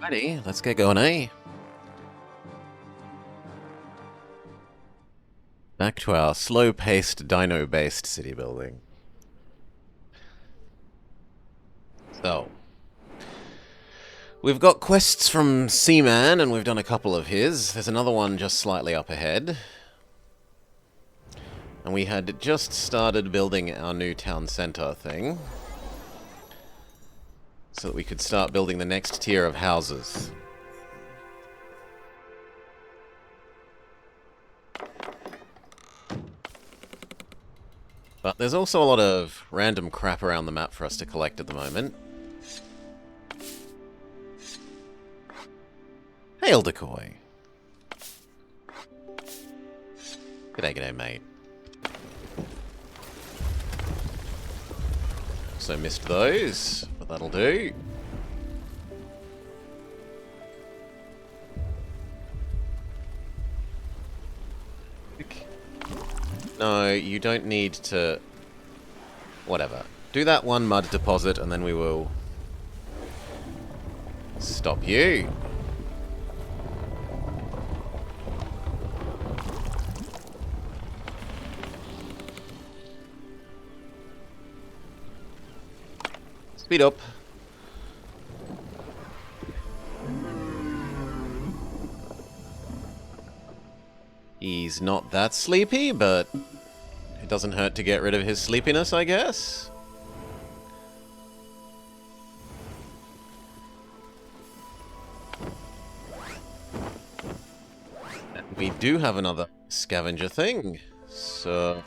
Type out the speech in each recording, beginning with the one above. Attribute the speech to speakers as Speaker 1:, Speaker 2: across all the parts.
Speaker 1: Alrighty, let's get going, eh? Back to our slow-paced, dino-based city building. So, we've got quests from Seaman, and we've done a couple of his. There's another one just slightly up ahead. And we had just started building our new town centre thing, so that we could start building the next tier of houses. But there's also a lot of random crap around the map for us to collect at the moment. Hail decoy. G'day, mate. So missed those, but that'll do. No, you don't need to... Whatever. Do that one mud deposit and then we will... stop you. Speed up. He's not that sleepy, but it doesn't hurt to get rid of his sleepiness, I guess. And we do have another scavenger thing, so...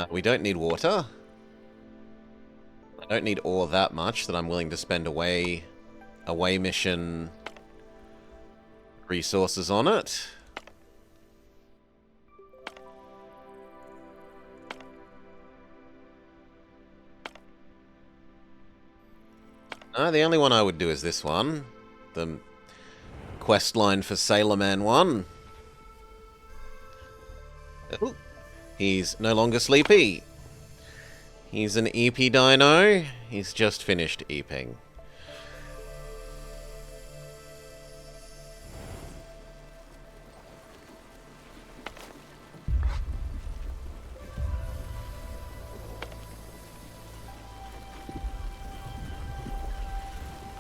Speaker 1: we don't need water. I don't need ore that much that I'm willing to spend away mission resources on it. The only one I would do is this one. The quest line for Sailorman 1. Ooh. He's no longer sleepy. He's an EP dino. He's just finished EPing.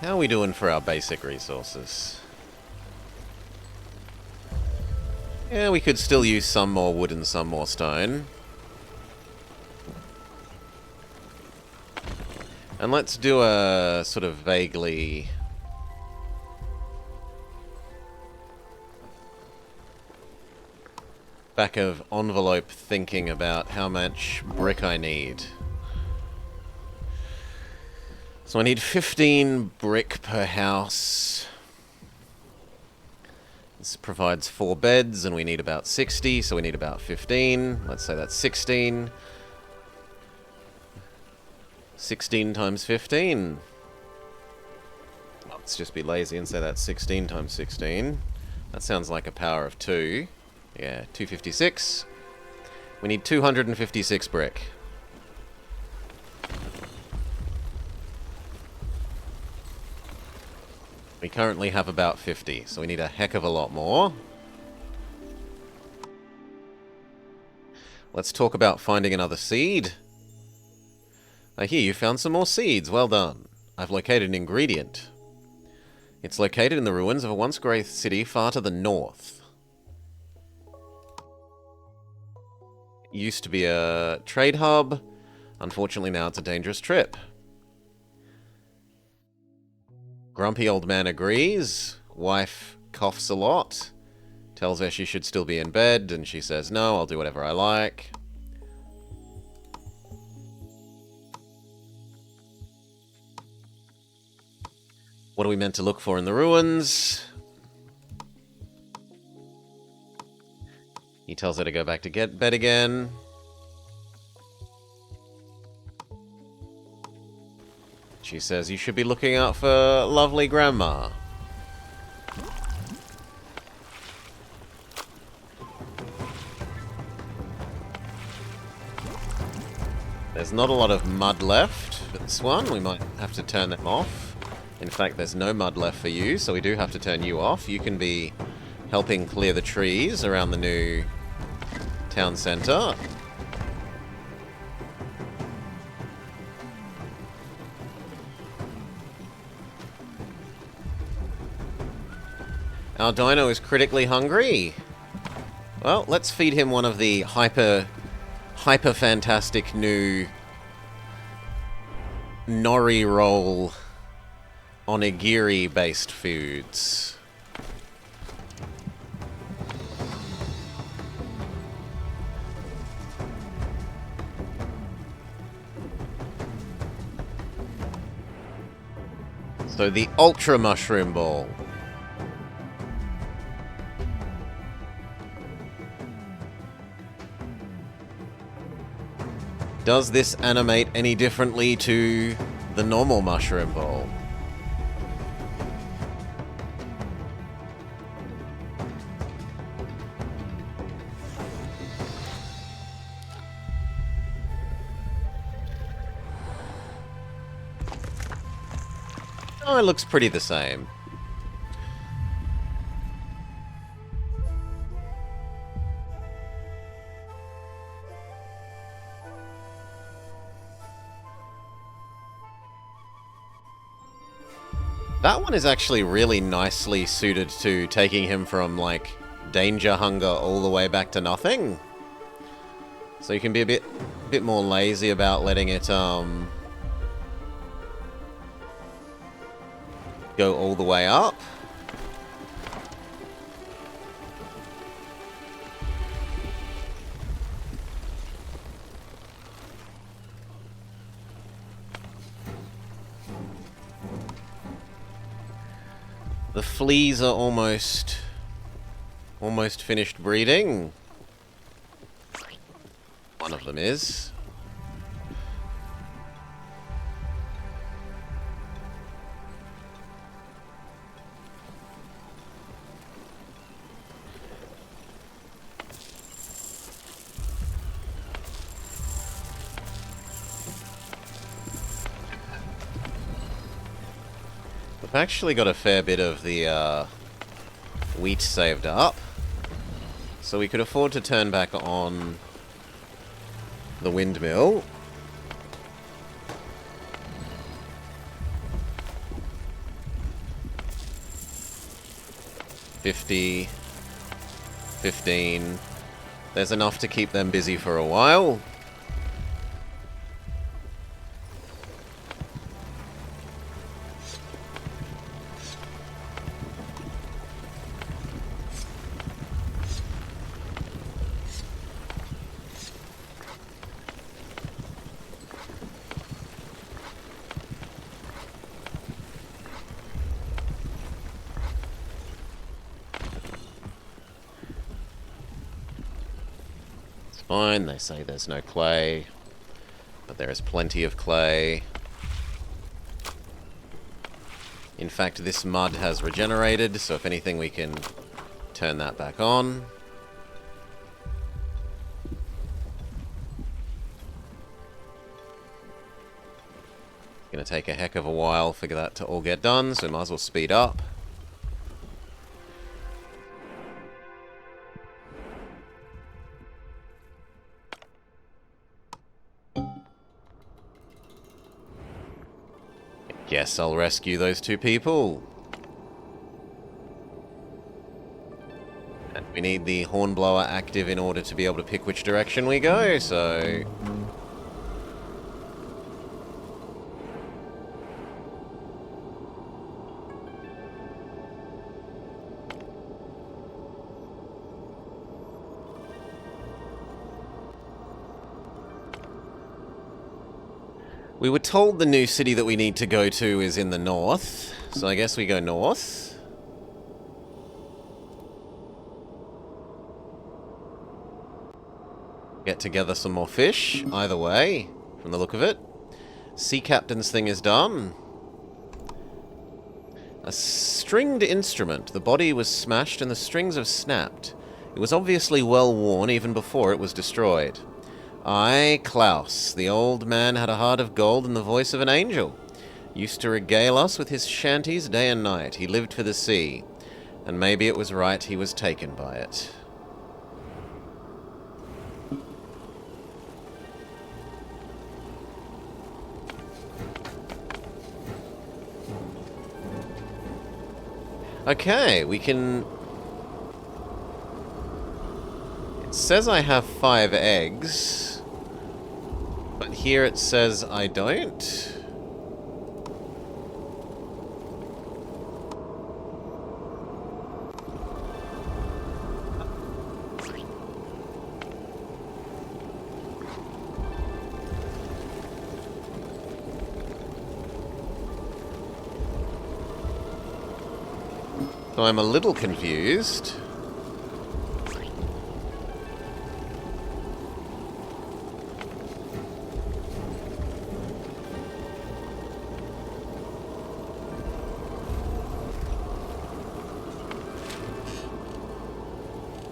Speaker 1: How are we doing for our basic resources? Yeah, we could still use some more wood and some more stone. And let's do a sort of vaguely... back of envelope thinking about how much brick I need. So I need 15 brick per house. This provides 4 beds, and we need about 60, so we need about 15. Let's say that's 16. 16 times 15. Let's just be lazy and say that's 16 times 16. That sounds like a power of 2. Yeah, 256. We need 256 brick. We currently have about 50, so we need a heck of a lot more. Let's talk about finding another seed. I hear you found some more seeds. Well done. I've located an ingredient. It's located in the ruins of a once great city far to the north. It used to be a trade hub. Unfortunately, now it's a dangerous trip. Grumpy old man agrees. Wife coughs a lot. Tells her she should still be in bed, and she says, no, I'll do whatever I like. What are we meant to look for in the ruins? He tells her to go back to bed again. She says you should be looking out for lovely grandma. There's not a lot of mud left. for this one. We might have to turn them off. In fact, there's no mud left for you, so we do have to turn you off. You can be helping clear the trees around the new town centre. Our dino is critically hungry. Well, let's feed him one of the hyper fantastic new nori roll onigiri based foods. So the ultra mushroom ball. Does this animate any differently to the normal mushroom ball? Oh, it looks pretty the same. That one is actually really nicely suited to taking him from, like, danger hunger all the way back to nothing. So you can be a bit more lazy about letting it, go all the way up. The fleas are almost finished breeding. One of them is. We've actually got a fair bit of the wheat saved up, so we could afford to turn back on the windmill. $50, $15. There's enough to keep them busy for a while. Fine, they say there's no clay, but there is plenty of clay. In fact, this mud has regenerated, so if anything we can turn that back on. It's gonna take a heck of a while for that to all get done, so we might as well speed up. Guess I'll rescue those two people. And we need the hornblower active in order to be able to pick which direction we go, so... We were told the new city that we need to go to is in the north, so I guess we go north. Get together some more fish, either way, from the look of it. Sea captain's thing is done. A stringed instrument. The body was smashed and the strings have snapped. It was obviously well worn even before it was destroyed. I, Klaus, the old man, had a heart of gold and the voice of an angel. Used to regale us with his shanties day and night. He lived for the sea, and maybe it was right he was taken by it. Okay, we can... It says I have 5 eggs, but here it says I don't. So I'm a little confused.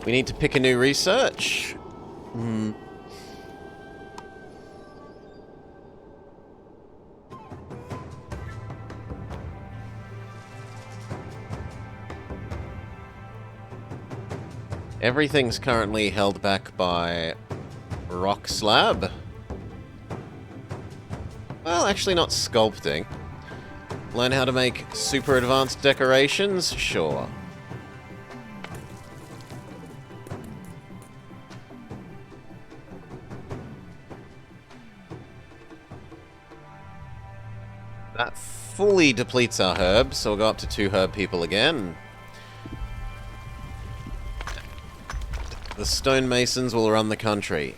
Speaker 1: We need to pick a new research. Everything's currently held back by rock slab. Well, actually not sculpting. Learn how to make super advanced decorations? Sure. That fully depletes our herbs, so we'll go up to 2 herb people again. The stonemasons will run the country.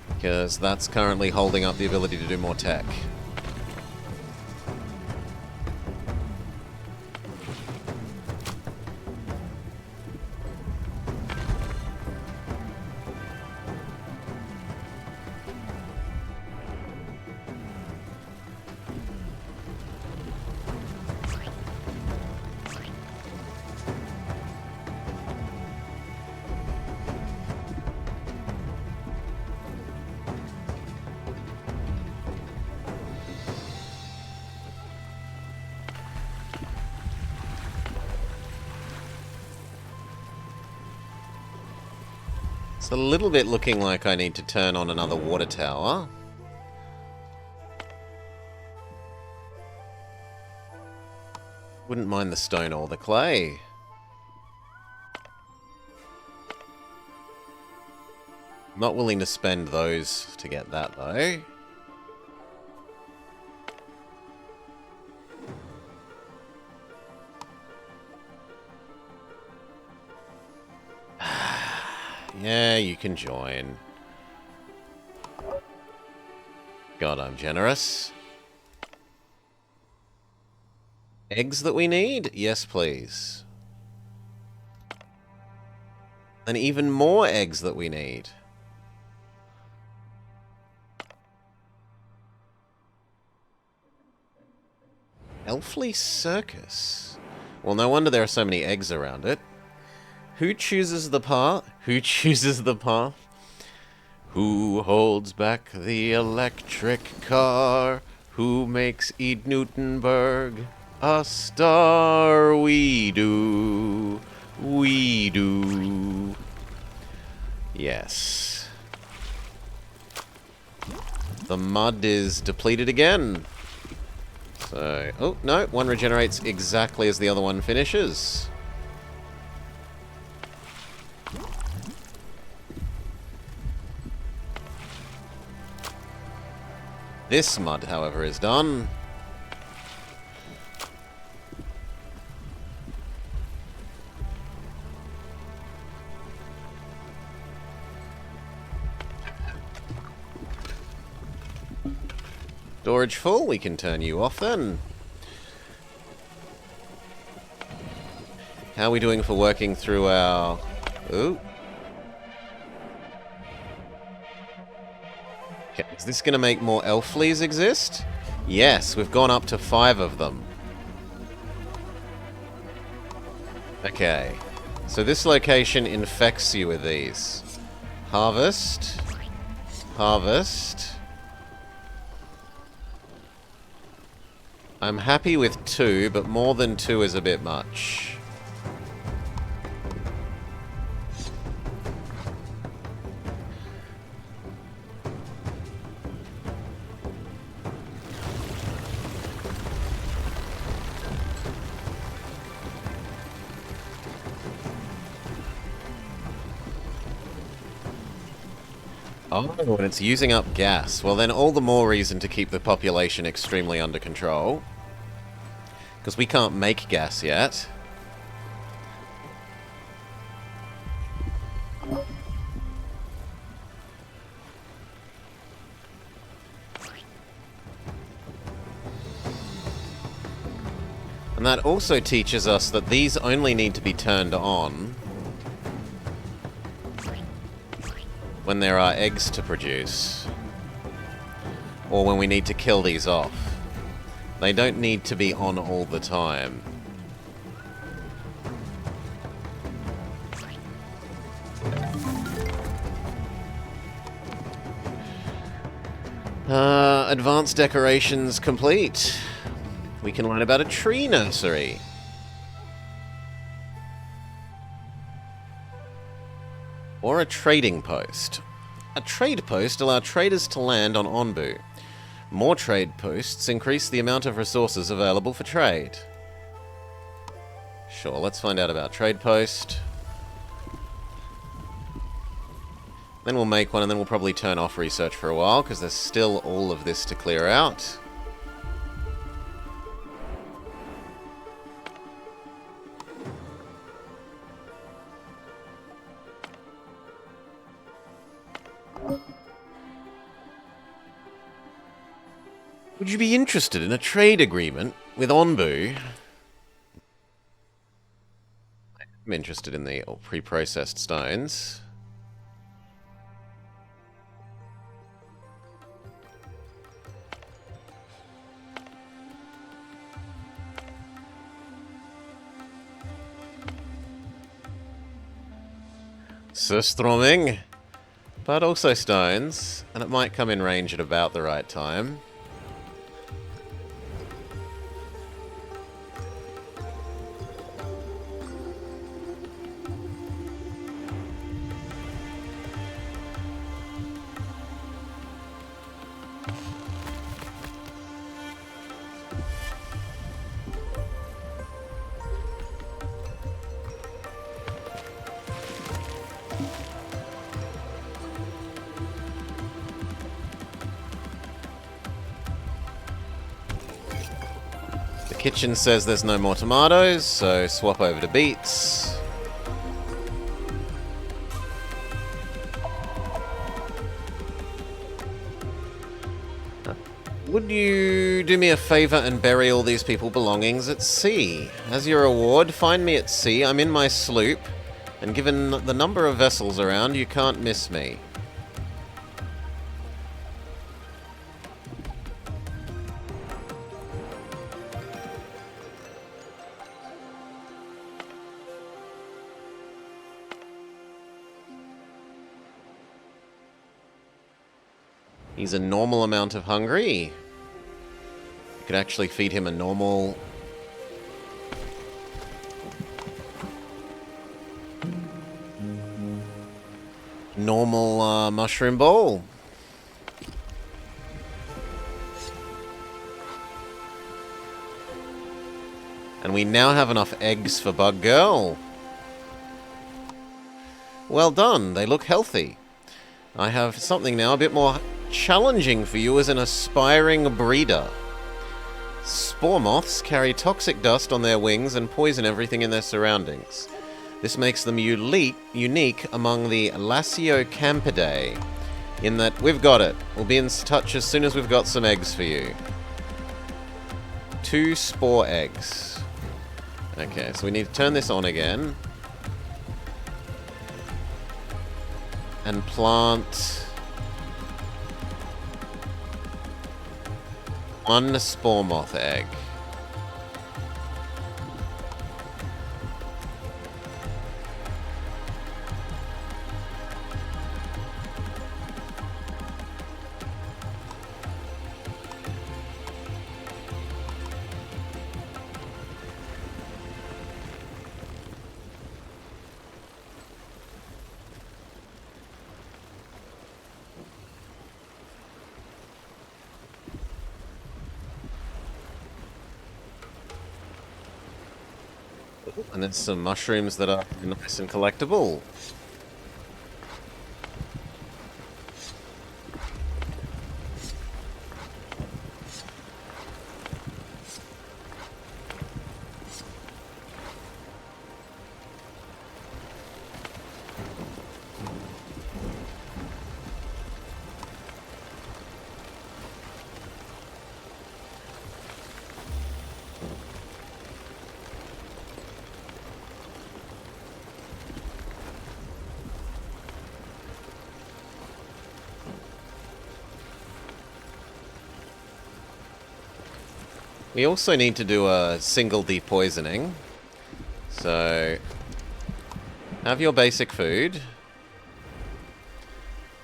Speaker 1: Because that's currently holding up the ability to do more tech. It's a little bit looking like I need to turn on another water tower. Wouldn't mind the stone or the clay. Not willing to spend those to get that, though. Yeah, you can join. God, I'm generous. Eggs that we need? Yes, please. And even more eggs that we need. Elfly Circus. Well, no wonder there are so many eggs around it. Who chooses the path? Who chooses the path? Who holds back the electric car? Who makes Ede Newtonburg a star? We do. We do. Yes. The mud is depleted again. So, oh, no, one regenerates exactly as the other one finishes. This mud, however, is done. Storage full, we can turn you off then. How are we doing for working through our... Ooh. Okay, is this going to make more elfleys exist? Yes, we've gone up to 5 of them. Okay. So this location infects you with these. Harvest. Harvest. I'm happy with 2, but more than 2 is a bit much. Oh, and it's using up gas. Well, then all the more reason to keep the population extremely under control. Because we can't make gas yet. And that also teaches us that these only need to be turned on when there are eggs to produce. Or when we need to kill these off. They don't need to be on all the time. Advanced decorations complete. We can learn about a tree nursery. Or a trading post. A trade post allows traders to land on Onbu. More trade posts increase the amount of resources available for trade. Sure, let's find out about trade post. Then we'll make one, and then we'll probably turn off research for a while, because there's still all of this to clear out. Would you be interested in a trade agreement with Onbu? I'm interested in the pre-processed stones. Surstroming, but also stones, and it might come in range at about the right time. Kitchen says there's no more tomatoes, so swap over to beets. Would you do me a favor and bury all these people's belongings at sea? As your reward, find me at sea. I'm in my sloop, and given the number of vessels around, you can't miss me. He's a normal amount of hungry. You could actually feed him a normal... mushroom bowl. And we now have enough eggs for Bug Girl. Well done, they look healthy. I have something now a bit more challenging for you as an aspiring breeder. Spore moths carry toxic dust on their wings and poison everything in their surroundings. This makes them unique among the Lasiocampidae, in that we've got it. We'll be in touch as soon as we've got some eggs for you. 2 spore eggs. Okay, so we need to turn this on again. And plant 1 spore moth egg. And there's some mushrooms that are nice and collectible. We also need to do a single depoisoning. So, have your basic food.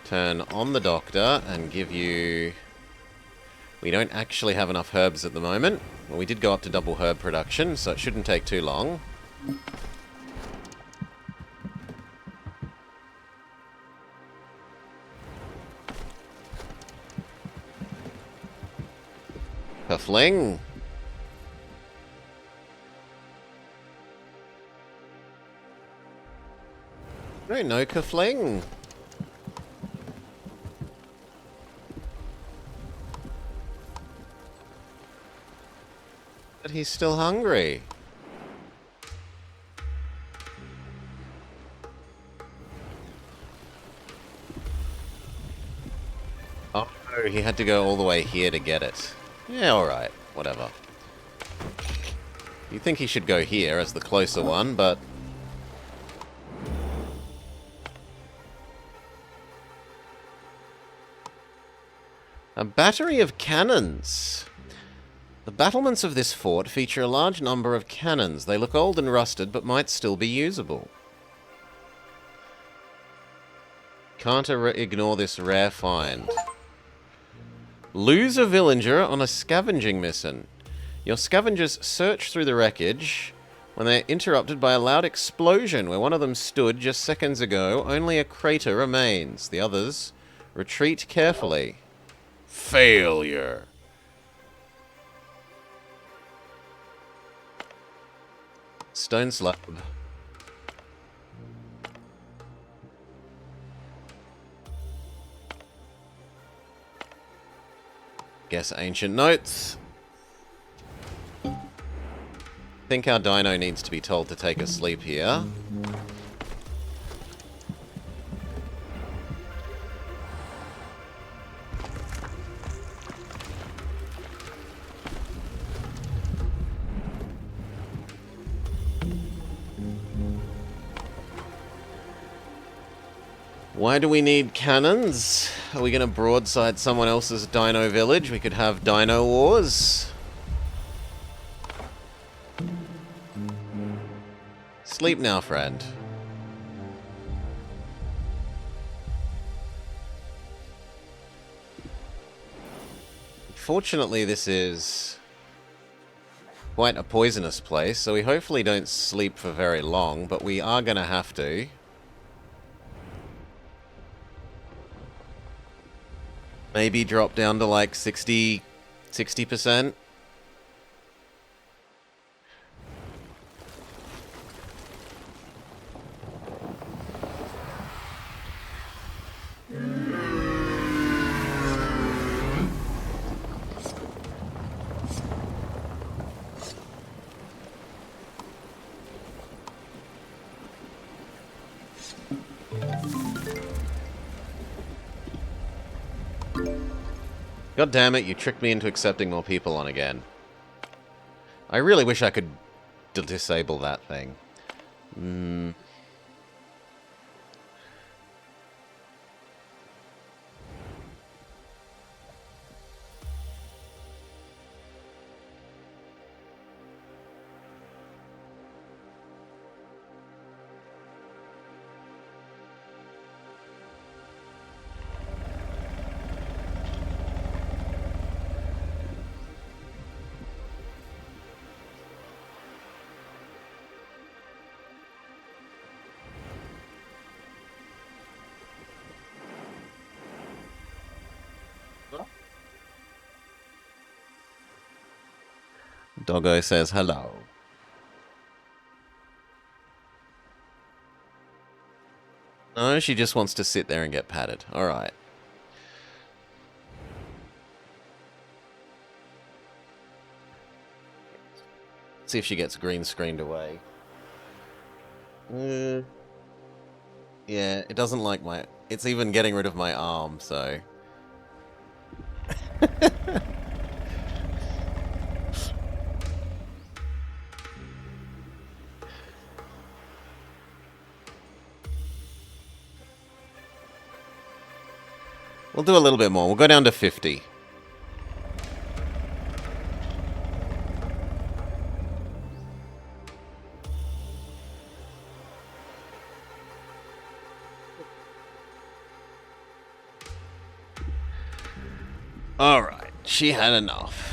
Speaker 1: Turn on the doctor and give you... We don't actually have enough herbs at the moment. Well, we did go up to double herb production, so it shouldn't take too long. Puffling. No Kafling. But he's still hungry. Oh, he had to go all the way here to get it. Yeah, alright. Whatever. You think he should go here as the closer one, but... A battery of cannons. The battlements of this fort feature a large number of cannons. They look old and rusted, but might still be usable. Can't ignore this rare find. Lose a villager on a scavenging mission. Your scavengers search through the wreckage when they're interrupted by a loud explosion. Where one of them stood just seconds ago, only a crater remains. The others retreat carefully. Failure. Stone slab. Guess ancient notes. Think our dino needs to be told to take a sleep here. Why do we need cannons? Are we going to broadside someone else's dino village? We could have dino wars. Sleep now, friend. Fortunately, this is quite a poisonous place, so we hopefully don't sleep for very long, but we are going to have to. Maybe drop down to like 60%. God damn it, you tricked me into accepting more people on again. I really wish I could disable that thing. Doggo says hello. No, she just wants to sit there and get patted. Alright. See if she gets green screened away. Yeah, it doesn't like my... It's even getting rid of my arm, so... We'll do a little bit more. We'll go down to 50. Alright, she had enough.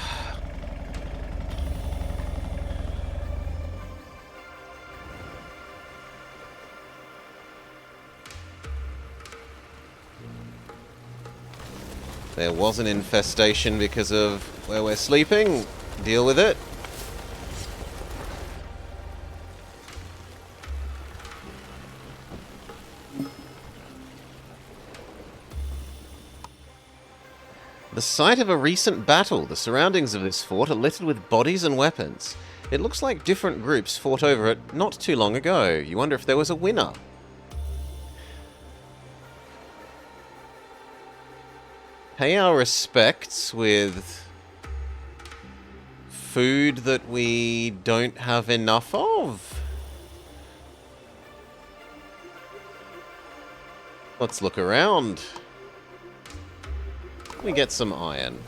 Speaker 1: There was an infestation because of where we're sleeping. Deal with it. The site of a recent battle. The surroundings of this fort are littered with bodies and weapons. It looks like different groups fought over it not too long ago. You wonder if there was a winner. Pay our respects with food that we don't have enough of. Let's look around. We get some iron.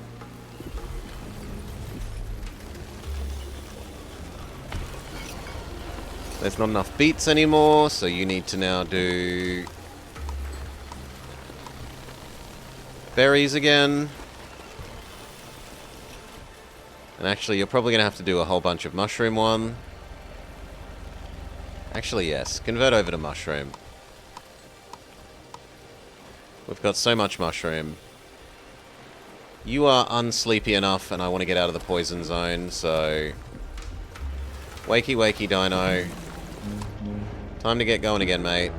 Speaker 1: There's not enough beets anymore, so you need to now do berries again. And actually, you're probably going to have to do a whole bunch of mushroom one. Actually, yes. Convert over to mushroom. We've got so much mushroom. You are unsleepy enough, and I want to get out of the poison zone, so... Wakey, wakey, dino. Time to get going again, mate.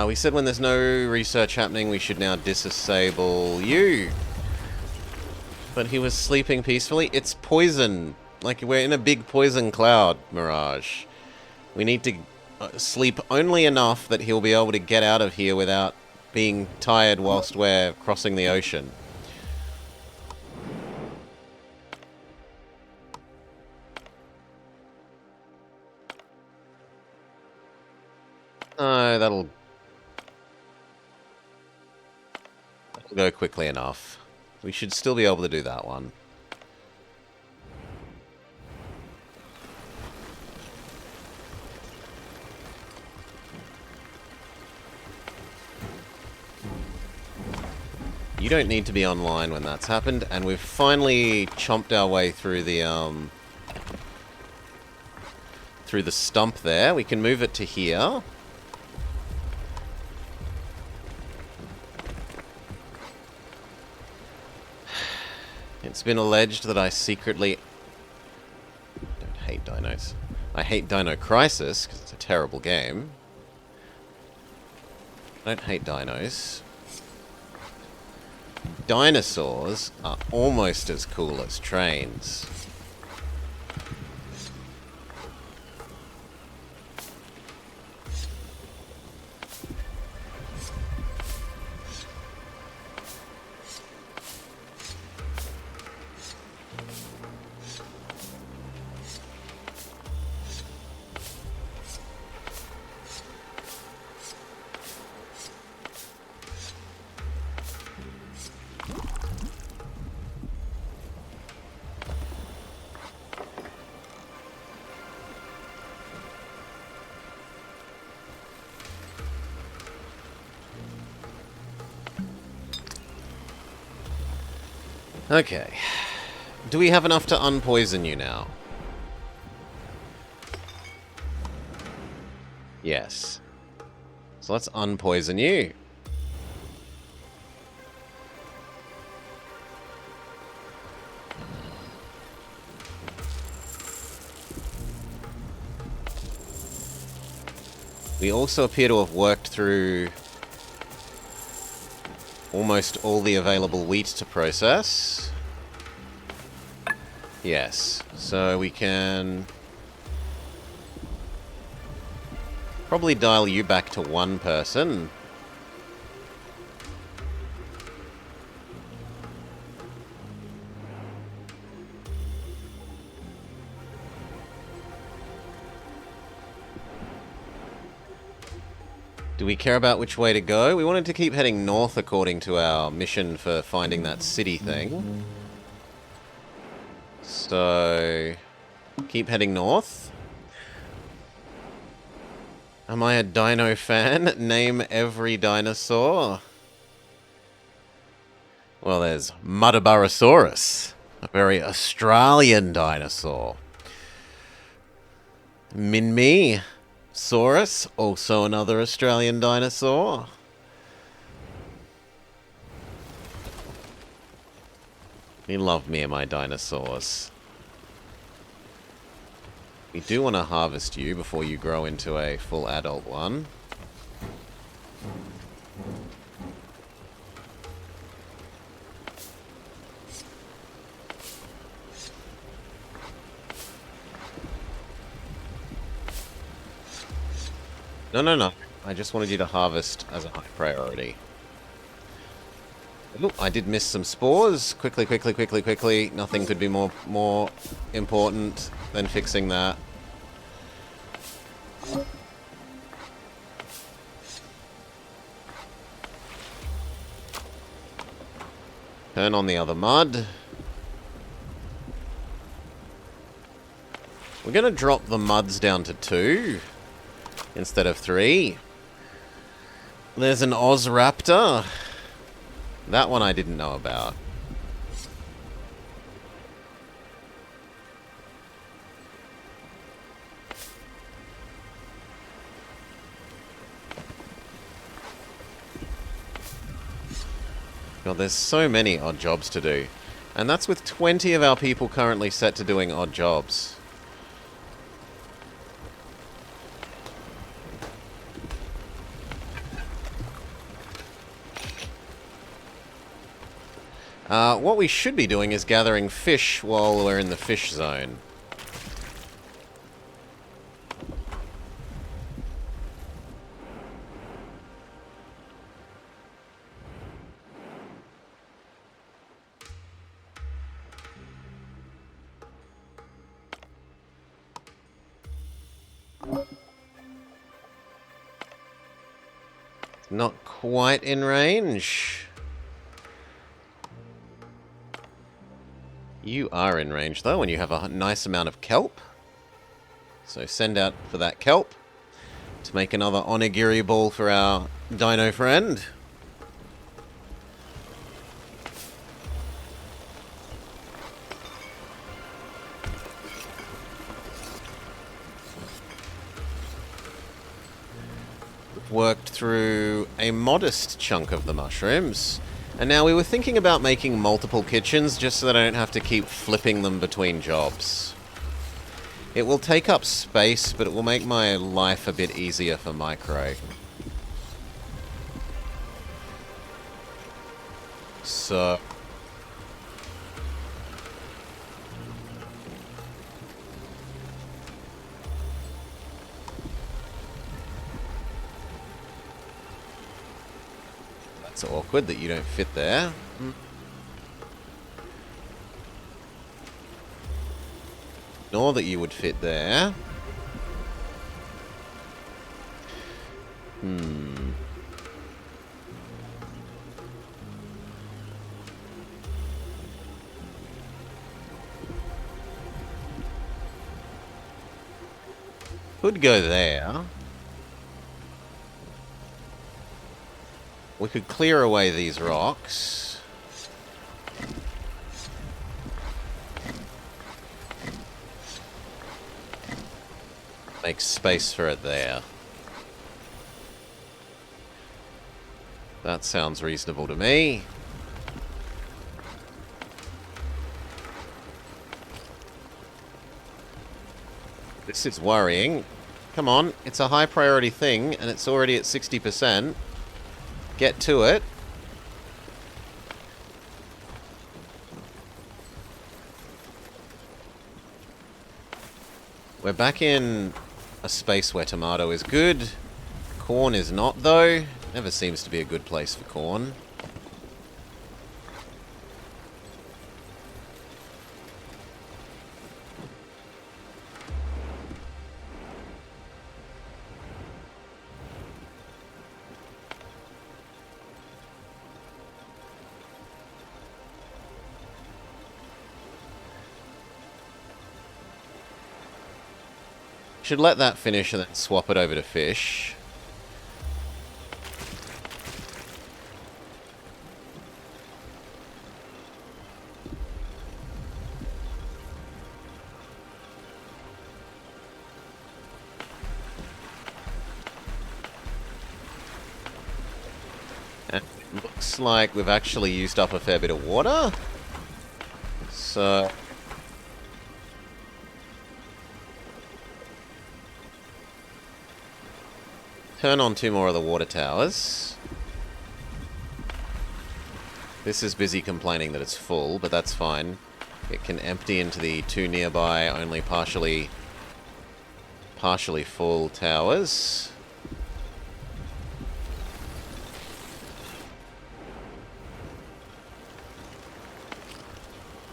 Speaker 1: We said when there's no research happening, we should now disable you. But he was sleeping peacefully. It's poison. Like, we're in a big poison cloud, Mirage. We need to sleep only enough that he'll be able to get out of here without being tired whilst we're crossing the ocean. That'll go quickly enough. We should still be able to do that one. You don't need to be online when that's happened, and we've finally chomped our way through the stump there. We can move it to here. It's been alleged that I secretly... I don't hate dinos. I hate Dino Crisis, because it's a terrible game. I don't hate dinos. Dinosaurs are almost as cool as trains. Okay. Do we have enough to unpoison you now? Yes. So let's unpoison you. We also appear to have worked through almost all the available wheat to process. Yes, so we can probably dial you back to one person. Do we care about which way to go? We wanted to keep heading north according to our mission for finding that city thing. So, keep heading north. Am I a dino fan? Name every dinosaur. Well, there's Muttaburrasaurus, a very Australian dinosaur. Minmi Saurus, also another Australian dinosaur. You love me and my dinosaurs. We do want to harvest you before you grow into a full adult one. No, no, no. I just wanted you to harvest as a high priority. Ooh, I did miss some spores. Quickly, quickly, quickly, quickly. Nothing could be more important than fixing that. Turn on the other mud. We're going to drop the muds down to 2 instead of 3. There's an Ozraptor. That one I didn't know about. God, there's so many odd jobs to do. And that's with 20 of our people currently set to doing odd jobs. What we should be doing is gathering fish while we're in the fish zone. Not quite in range. You are in range, though, and you have a nice amount of kelp. So send out for that kelp to make another onigiri ball for our dino friend. We've worked through a modest chunk of the mushrooms. And now we were thinking about making multiple kitchens just so that I don't have to keep flipping them between jobs. It will take up space, but it will make my life a bit easier for Micro. So... It's awkward that you don't fit there. Nor that you would fit there. Could go there. We could clear away these rocks. Make space for it there. That sounds reasonable to me. This is worrying. Come on, it's a high priority thing, and it's already at 60%. Get to it. We're back in a space where tomato is good. Corn is not, though. Never seems to be a good place for corn. Should let that finish and then swap it over to fish. And it looks like we've actually used up a fair bit of water. So... turn on 2 more of the water towers. This is busy complaining that it's full, but that's fine. It can empty into the 2 nearby, only partially full towers.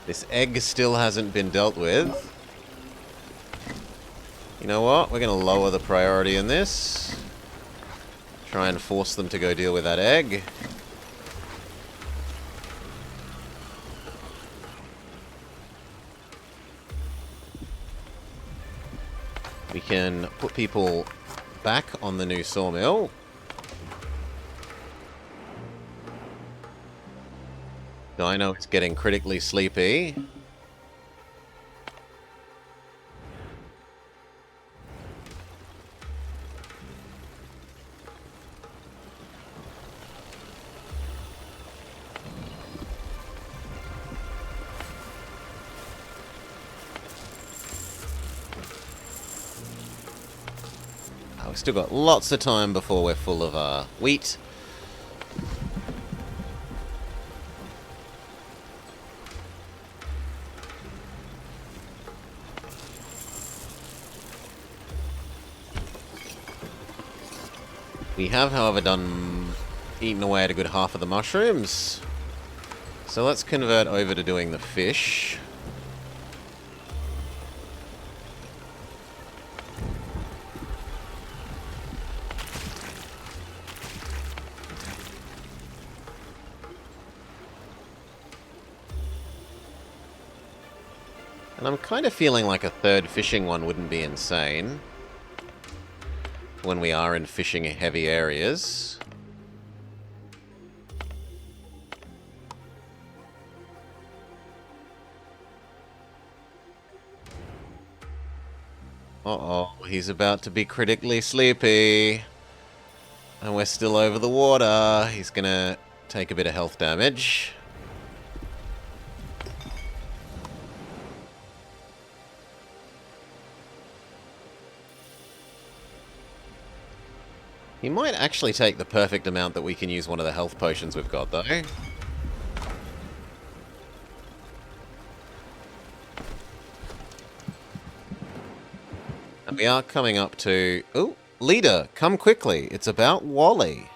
Speaker 1: This egg still hasn't been dealt with. You know what? We're going to lower the priority in this. Try and force them to go deal with that egg. We can put people back on the new sawmill. Dino is getting critically sleepy. We've still got lots of time before we're full of wheat. We have, however, eaten away at a good half of the mushrooms. So let's convert over to doing the fish. And I'm kind of feeling like a third fishing one wouldn't be insane when we are in fishing heavy areas. Uh-oh, he's about to be critically sleepy. And we're still over the water. He's gonna take a bit of health damage. He might actually take the perfect amount that we can use one of the health potions we've got, though. And we are coming up to... ooh, leader, come quickly. It's about Wally.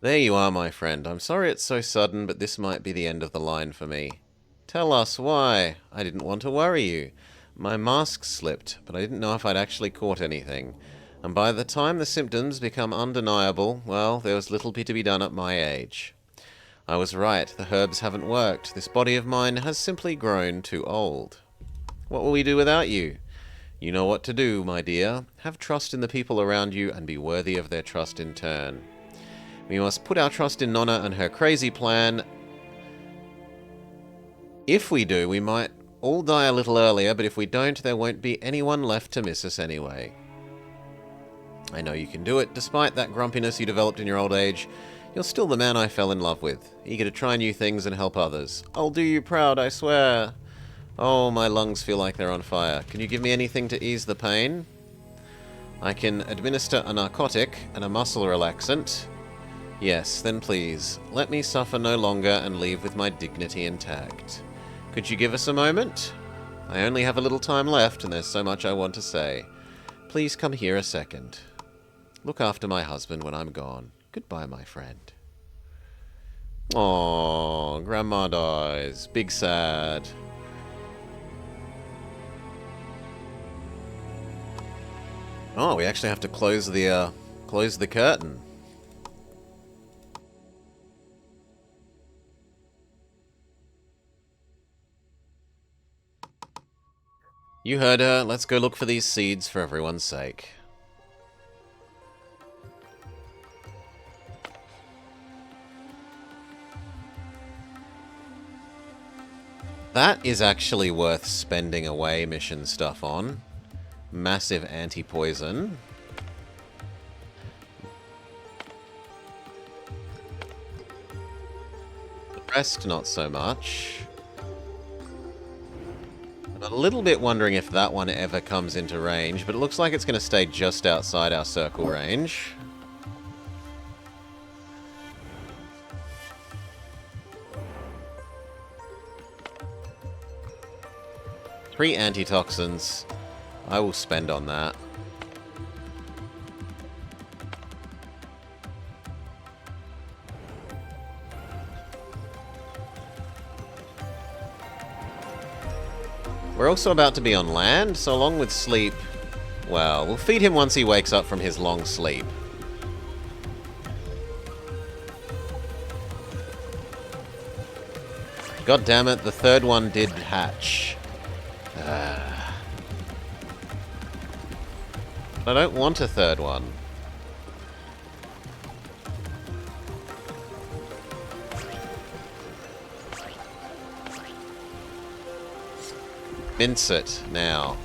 Speaker 1: There you are, my friend. I'm sorry it's so sudden, but this might be the end of the line for me. Tell us why. I didn't want to worry you. My mask slipped, but I didn't know if I'd actually caught anything. And by the time the symptoms become undeniable, well, there was little to be done at my age. I was right, the herbs haven't worked. This body of mine has simply grown too old. What will we do without you? You know what to do, my dear. Have trust in the people around you and be worthy of their trust in turn. We must put our trust in Nonna and her crazy plan. If we do, we might all die a little earlier, but if we don't, there won't be anyone left to miss us anyway. I know you can do it. Despite that grumpiness you developed in your old age, you're still the man I fell in love with, eager to try new things and help others. I'll do you proud, I swear. Oh, my lungs feel like they're on fire. Can you give me anything to ease the pain? I can administer a narcotic and a muscle relaxant. Yes, then please, let me suffer no longer and leave with my dignity intact. Could you give us a moment? I only have a little time left, and there's so much I want to say. Please come here a second. Look after my husband when I'm gone. Goodbye, my friend. Aww, Grandma dies. Big sad. Oh, we actually have to close the curtain. You heard her. Let's go look for these seeds for everyone's sake. That is actually worth spending away mission stuff on. Massive anti-poison. The rest, not so much. I'm a little bit wondering if that one ever comes into range, but it looks like it's going to stay just outside our circle range. Three antitoxins. I will spend on that. We're also about to be on land, so along with sleep, well, we'll feed him once he wakes up from his long sleep. God damn it, the third one did hatch. I don't want a third one. Mince it now.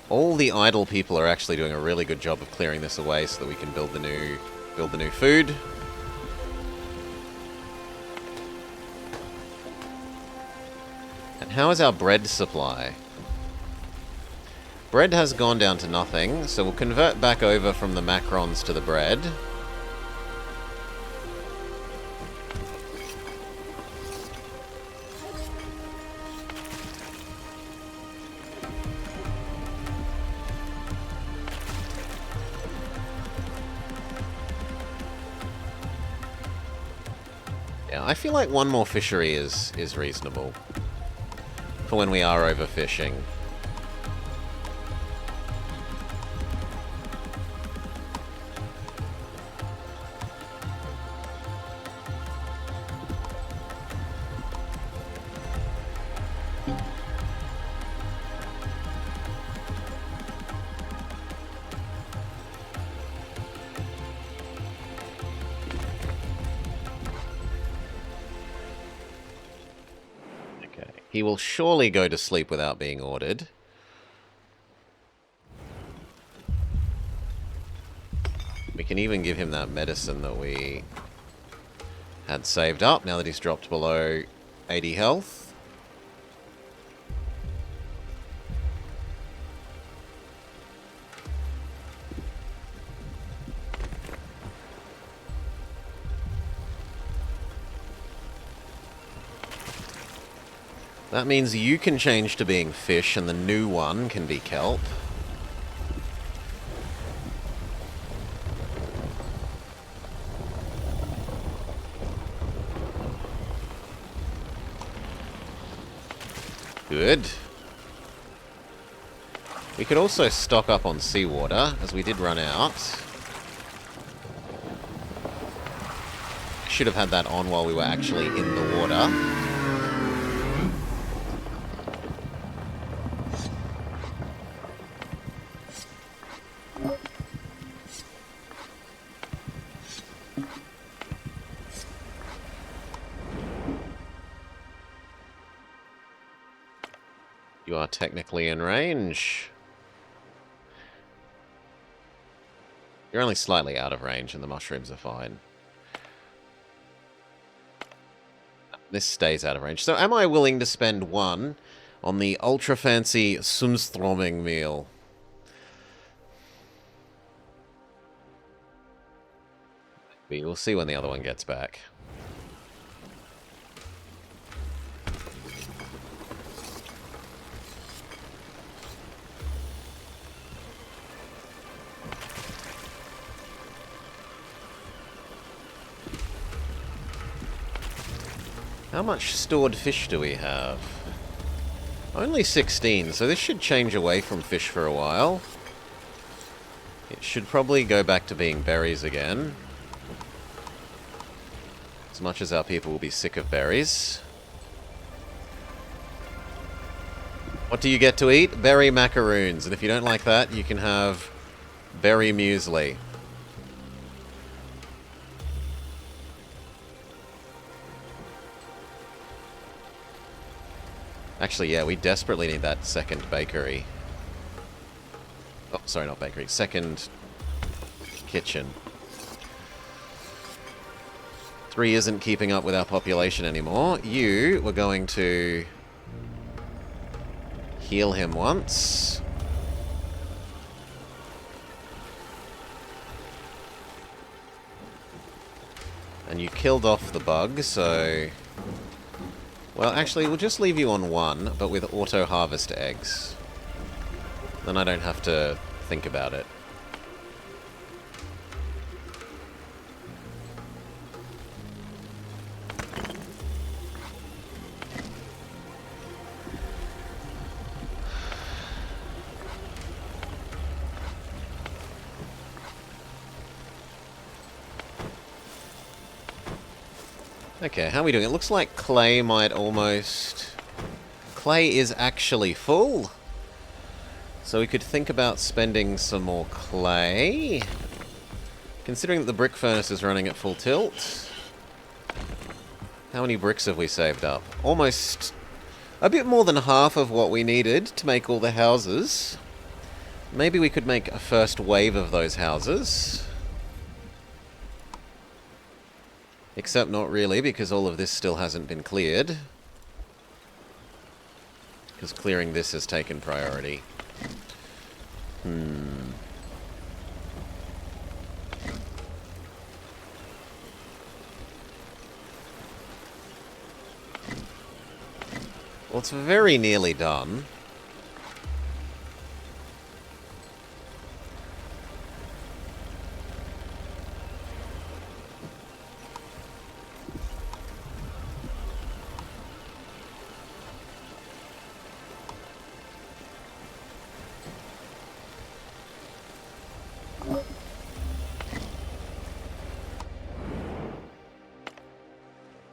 Speaker 1: All the idle people are actually doing a really good job of clearing this away so that we can build the new food. And how is our bread supply? Bread has gone down to nothing, so we'll convert back over from the macrons to the bread. Yeah, I feel like one more fishery is reasonable for when we are overfishing. He will surely go to sleep without being ordered. We can even give him that medicine that we had saved up now that he's dropped below 80 health. That means you can change to being fish and the new one can be kelp. Good. We could also stock up on seawater, as we did run out. Should have had that on while we were actually in the water. You are technically in range. You're only slightly out of range and the mushrooms are fine. This stays out of range. So am I willing to spend 1 on the ultra fancy Sumstroming meal? We will see when the other one gets back. How much stored fish do we have? Only 16, so this should change away from fish for a while. It should probably go back to being berries again. As much as our people will be sick of berries. What do you get to eat? Berry macaroons. And if you don't like that, you can have berry muesli. Actually, yeah, we desperately need that second bakery. Oh, sorry, not bakery. Second kitchen. 3 isn't keeping up with our population anymore. You were going to heal him once. And you killed off the bug, so... Well, actually, we'll just leave you on 1, but with auto-harvest eggs. Then I don't have to think about it. Okay, how are we doing? It looks like clay might almost... Clay is actually full. So we could think about spending some more clay. Considering that the brick furnace is running at full tilt. How many bricks have we saved up? Almost a bit more than half of what we needed to make all the houses. Maybe we could make a first wave of those houses. Except not really, because all of this still hasn't been cleared. Because clearing this has taken priority. Well, it's very nearly done.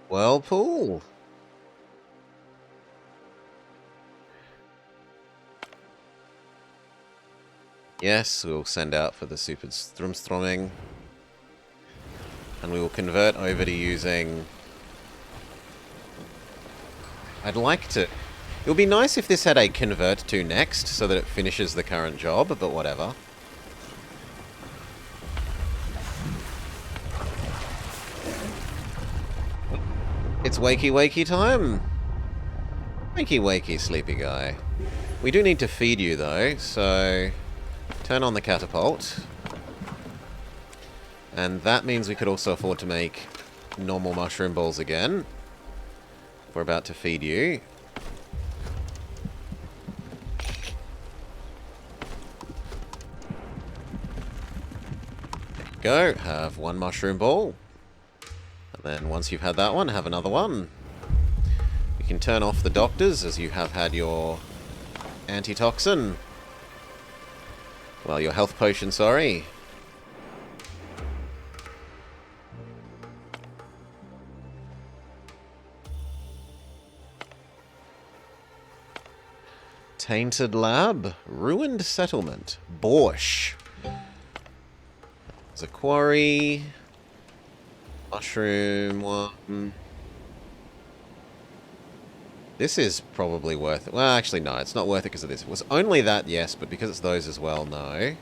Speaker 1: Whirlpool. Yes, we'll send out for the super stroming. And we will convert over to using... I'd like to... It would be nice if this had a convert to next, so that it finishes the current job, but whatever. It's wakey wakey time. Wakey wakey, sleepy guy. We do need to feed you though, so turn on the catapult. And that means we could also afford to make normal mushroom balls again. We're about to feed you. There you go, have 1 mushroom ball. Then once you've had that one, have another one. You can turn off the doctors as you have had your antitoxin. Well, your health potion, sorry. Tainted lab, ruined settlement, Borsch. There's a quarry. Mushroom one. This is probably worth it. Well, actually, no. It's not worth it because of this. It was only that, yes, but because it's those as well, no.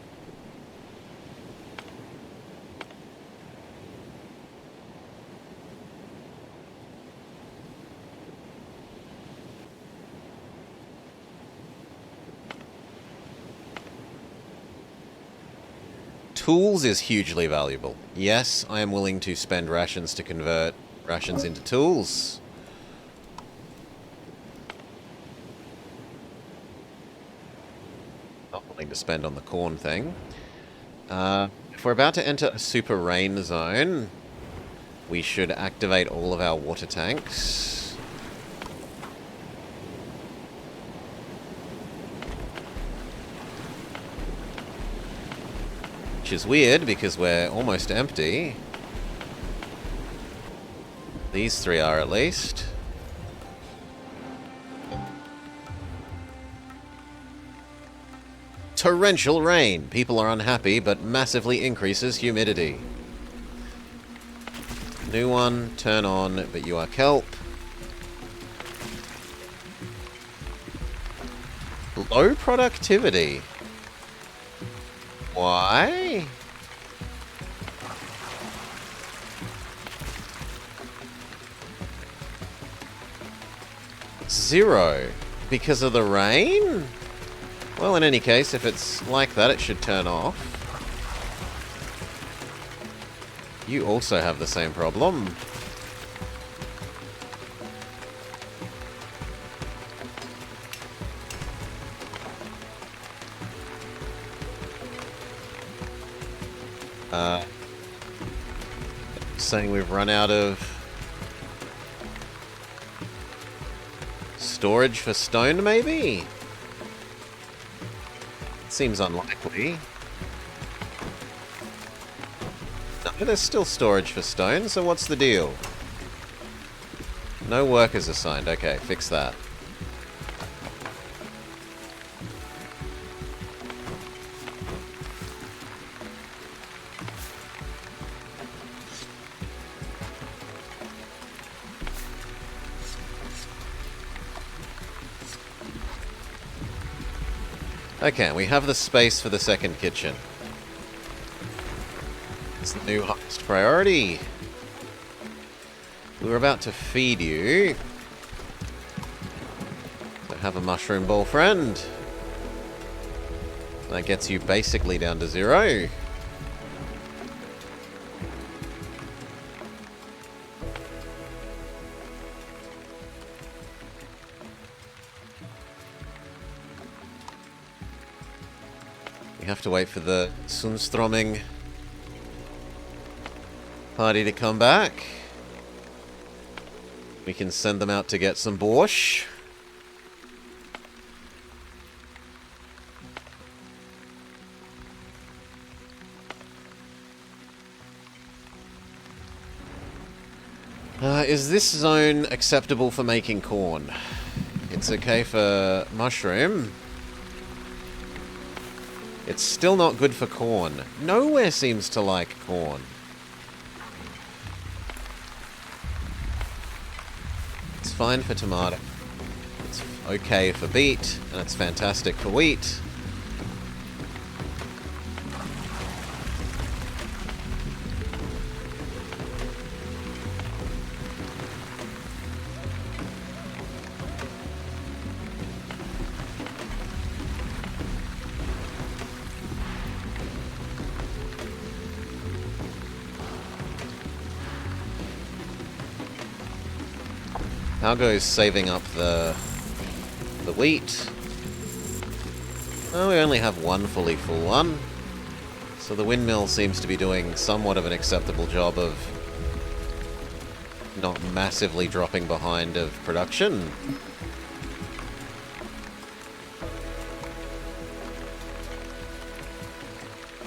Speaker 1: Tools is hugely valuable. Yes, I am willing to spend rations to convert rations into tools. Not willing to spend on the corn thing. If we're about to enter a super rain zone, we should activate all of our water tanks. Which is weird, because we're almost empty. These three are, at least. Torrential rain. People are unhappy, but massively increases humidity. New one, turn on, but you are kelp. Low productivity. Why? Zero. Because of the rain? Well, in any case, if it's like that, it should turn off. You also have the same problem. Saying we've run out of storage for stone, maybe? Seems unlikely. No, there's still storage for stone, so what's the deal? No workers assigned. Okay, fix that. Okay, we have the space for the second kitchen. It's the new highest priority. We were about to feed you. So have a mushroom ball friend. That gets you basically down to 0. We have to wait for the Sunstroming party to come back. We can send them out to get some borscht. Is this zone acceptable for making corn? It's okay for mushroom. It's still not good for corn. Nowhere seems to like corn. It's fine for tomato. It's okay for beet, and it's fantastic for wheat. How goes saving up the wheat? Oh, we only have one fully full one. So the windmill seems to be doing somewhat of an acceptable job of not massively dropping behind of production.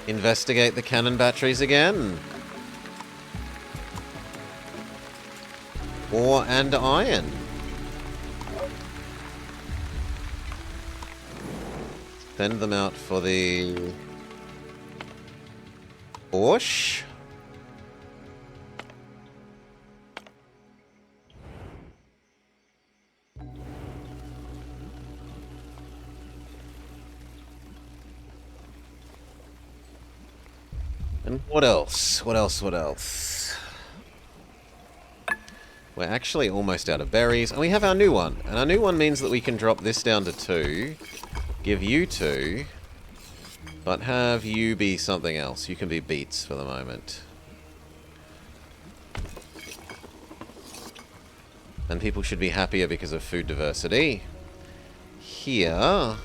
Speaker 1: Investigate the cannon batteries again. Ore and iron. Send them out for the Bush. And what else? What else? What else? We're actually almost out of berries. And we have our new one. And our new one means that we can drop this down to 2. Give you 2. But have you be something else. You can be beets for the moment. And people should be happier because of food diversity. Here...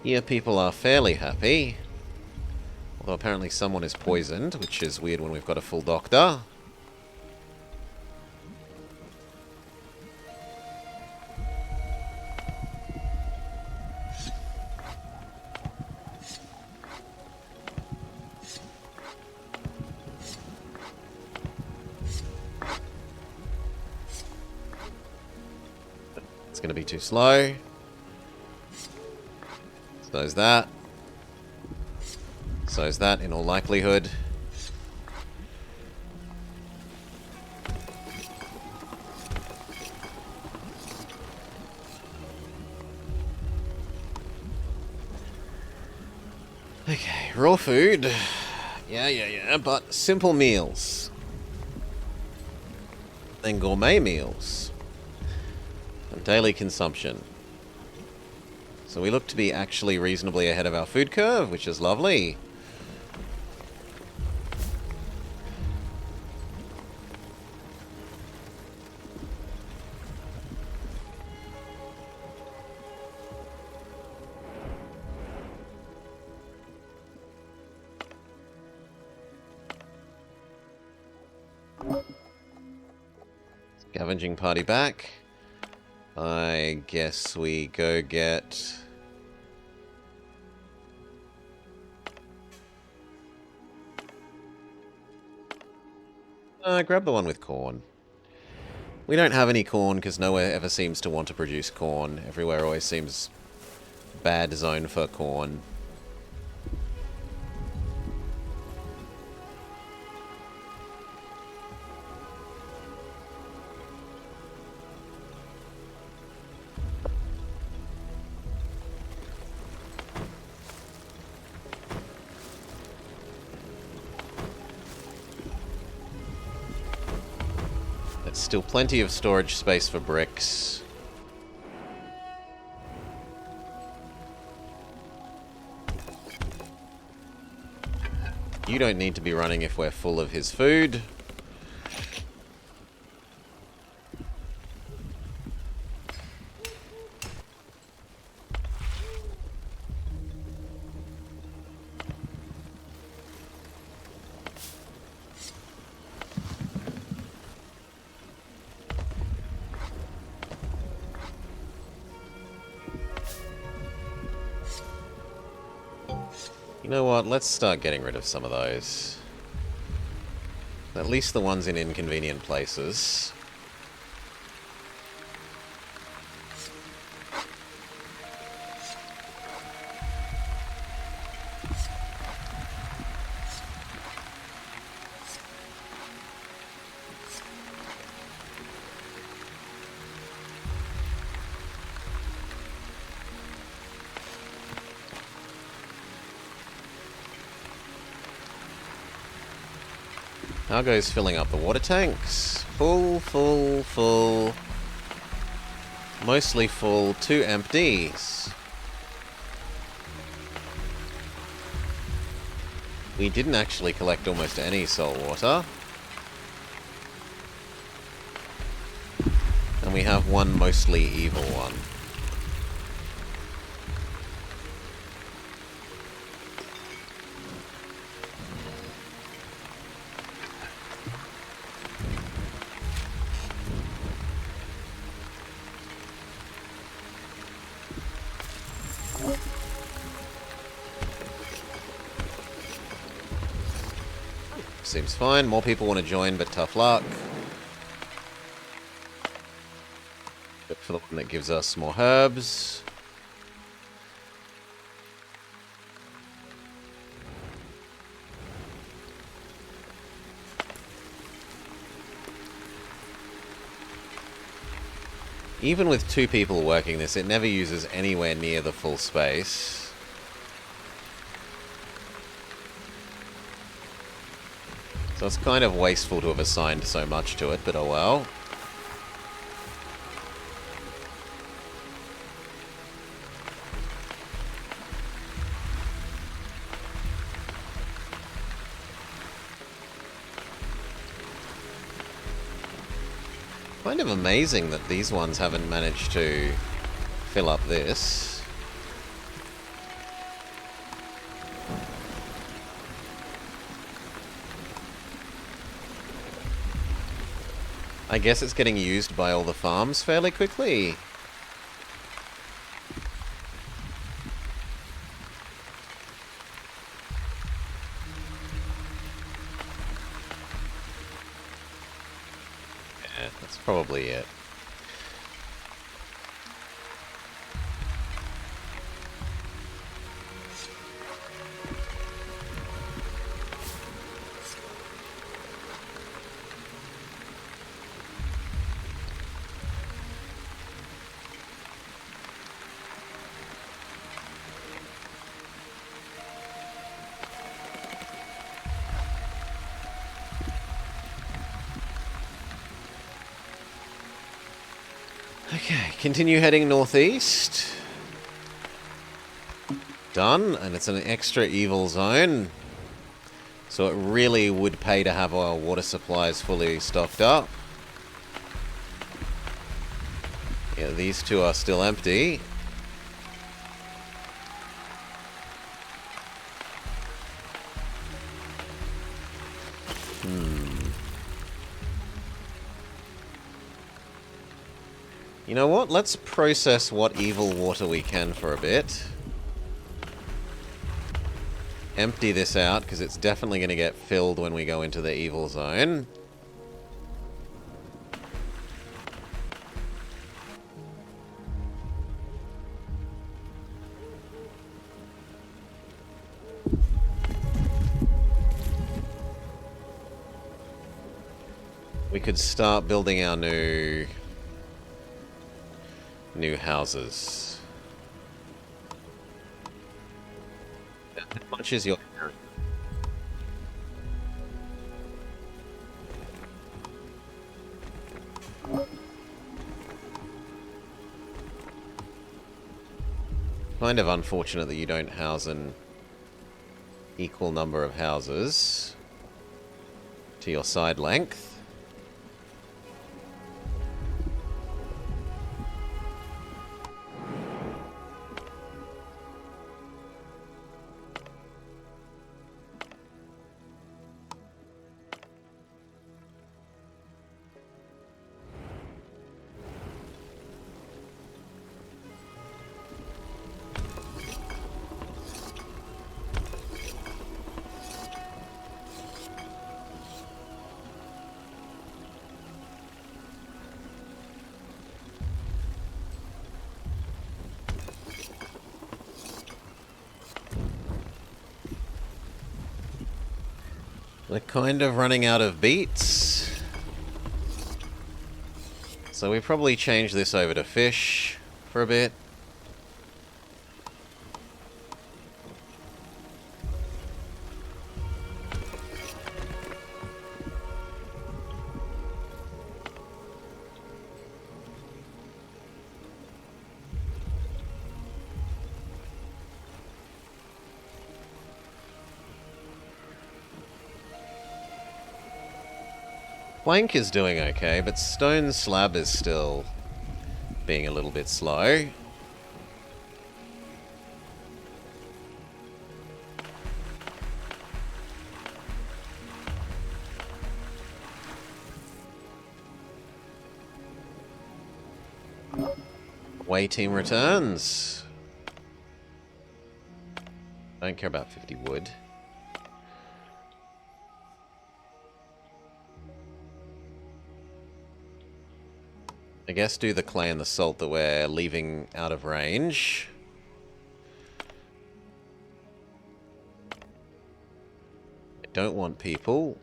Speaker 1: Here people are fairly happy. Although apparently someone is poisoned, which is weird when we've got a full doctor. It's going to be too slow. So's that. So's that, in all likelihood. Okay, raw food. Yeah, but simple meals. Then gourmet meals. And daily consumption. So we look to be actually reasonably ahead of our food curve, which is lovely. Scavenging party back. I guess we go get... grab the one with corn. We don't have any corn because nowhere ever seems to want to produce corn. Everywhere always seems bad zone for corn. There's still plenty of storage space for bricks. You don't need to be running if we're full of his food. You know what? Let's start getting rid of some of those. At least the ones in inconvenient places. How goes filling up the water tanks? Full, full, full. Mostly full, 2 empties. We didn't actually collect almost any salt water. And we have one mostly evil one. Seems fine. More people want to join, but tough luck. Look for the one that gives us more herbs. Even with 2 people working this, it never uses anywhere near the full space. So it's kind of wasteful to have assigned so much to it, but oh well. Kind of amazing that these ones haven't managed to fill up this. I guess it's getting used by all the farms fairly quickly. Yeah, that's probably it. Okay, continue heading northeast. Done, and it's an extra evil zone. So it really would pay to have our water supplies fully stocked up. Yeah, these 2 are still empty. You know what? Let's process what evil water we can for a bit. Empty this out, because it's definitely going to get filled when we go into the evil zone. We could start building our new houses. How much is your... Kind of unfortunate that you don't house an equal number of houses to your side length. We're kind of running out of beets. So we probably change this over to fish for a bit. Plank is doing okay, but stone slab is still being a little bit slow. Away team returns. I don't care about 50 wood. I guess do the clay and the salt that we're leaving out of range. I don't want people.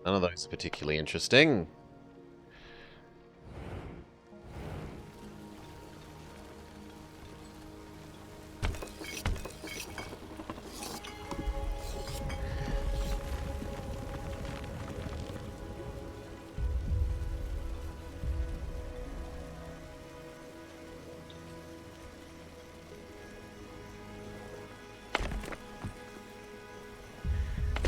Speaker 1: None of those are particularly interesting.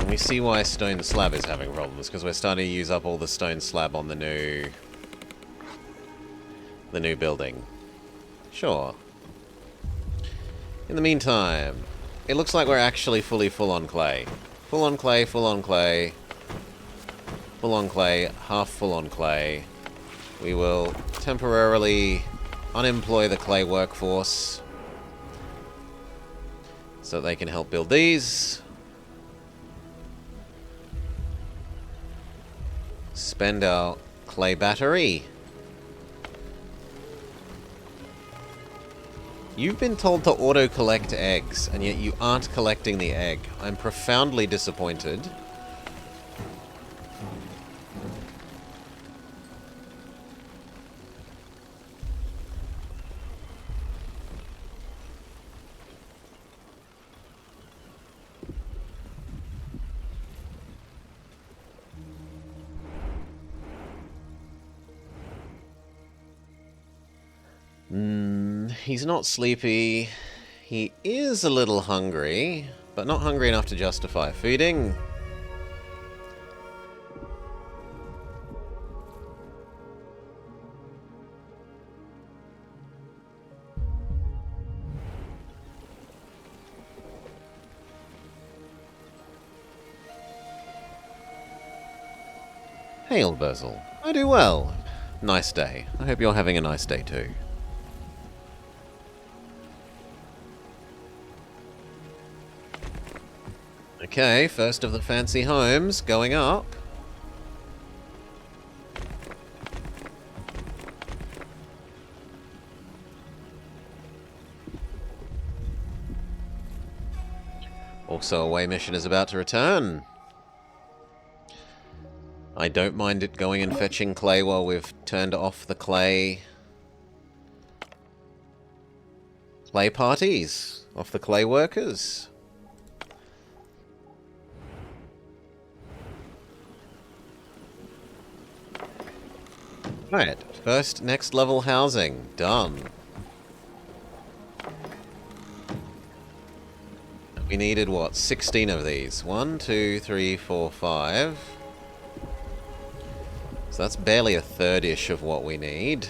Speaker 1: We see why stone slab is having problems, because we're starting to use up all the stone slab on the new building. Sure. In the meantime, it looks like we're actually fully full on clay. Full on clay, full on clay. Full on clay, half full on clay. We will temporarily unemploy the clay workforce so they can help build these. Spend our clay battery. You've been told to auto-collect eggs, and yet you aren't collecting the egg. I'm profoundly disappointed. He's not sleepy. He is a little hungry, but not hungry enough to justify feeding. Hail, Basil. I do well. Nice day. I hope you're having a nice day too. Okay, first of the fancy homes going up. Also, a way mission is about to return. I don't mind it going and fetching clay while we've turned off the clay parties off the clay workers. Right, first next level housing, done. We needed, what, 16 of these? 1, 2, 3, 4, 5. So that's barely a third-ish of what we need.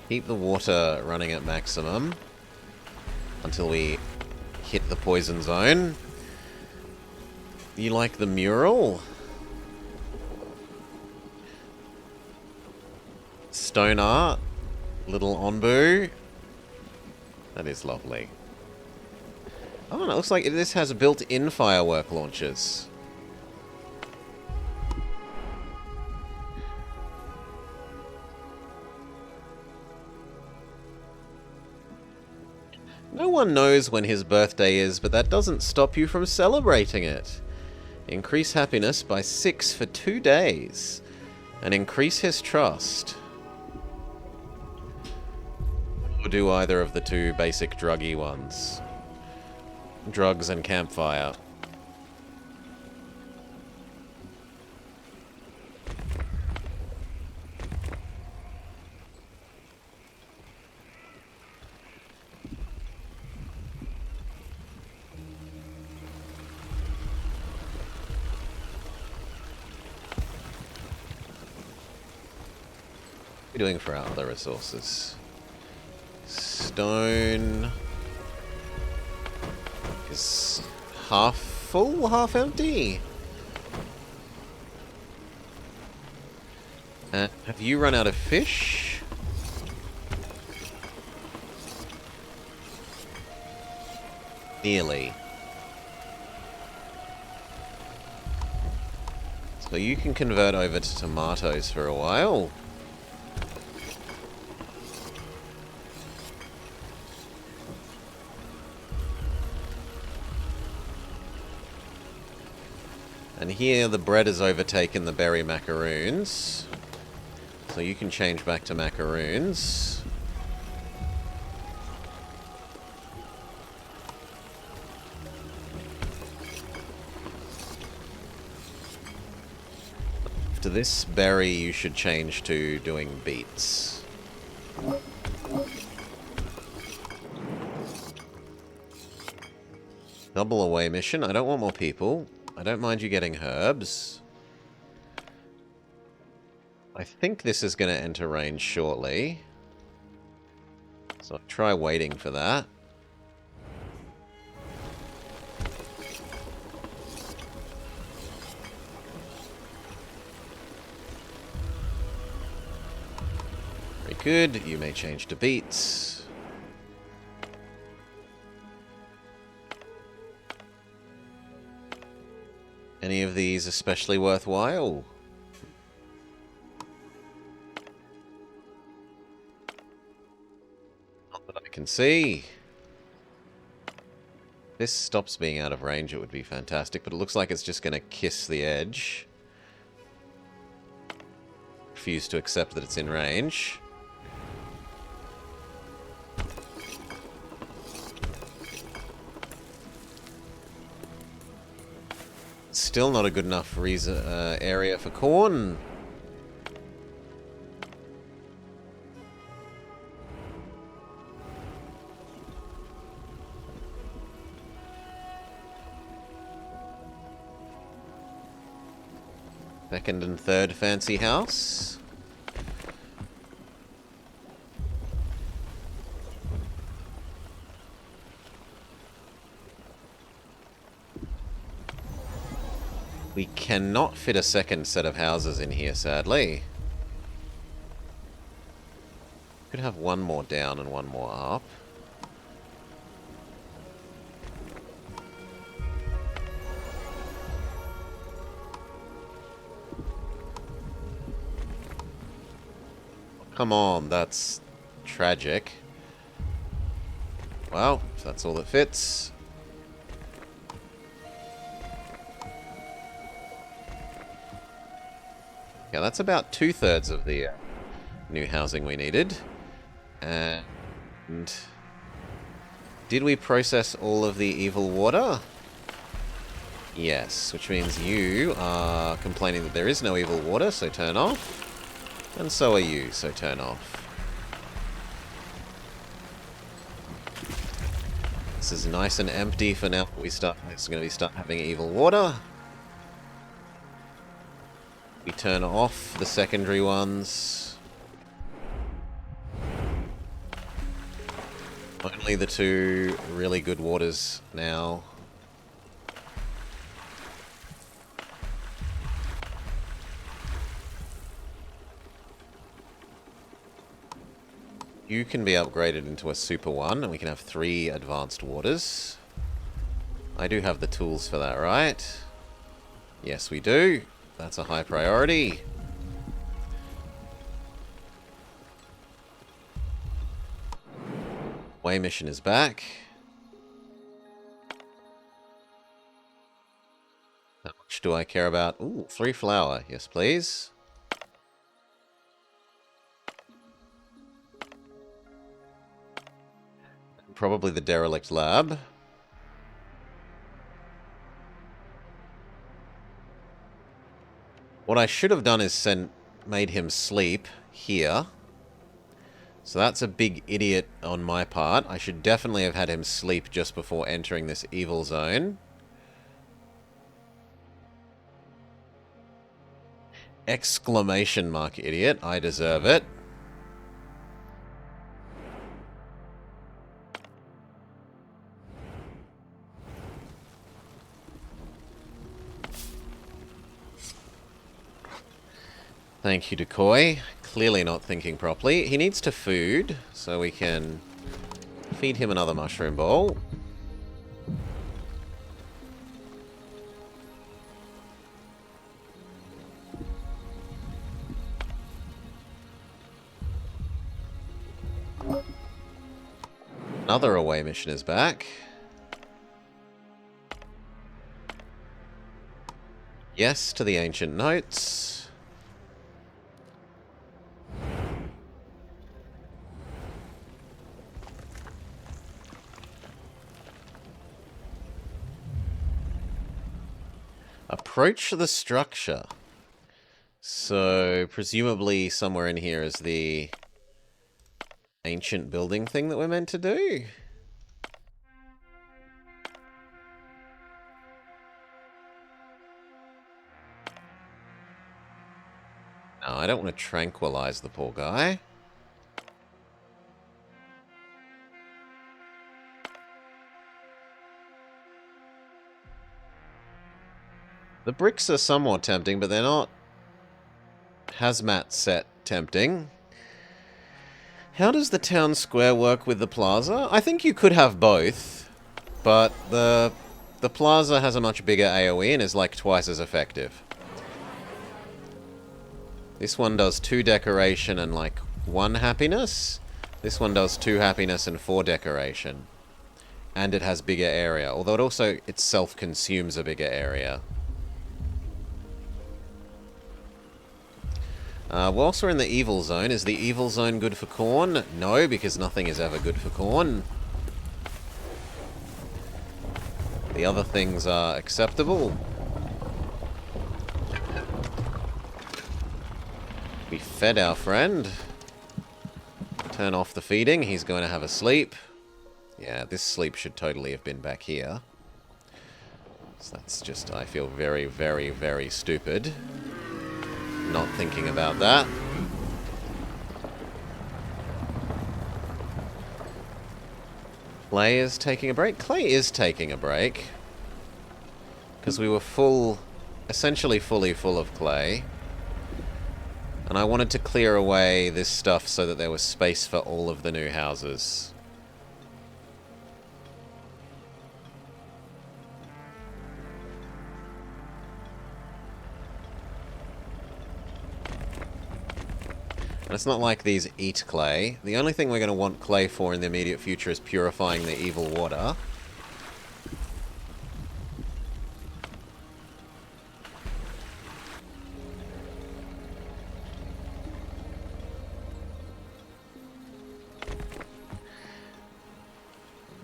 Speaker 1: Keep the water running at maximum until we hit the poison zone. You like the mural? Stone art. Little Onbu. That is lovely. Oh, and it looks like this has built-in firework launchers. No one knows when his birthday is, but that doesn't stop you from celebrating it. Increase happiness by 6 for 2 days. And increase his trust. Or do either of the two basic druggy ones. Drugs and campfire. What are we doing for our other resources? Stone is half full, half empty. Have you run out of fish? Nearly. So you can convert over to tomatoes for a while. And here the bread has overtaken the berry macaroons. So you can change back to macaroons. After this berry, you should change to doing beets. Double away mission. I don't want more people. I don't mind you getting herbs. I think this is going to enter range shortly. So I'll try waiting for that. Very good. You may change to beets. Any of these especially worthwhile? Not that I can see. If this stops being out of range, it would be fantastic, but it looks like it's just going to kiss the edge. Refuse to accept that it's in range. Still not a good enough area for corn. Second and third fancy house. We cannot fit a second set of houses in here, sadly. Could have one more down and one more up. Come on, that's tragic. Well, if that's all that fits. Yeah, that's about 2/3 of the new housing we needed. And did we process all of the evil water? Yes, which means you are complaining that there is no evil water, so turn off. And so are you, so turn off. This is nice and empty for now. It's going to start having evil water. We turn off the secondary ones. Only the two really good waters now. You can be upgraded into a super one, and we can have 3 advanced waters. I do have the tools for that, right? Yes, we do. That's a high priority. Way mission is back. How much do I care about? Ooh, 3 flour. Yes, please. Probably the derelict lab. What I should have done is made him sleep here. So that's a big idiot on my part. I should definitely have had him sleep just before entering this evil zone. Exclamation mark, idiot. I deserve it. Thank you, Decoy. Clearly not thinking properly. He needs to food, so we can feed him another mushroom bowl. Another away mission is back. Yes to the ancient notes. Approach the structure. So, presumably somewhere in here is the ancient building thing that we're meant to do. No, I don't want to tranquilize the poor guy. The bricks are somewhat tempting, but they're not hazmat set tempting. How does the town square work with the plaza? I think you could have both, but the plaza has a much bigger AoE and is like twice as effective. This one does 2 decoration and like 1 happiness. This one does 2 happiness and 4 decoration. And it has bigger area, although it also itself consumes a bigger area. Whilst we're in the evil zone, is the evil zone good for corn? No, because nothing is ever good for corn. The other things are acceptable. We fed our friend. Turn off the feeding, he's going to have a sleep. Yeah, this sleep should totally have been back here. So that's just, I feel very, very, very stupid not thinking about that. Clay is taking a break? Clay is taking a break. Because we were full, essentially fully full of clay. And I wanted to clear away this stuff so that there was space for all of the new houses. And it's not like these eat clay. The only thing we're going to want clay for in the immediate future is purifying the evil water.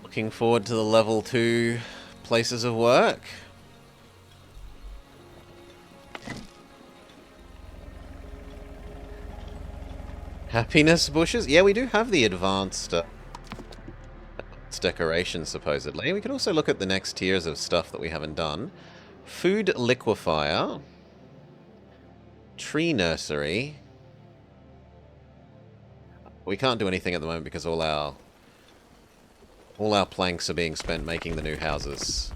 Speaker 1: Looking forward to the level 2 places of work. Happiness bushes? Yeah, we do have the advanced decoration, supposedly. We could also look at the next tiers of stuff that we haven't done. Food liquefier. Tree nursery. We can't do anything at the moment because all our planks are being spent making the new houses.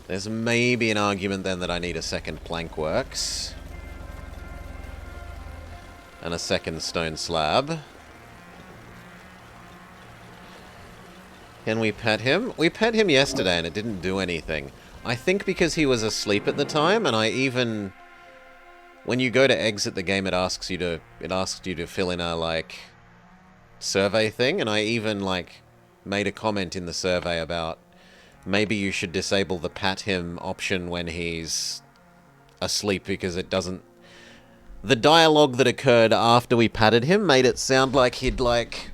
Speaker 1: There's maybe an argument then that I need a second plank works. And a second stone slab. Can we pet him? We pet him yesterday and it didn't do anything. I think because he was asleep at the time, and I even... When you go to exit the game, it asks you to fill in a, like, survey thing, and I even, like, made a comment in the survey about maybe you should disable the pat him option when he's asleep because it doesn't... The dialogue that occurred after we patted him made it sound like he'd, like,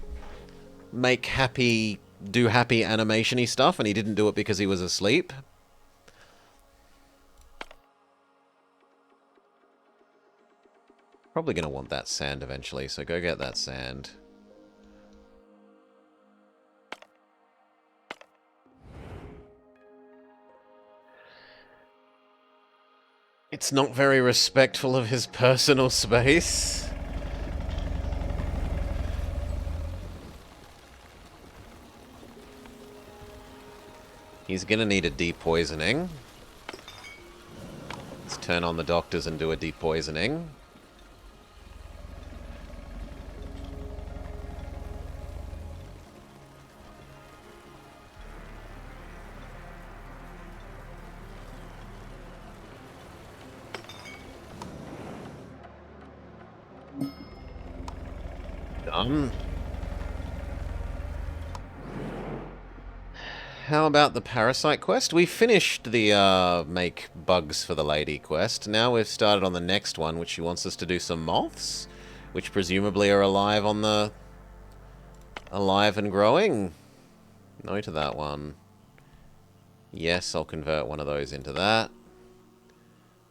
Speaker 1: do happy animation-y stuff, and he didn't do it because he was asleep. Probably going to want that sand eventually, so go get that sand. It's not very respectful of his personal space. He's gonna need a depoisoning. Let's turn on the doctors and do a depoisoning. Done. How about the parasite quest? We finished the make bugs for the lady quest. Now we've started on the next one, which she wants us to do some moths, which presumably are alive on the... alive and growing. No to that one. Yes, I'll convert one of those into that.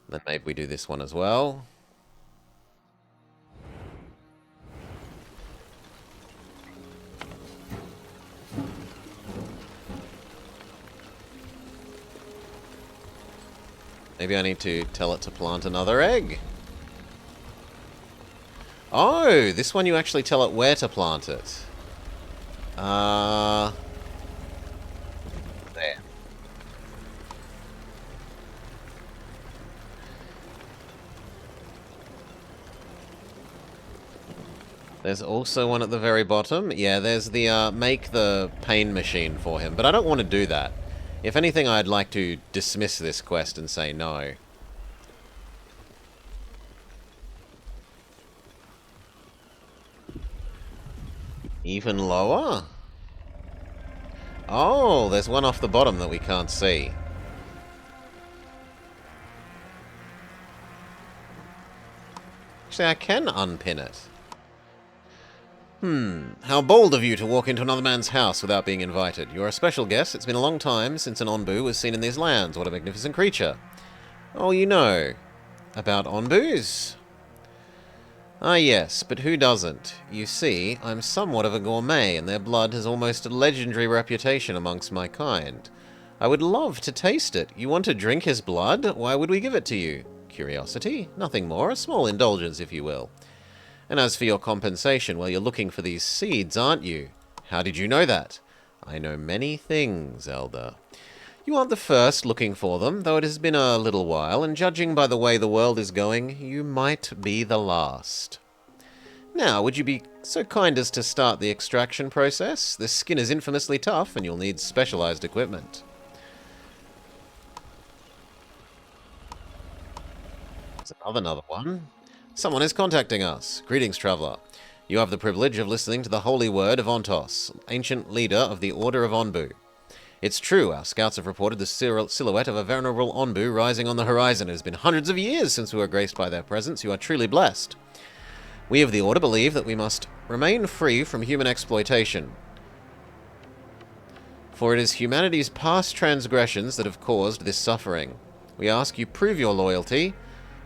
Speaker 1: Then maybe we do this one as well. Maybe I need to tell it to plant another egg. Oh, this one you actually tell it where to plant it. There. There's also one at the very bottom. Yeah, there's the, make the pain machine for him. But I don't want to do that. If anything, I'd like to dismiss this quest and say no. Even lower? Oh, there's one off the bottom that we can't see. Actually, I can unpin it. How bold of you to walk into another man's house without being invited. You're a special guest. It's been a long time since an Onbu was seen in these lands. What a magnificent creature. Oh, you know about Onbus? Ah, yes, but who doesn't? You see, I'm somewhat of a gourmet, and their blood has almost a legendary reputation amongst my kind. I would love to taste it. You want to drink his blood? Why would we give it to you? Curiosity? Nothing more. A small indulgence, if you will. And as for your compensation, well, you're looking for these seeds, aren't you? How did you know that? I know many things, Elder. You aren't the first looking for them, though it has been a little while, and judging by the way the world is going, you might be the last. Now, would you be so kind as to start the extraction process? This skin is infamously tough, and you'll need specialized equipment. There's another one. Someone is contacting us. Greetings, traveler. You have the privilege of listening to the holy word of Ontos, ancient leader of the Order of Onbu. It's true, our scouts have reported the silhouette of a venerable Onbu rising on the horizon. It has been hundreds of years since we were graced by their presence. You are truly blessed. We of the Order believe that we must remain free from human exploitation, for it is humanity's past transgressions that have caused this suffering. We ask you prove your loyalty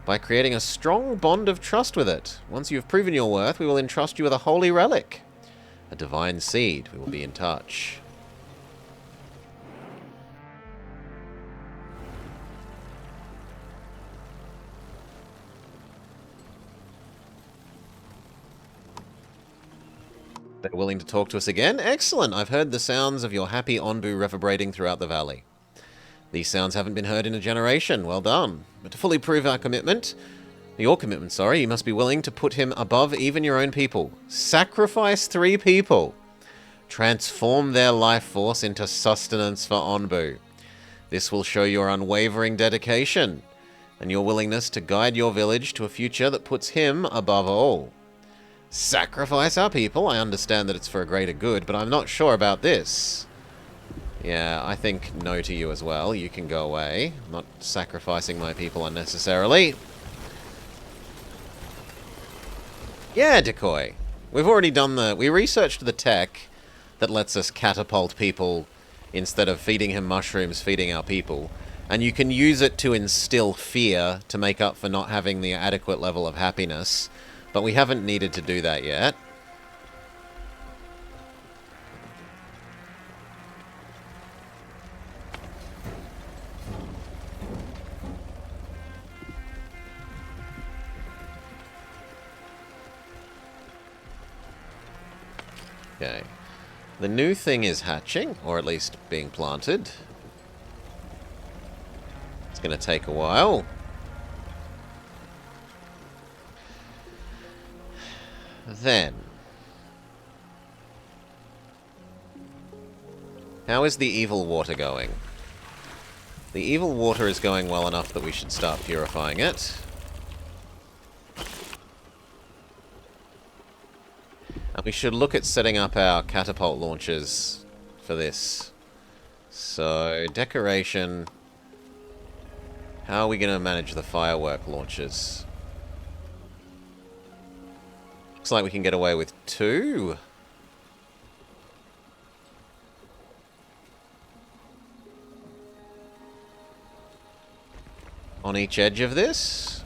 Speaker 1: by creating a strong bond of trust with it. Once you have proven your worth, we will entrust you with a holy relic, a divine seed. We will be in touch. They're willing to talk to us again? Excellent! I've heard the sounds of your happy Onbu reverberating throughout the valley. These sounds haven't been heard in a generation. Well done. But to fully prove our commitment, your commitment, sorry, you must be willing to put him above even your own people. Sacrifice 3 people. Transform their life force into sustenance for Onbu. This will show your unwavering dedication and your willingness to guide your village to a future that puts him above all. Sacrifice our people? I understand that it's for a greater good, but I'm not sure about this. Yeah, I think no to you as well. You can go away. I'm not sacrificing my people unnecessarily. Yeah, decoy. We've already done we researched the tech that lets us catapult people instead of feeding him mushrooms, feeding our people. And you can use it to instill fear to make up for not having the adequate level of happiness. But we haven't needed to do that yet. Okay. The new thing is hatching, or at least being planted. It's going to take a while. Then, how is the evil water going? The evil water is going well enough that we should start purifying it. And we should look at setting up our catapult launchers for this So, decoration. How are we going to manage the firework launches? Looks like we can get away with 2. On each edge of this.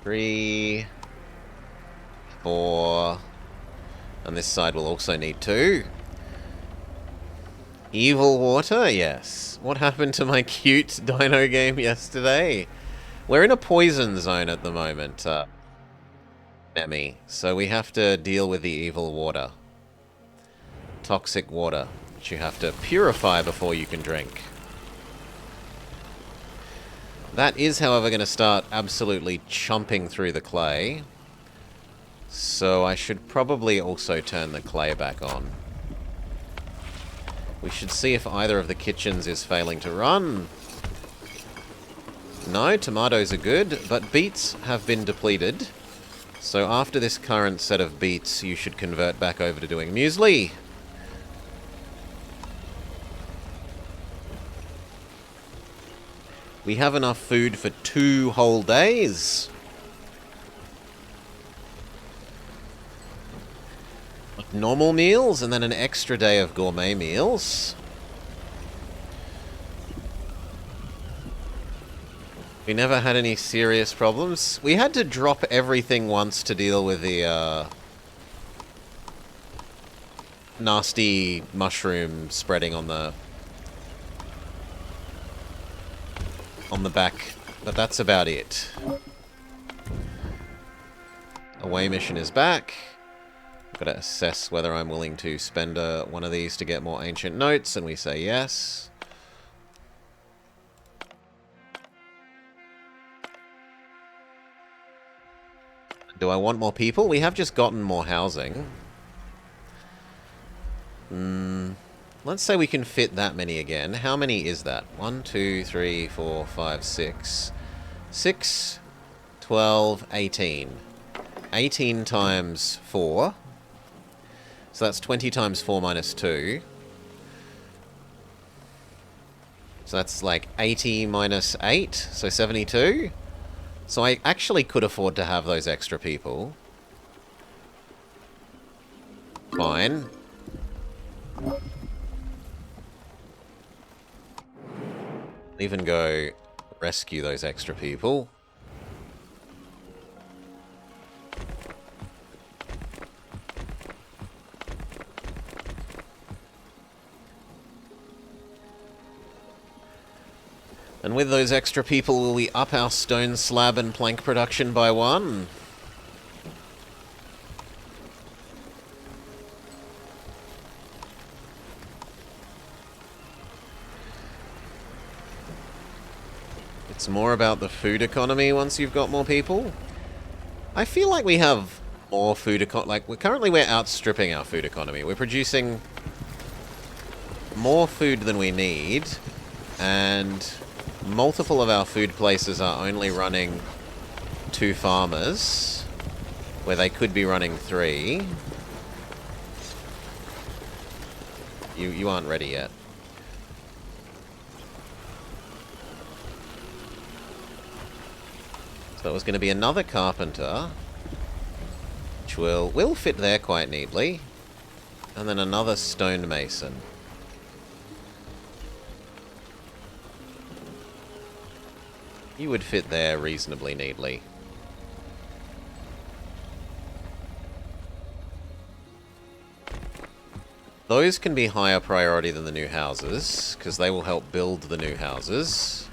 Speaker 1: Three, 4, and this side will also need 2. Evil water? Yes. What happened to my cute dino game yesterday? We're in a poison zone at the moment, Nemi, so we have to deal with the evil water. Toxic water, which you have to purify before you can drink. That is, however, going to start absolutely chomping through the clay. So I should probably also turn the clay back on. We should see if either of the kitchens is failing to run. No, tomatoes are good, but beets have been depleted. So after this current set of beets, you should convert back over to doing muesli. We have enough food for 2 whole days. Normal meals, and then an extra day of gourmet meals. We never had any serious problems. We had to drop everything once to deal with the nasty mushroom spreading on the back, but that's about it. Away mission is back. Got to assess whether I'm willing to spend one of these to get more ancient notes, and we say yes. Do I want more people? We have just gotten more housing. Let's say we can fit that many again. How many is that? 1, 2, 3, 4, 5, 6. 6, 12, 18. 18 times 4. So that's 20 times 4 minus 2. So that's like 80 minus 8, so 72. So I actually could afford to have those extra people. Fine. Even go rescue those extra people. And with those extra people, will we up our stone slab and plank production by 1? It's more about the food economy once you've got more people. I feel like we have more food currently we're outstripping our food economy. We're producing more food than we need, and multiple of our food places are only running 2 farmers, where they could be running 3. You aren't ready yet. So it was going to be another carpenter, which will fit there quite neatly, and then another stonemason. You would fit there reasonably neatly. Those can be higher priority than the new houses, because they will help build the new houses.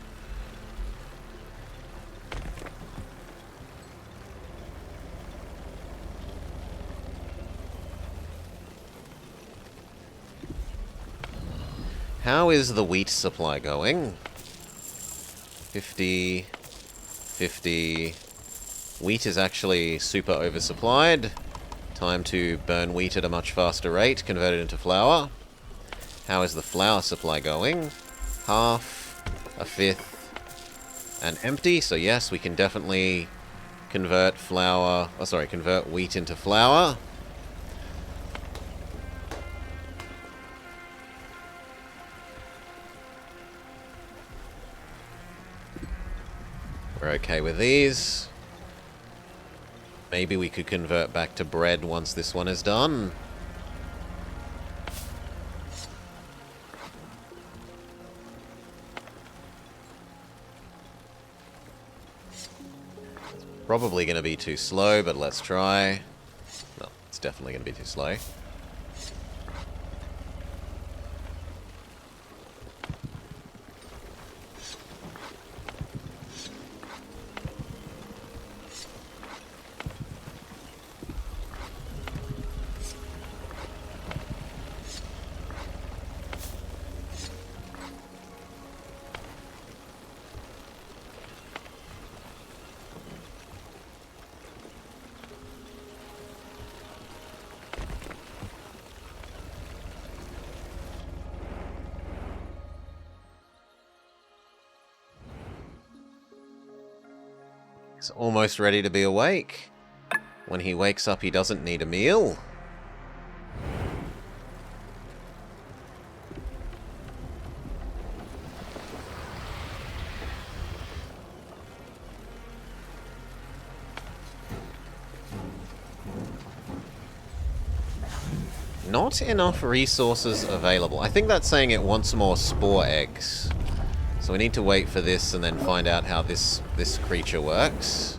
Speaker 1: How is the wheat supply going? 50, 50. Wheat is actually super oversupplied. Time to burn wheat at a much faster rate, convert it into flour. How is the flour supply going? Half, a fifth, and empty, so yes, we can definitely convert convert wheat into flour. We're okay with these. Maybe we could convert back to bread once this one is done. Probably going to be too slow, but let's try. No, it's definitely going to be too slow. He's almost ready to be awake. When he wakes up, he doesn't need a meal. Not enough resources available. I think that's saying it wants more spore eggs. So we need to wait for this and then find out how this creature works.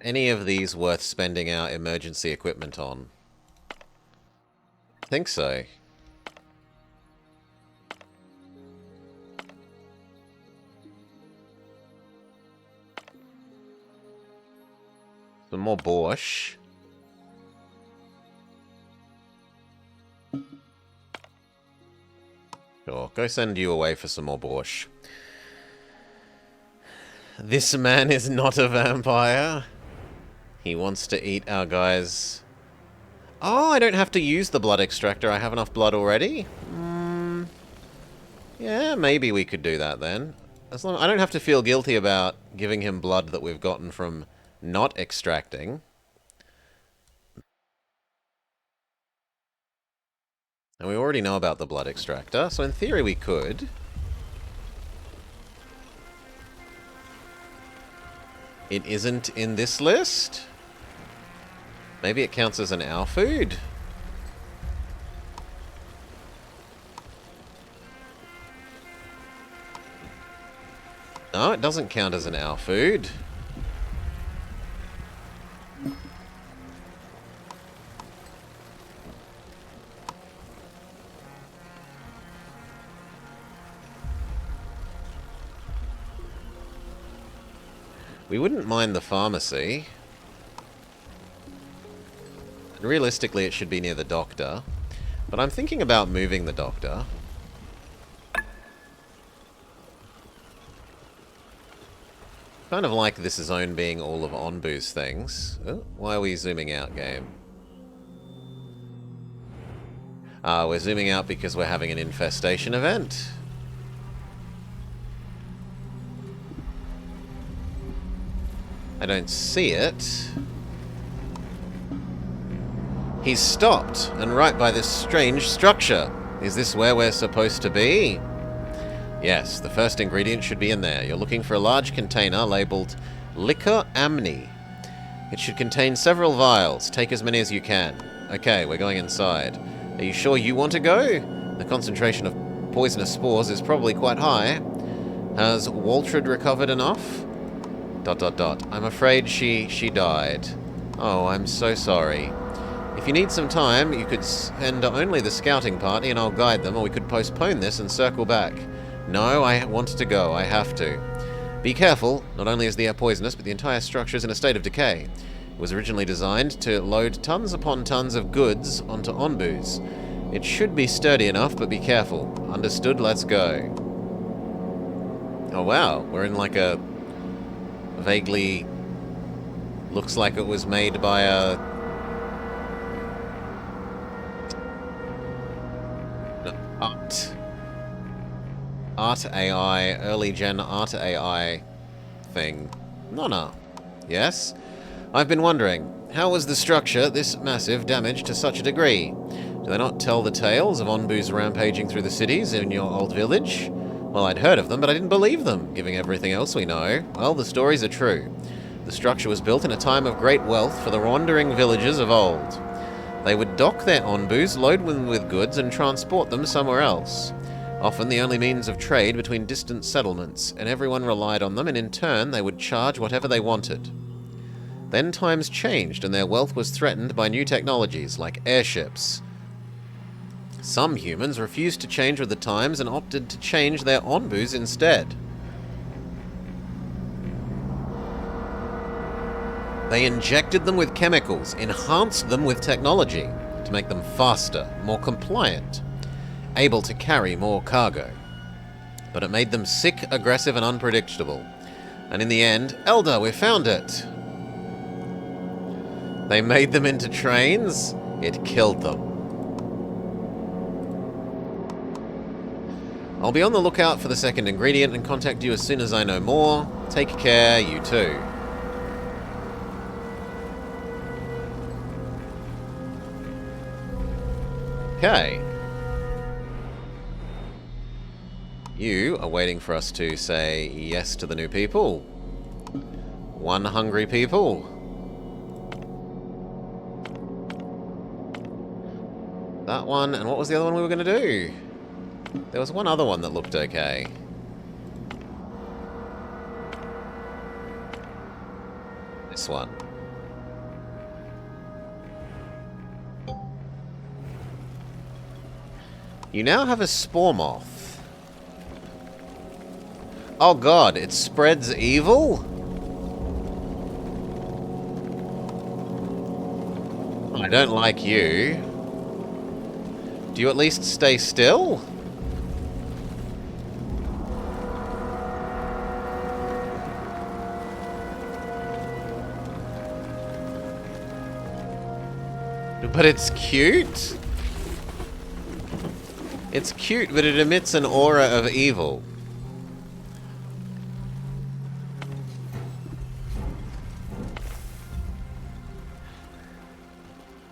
Speaker 1: Any of these worth spending our emergency equipment on? I think so. Some more borscht. Sure, go send you away for some more borscht. This man is not a vampire. He wants to eat our guys. Oh, I don't have to use the blood extractor. I have enough blood already. Yeah, maybe we could do that then. As long I don't have to feel guilty about giving him blood that we've gotten from not extracting. And we already know about the blood extractor, so in theory we could. It isn't in this list? Maybe it counts as an our food? No, it doesn't count as an our food. We wouldn't mind the pharmacy. And realistically, it should be near the doctor. But I'm thinking about moving the doctor. Kind of like this zone being all of Onbu's things. Oh, why are we zooming out, game? We're zooming out because we're having an infestation event. I don't see it. He's stopped, and right by this strange structure. Is this where we're supposed to be? Yes, the first ingredient should be in there. You're looking for a large container labeled Liquor Amni. It should contain several vials. Take as many as you can. Okay, we're going inside. Are you sure you want to go? The concentration of poisonous spores is probably quite high. Has Waltred recovered enough? ... I'm afraid she died. Oh, I'm so sorry. If you need some time, you could send only the scouting party and I'll guide them, or we could postpone this and circle back. No, I want to go. I have to. Be careful. Not only is the air poisonous, but the entire structure is in a state of decay. It was originally designed to load tons upon tons of goods onto Onbus. It should be sturdy enough, but be careful. Understood? Let's go. Oh wow, we're in like a vaguely looks like it was made by a art AI, early gen art AI thing. Nonna. Yes? I've been wondering, how was the structure this massive damaged to such a degree? Do they not tell the tales of Onbus rampaging through the cities in your old village? Well, I'd heard of them, but I didn't believe them, given everything else we know. Well, the stories are true. The structure was built in a time of great wealth for the wandering villagers of old. They would dock their Onbus, load them with goods, and transport them somewhere else. Often the only means of trade between distant settlements, and everyone relied on them, and in turn they would charge whatever they wanted. Then times changed, and their wealth was threatened by new technologies, like airships. Some humans refused to change with the times and opted to change their Onbus instead. They injected them with chemicals, enhanced them with technology, to make them faster, more compliant, able to carry more cargo. But it made them sick, aggressive, and unpredictable. And in the end, Elder, we found it! They made them into trains, it killed them. I'll be on the lookout for the second ingredient and contact you as soon as I know more. Take care, you too. Okay. You are waiting for us to say yes to the new people. One hungry people. That one, and what was the other one we were going to do? There was one other one that looked okay. This one. You now have a spore moth. Oh god, it spreads evil? I don't like you. Do you at least stay still? But it's cute. It's cute, but it emits an aura of evil.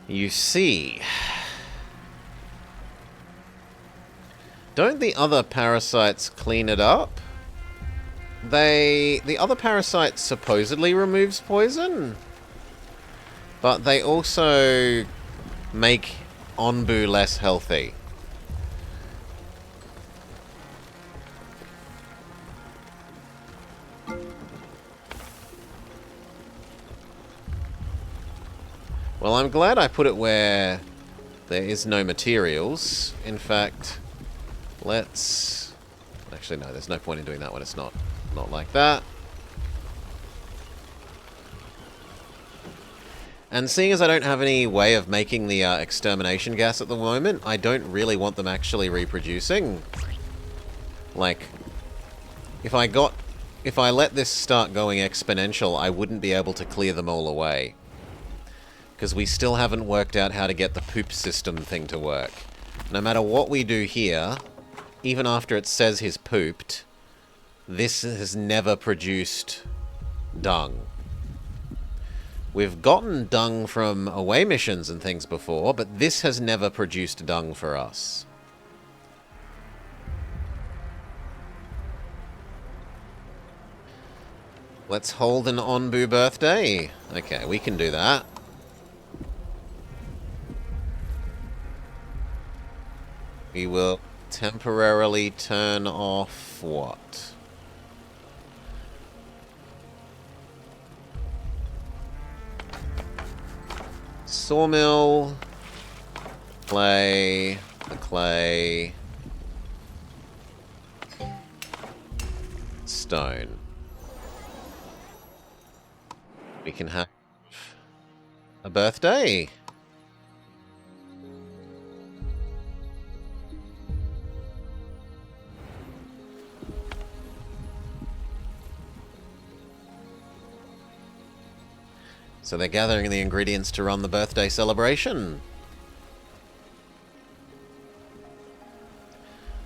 Speaker 1: You see. Don't the other parasites clean it up? The other parasite supposedly removes poison, but they also make Onbu less healthy. Well, I'm glad I put it where there is no materials. In fact, let's... Actually, no, there's no point in doing that when it's not like that. And seeing as I don't have any way of making the extermination gas at the moment, I don't really want them actually reproducing. Like, if I let this start going exponential, I wouldn't be able to clear them all away. Because we still haven't worked out how to get the poop system thing to work. No matter what we do here, even after it says he's pooped, this has never produced dung. We've gotten dung from away missions and things before, but this has never produced dung for us. Let's hold an Onbu birthday. Okay, we can do that. We will temporarily turn off what? Sawmill, clay, the clay, stone. We can have a birthday. So they're gathering the ingredients to run the birthday celebration.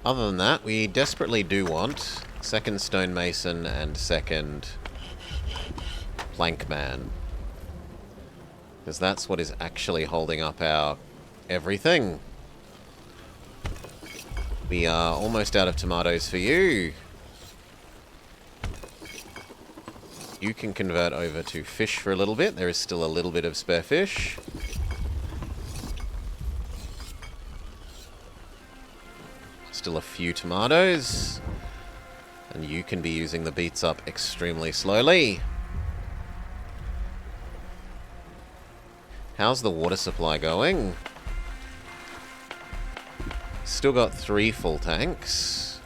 Speaker 1: Other than that, we desperately do want second stonemason and second plankman. Because that's what is actually holding up our everything. We are almost out of tomatoes for you. You can convert over to fish for a little bit. There is still a little bit of spare fish. Still a few tomatoes. And you can be using the beets up extremely slowly. How's the water supply going? Still got 3 full tanks.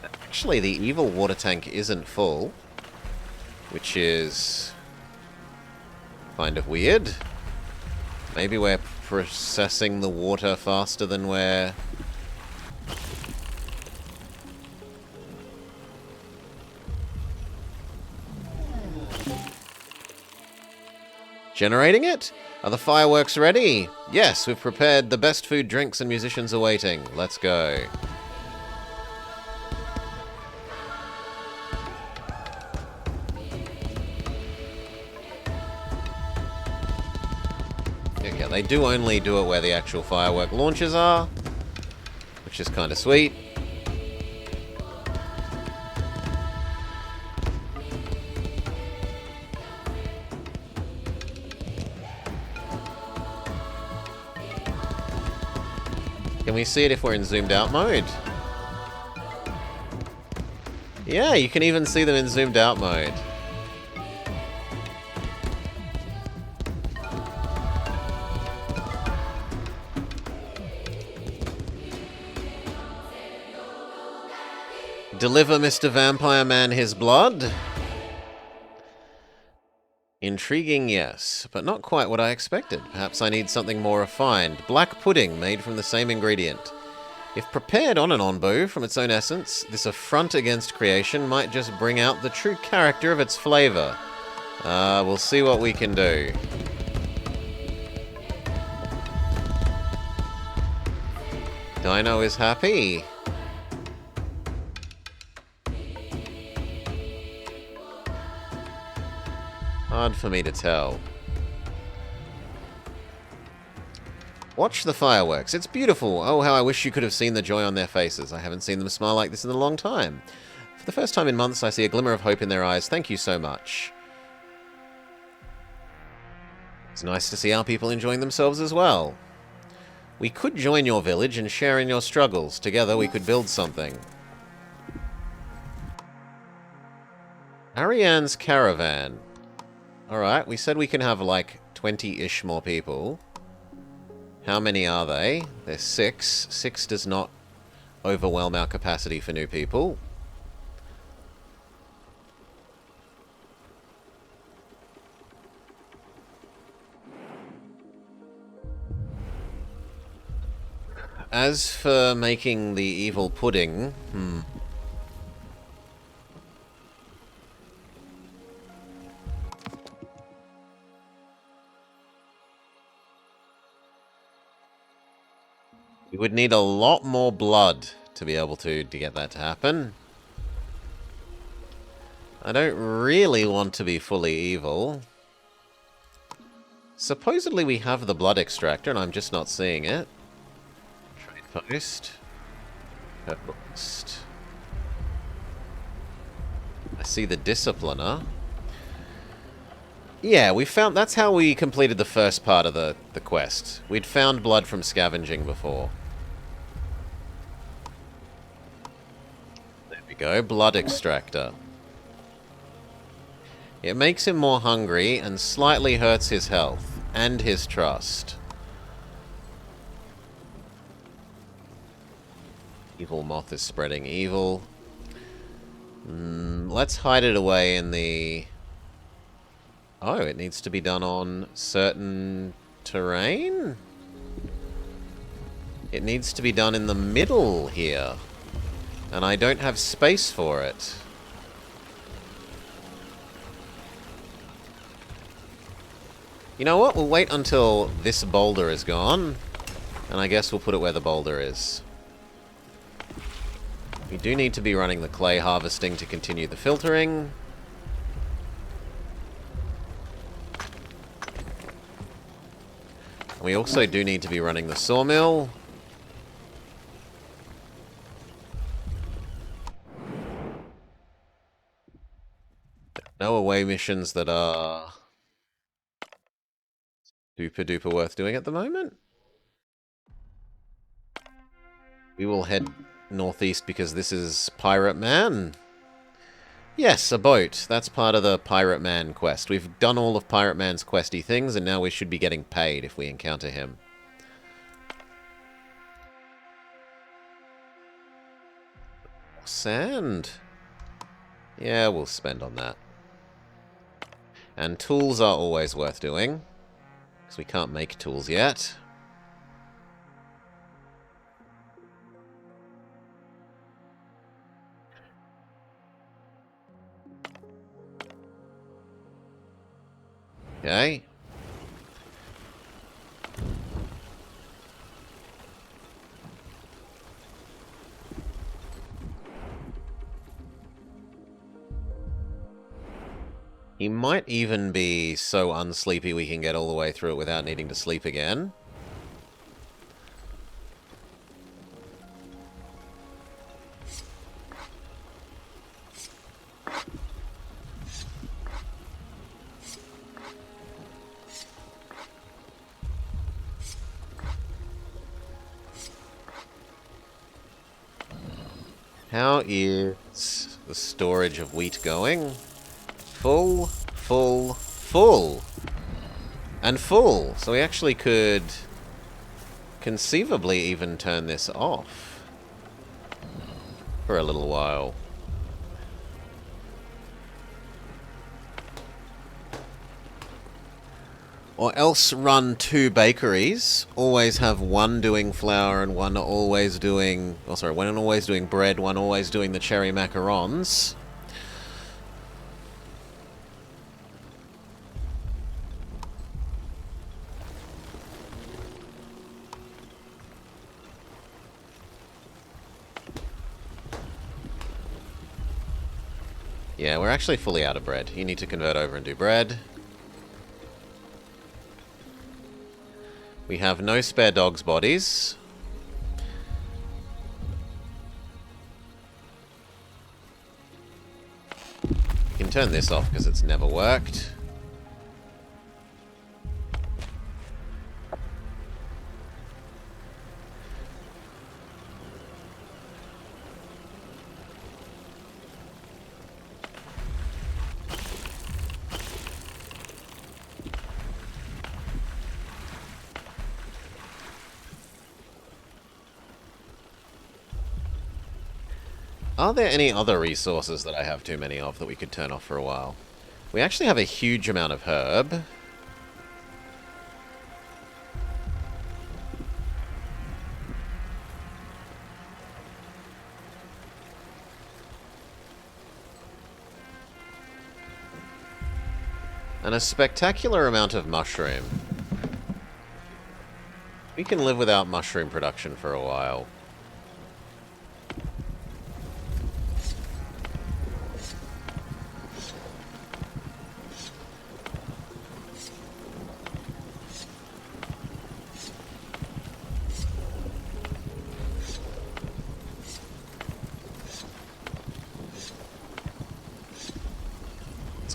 Speaker 1: Actually, the evil water tank isn't full, which is kind of weird. Maybe we're processing the water faster than we're... generating it? Are the fireworks ready? Yes, we've prepared the best food, drinks, and musicians are waiting. Let's go. Yeah, they do only do it where the actual firework launchers are, which is kind of sweet. Can we see it if we're in zoomed out mode? Yeah, you can even see them in zoomed out mode. Deliver Mr. Vampire Man his blood? Intriguing, yes, but not quite what I expected. Perhaps I need something more refined. Black pudding made from the same ingredient. If prepared on an onbu from its own essence, this affront against creation might just bring out the true character of its flavor. We'll see what we can do. Dino is happy. Hard for me to tell. Watch the fireworks. It's beautiful. Oh, how I wish you could have seen the joy on their faces. I haven't seen them smile like this in a long time. For the first time in months, I see a glimmer of hope in their eyes. Thank you so much. It's nice to see our people enjoying themselves as well. We could join your village and share in your struggles. Together, we could build something. Ariane's caravan. Alright, we said we can have like 20-ish more people. How many are they? There's 6. 6 does not overwhelm our capacity for new people. As for making the evil pudding, we would need a lot more blood to be able to get that to happen. I don't really want to be fully evil. Supposedly we have the blood extractor and I'm just not seeing it. Trade post. Post. I see the discipliner. Yeah, we found... that's how we completed the first part of the quest. We'd found blood from scavenging before. There we go, blood extractor. It makes him more hungry and slightly hurts his health and his trust. Evil moth is spreading evil. Let's hide it away in the... oh, it needs to be done on certain terrain? It needs to be done in the middle here. And I don't have space for it. You know what? We'll wait until this boulder is gone. And I guess we'll put it where the boulder is. We do need to be running the clay harvesting to continue the filtering. We also do need to be running the sawmill. No away missions that are duper duper worth doing at the moment. We will head northeast because this is Pirate Man. Yes, a boat. That's part of the Pirate Man quest. We've done all of Pirate Man's questy things, and now we should be getting paid if we encounter him. Sand. Yeah, we'll spend on that. And tools are always worth doing, because we can't make tools yet. Okay. He might even be so unsleepy we can get all the way through it without needing to sleep again. How is the storage of wheat going? Full, full, full. And full. So we actually could conceivably even turn this off for a little while. Or else run 2 bakeries, always have one doing flour and one always doing... Oh, sorry, one always doing bread, one always doing the cherry macarons. Yeah, we're actually fully out of bread. You need to convert over and do bread. We have no spare dogs' bodies. You can turn this off because it's never worked. Are there any other resources that I have too many of that we could turn off for a while? We actually have a huge amount of herb. And a spectacular amount of mushroom. We can live without mushroom production for a while.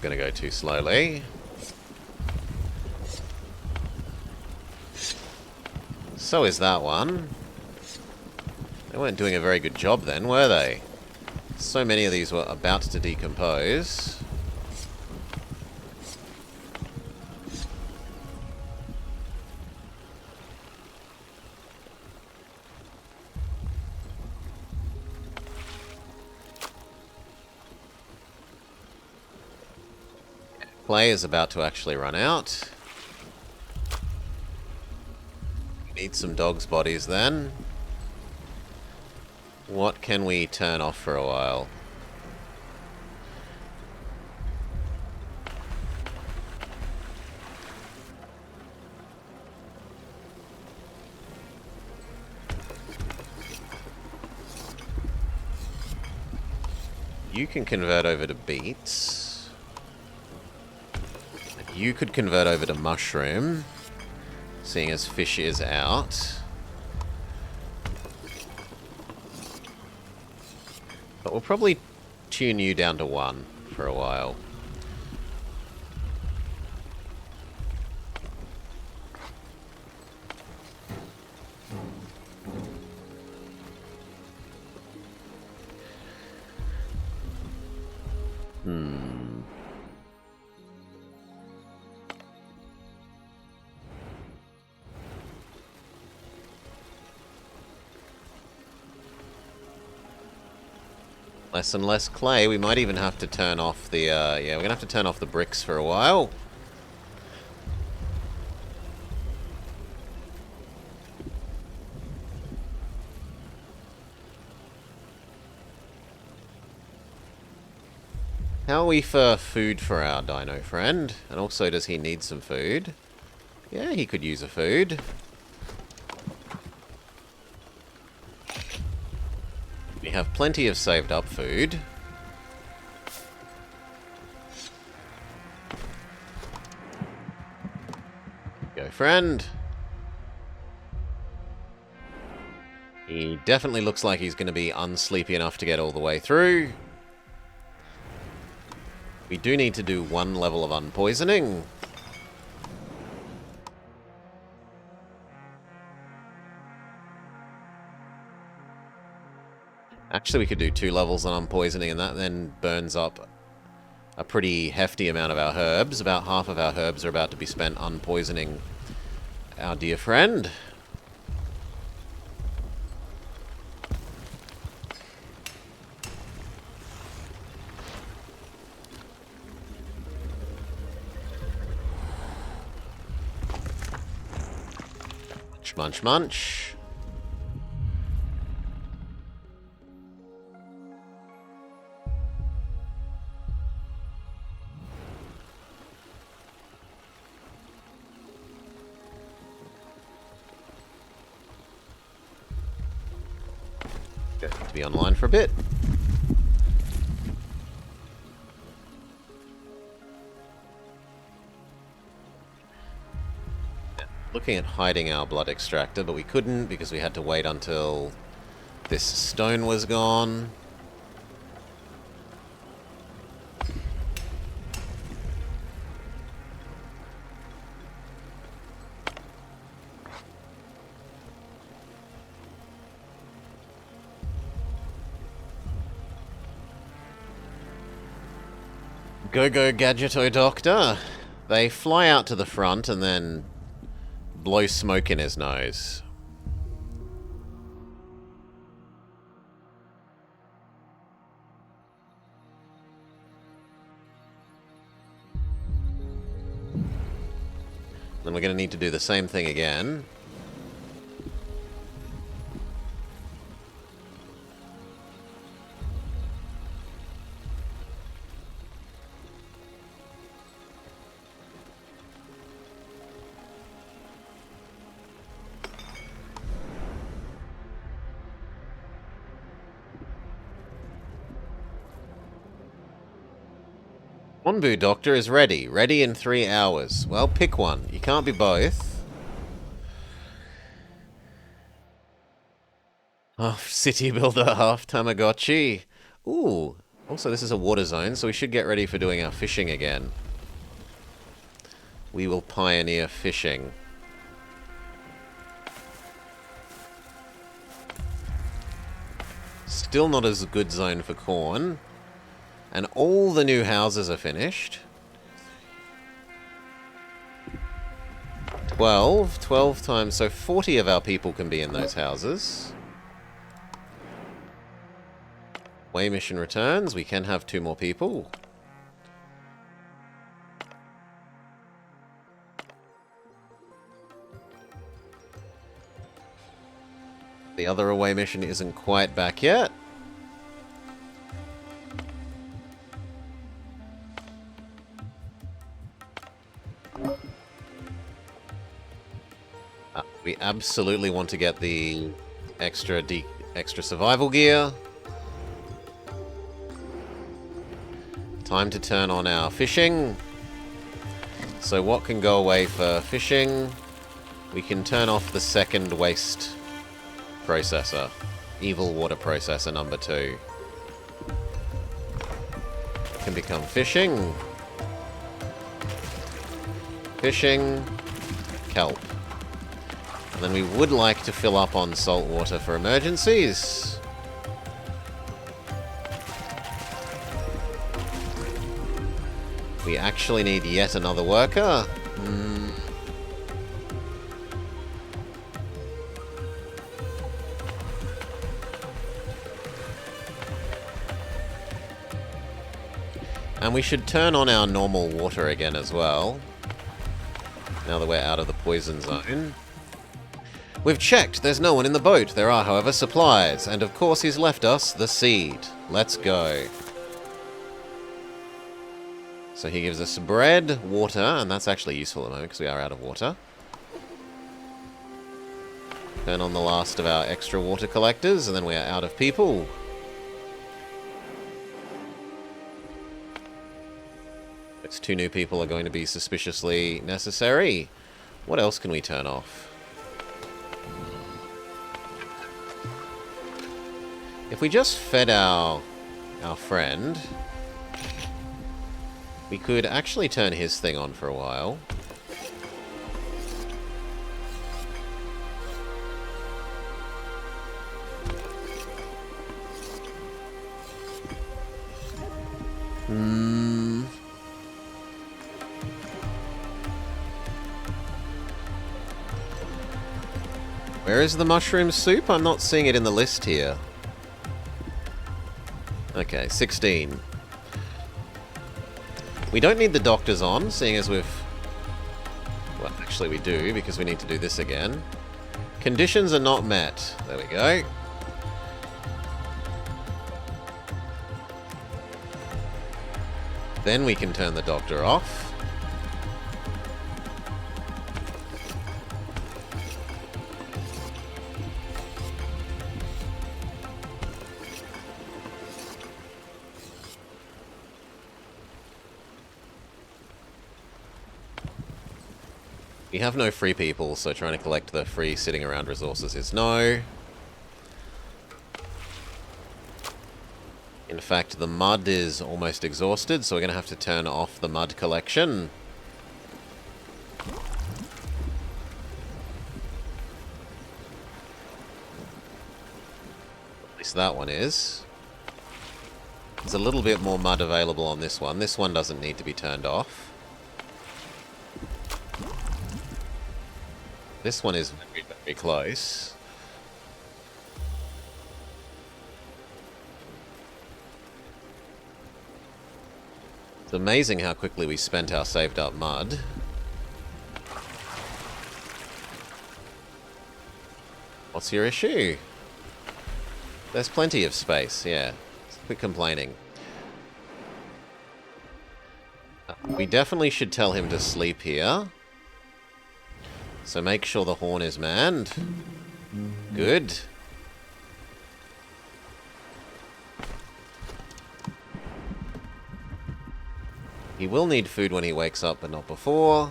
Speaker 1: Going to go too slowly. So is that one. They weren't doing a very good job then, were they? So many of these were about to decompose. Clay is about to actually run out. Need some dogs' bodies then. What can we turn off for a while? You can convert over to beets. And you could convert over to mushroom, seeing as fish is out. But we'll probably tune you down to 1 for a while. Less and less clay. We might even have to turn off the, yeah, we're gonna have to turn off the bricks for a while. How are we for food for our dino friend? And also, does he need some food? Yeah, he could use a food. We have plenty of saved up food. Go, friend. He definitely looks like he's going to be unsleepy enough to get all the way through. We do need to do 1 level of unpoisoning. Actually, we could do 2 levels on unpoisoning, and that then burns up a pretty hefty amount of our herbs. About half of our herbs are about to be spent unpoisoning our dear friend. Munch, munch, munch. To be online for a bit. Looking at hiding our blood extractor, but we couldn't because we had to wait until this stone was gone. Go Gadgeto Doctor. They fly out to the front and then blow smoke in his nose. Then we're going to need to do the same thing again. Onbu Doctor is ready. Ready in 3 hours. Well, pick one. You can't be both. Half city builder, half Tamagotchi. Ooh. Also, this is a water zone, so we should get ready for doing our fishing again. We will pioneer fishing. Still not as good zone for corn. And all the new houses are finished. 12 times, so 40 of our people can be in those houses. Way mission returns, we can have 2 more people. The other away mission isn't quite back yet. We absolutely want to get the extra survival gear. Time to turn on our fishing. So what can go away for fishing? We can turn off the second waste processor. Evil water processor number 2. Can become fishing. Fishing. Kelp. And then we would like to fill up on salt water for emergencies. We actually need yet another worker. And we should turn on our normal water again as well. Now that we're out of the poison zone. We've checked. There's no one in the boat. There are, however, supplies. And of course he's left us the seed. Let's go. So he gives us bread, water, and that's actually useful at the moment because we are out of water. Turn on the last of our extra water collectors, and then we are out of people. Those 2 new people are going to be suspiciously necessary. What else can we turn off? If we just fed our friend, we could actually turn his thing on for a while. Where is the mushroom soup? I'm not seeing it in the list here. Okay, 16. We don't need the doctors on, seeing as we've... Well, actually we do, because we need to do this again. Conditions are not met. There we go. Then we can turn the doctor off. We have no free people, so trying to collect the free sitting around resources is no. In fact, the mud is almost exhausted, so we're going to have to turn off the mud collection. At least that one is. There's a little bit more mud available on this one. This one doesn't need to be turned off. This one is very, very close. It's amazing how quickly we spent our saved up mud. What's your issue? There's plenty of space, yeah. Quit complaining. We definitely should tell him to sleep here. So make sure the horn is manned. Good. He will need food when he wakes up, but not before.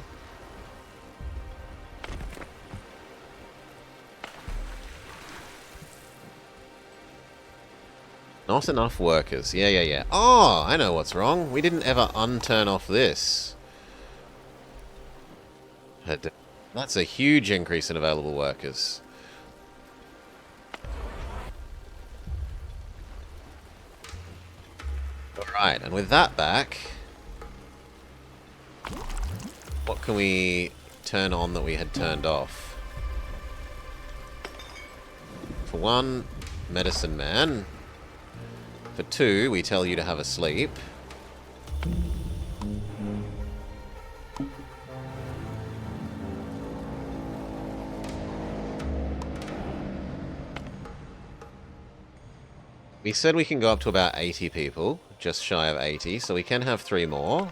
Speaker 1: Not enough workers. Yeah. Oh, I know what's wrong. We didn't ever unturn off this. That's a huge increase in available workers. Alright, and with that back, what can we turn on that we had turned off? For 1, medicine man. For 2, we tell you to have a sleep. We said we can go up to about 80 people, just shy of 80, so we can have 3 more.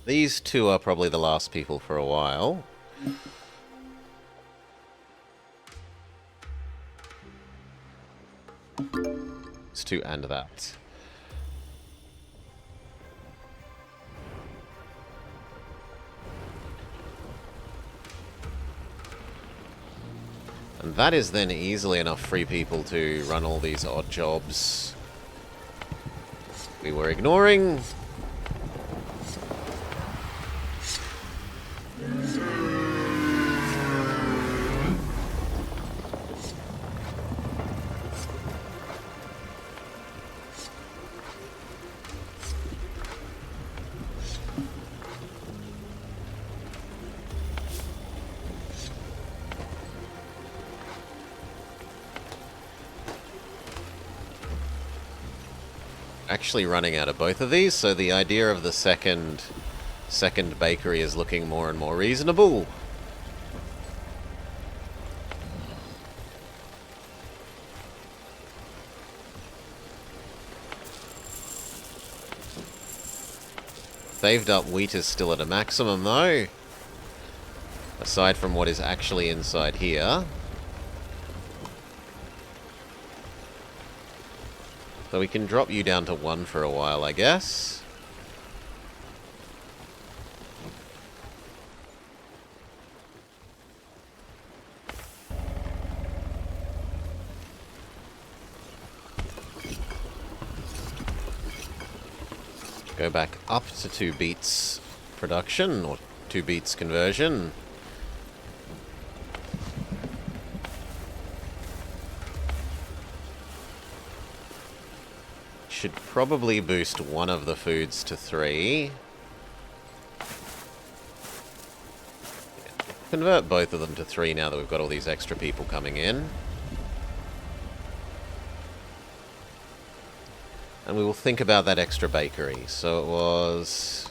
Speaker 1: These 2 are probably the last people for a while. those two and that. And that is then easily enough free people to run all these odd jobs we were ignoring. Actually running out of both of these, so the idea of the second bakery is looking more and more reasonable. Saved up wheat is still at a maximum though, aside from what is actually inside here. So we can drop you down to 1 for a while, I guess. Go back up to 2 beats production, or 2 beats conversion. Should probably boost one of the foods to 3. Convert both of them to 3 now that we've got all these extra people coming in. And we will think about that extra bakery. So it was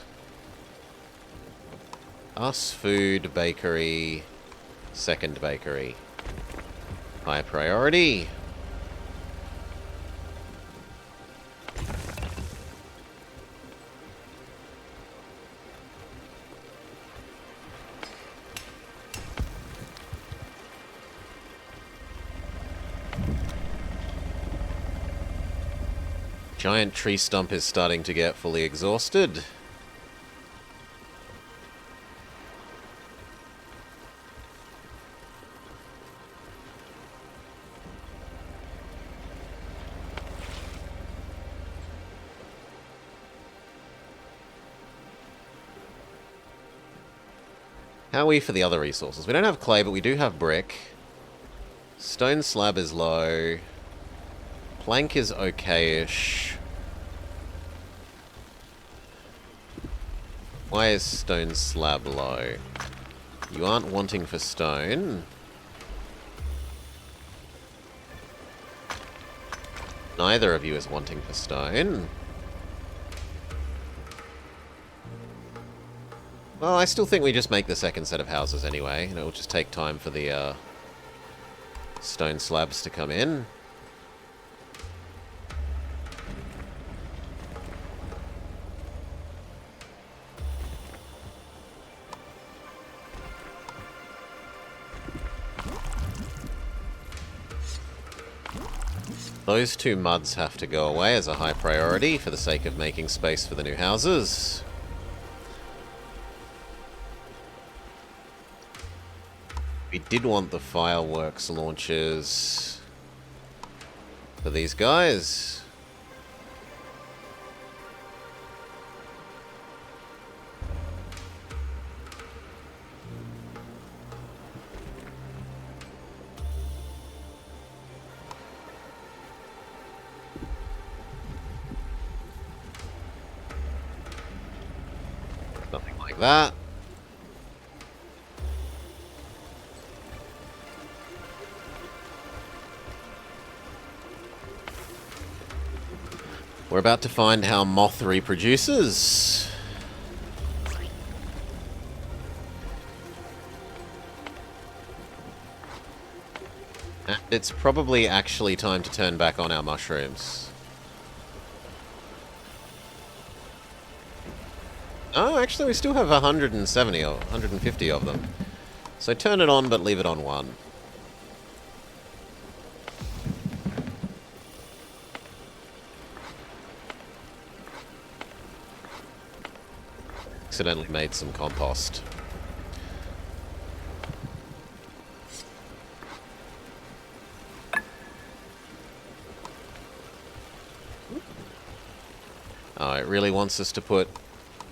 Speaker 1: us, food, bakery, second bakery. High priority. Giant tree stump is starting to get fully exhausted. How are we for the other resources? We don't have clay, but we do have brick. Stone slab is low. Plank is okay-ish. Why is stone slab low? You aren't wanting for stone. Neither of you is wanting for stone. Well, I still think we just make the second set of houses anyway. And it will just take time for the stone slabs to come in. Those 2 muds have to go away as a high priority for the sake of making space for the new houses. We did want the fireworks launchers for these guys. Something like that. We're about to find how moth reproduces. And it's probably actually time to turn back on our mushrooms. Oh, actually we still have 170 or 150 of them. So turn it on, but leave it on 1. accidentally made some compost. Oh, it really wants us to put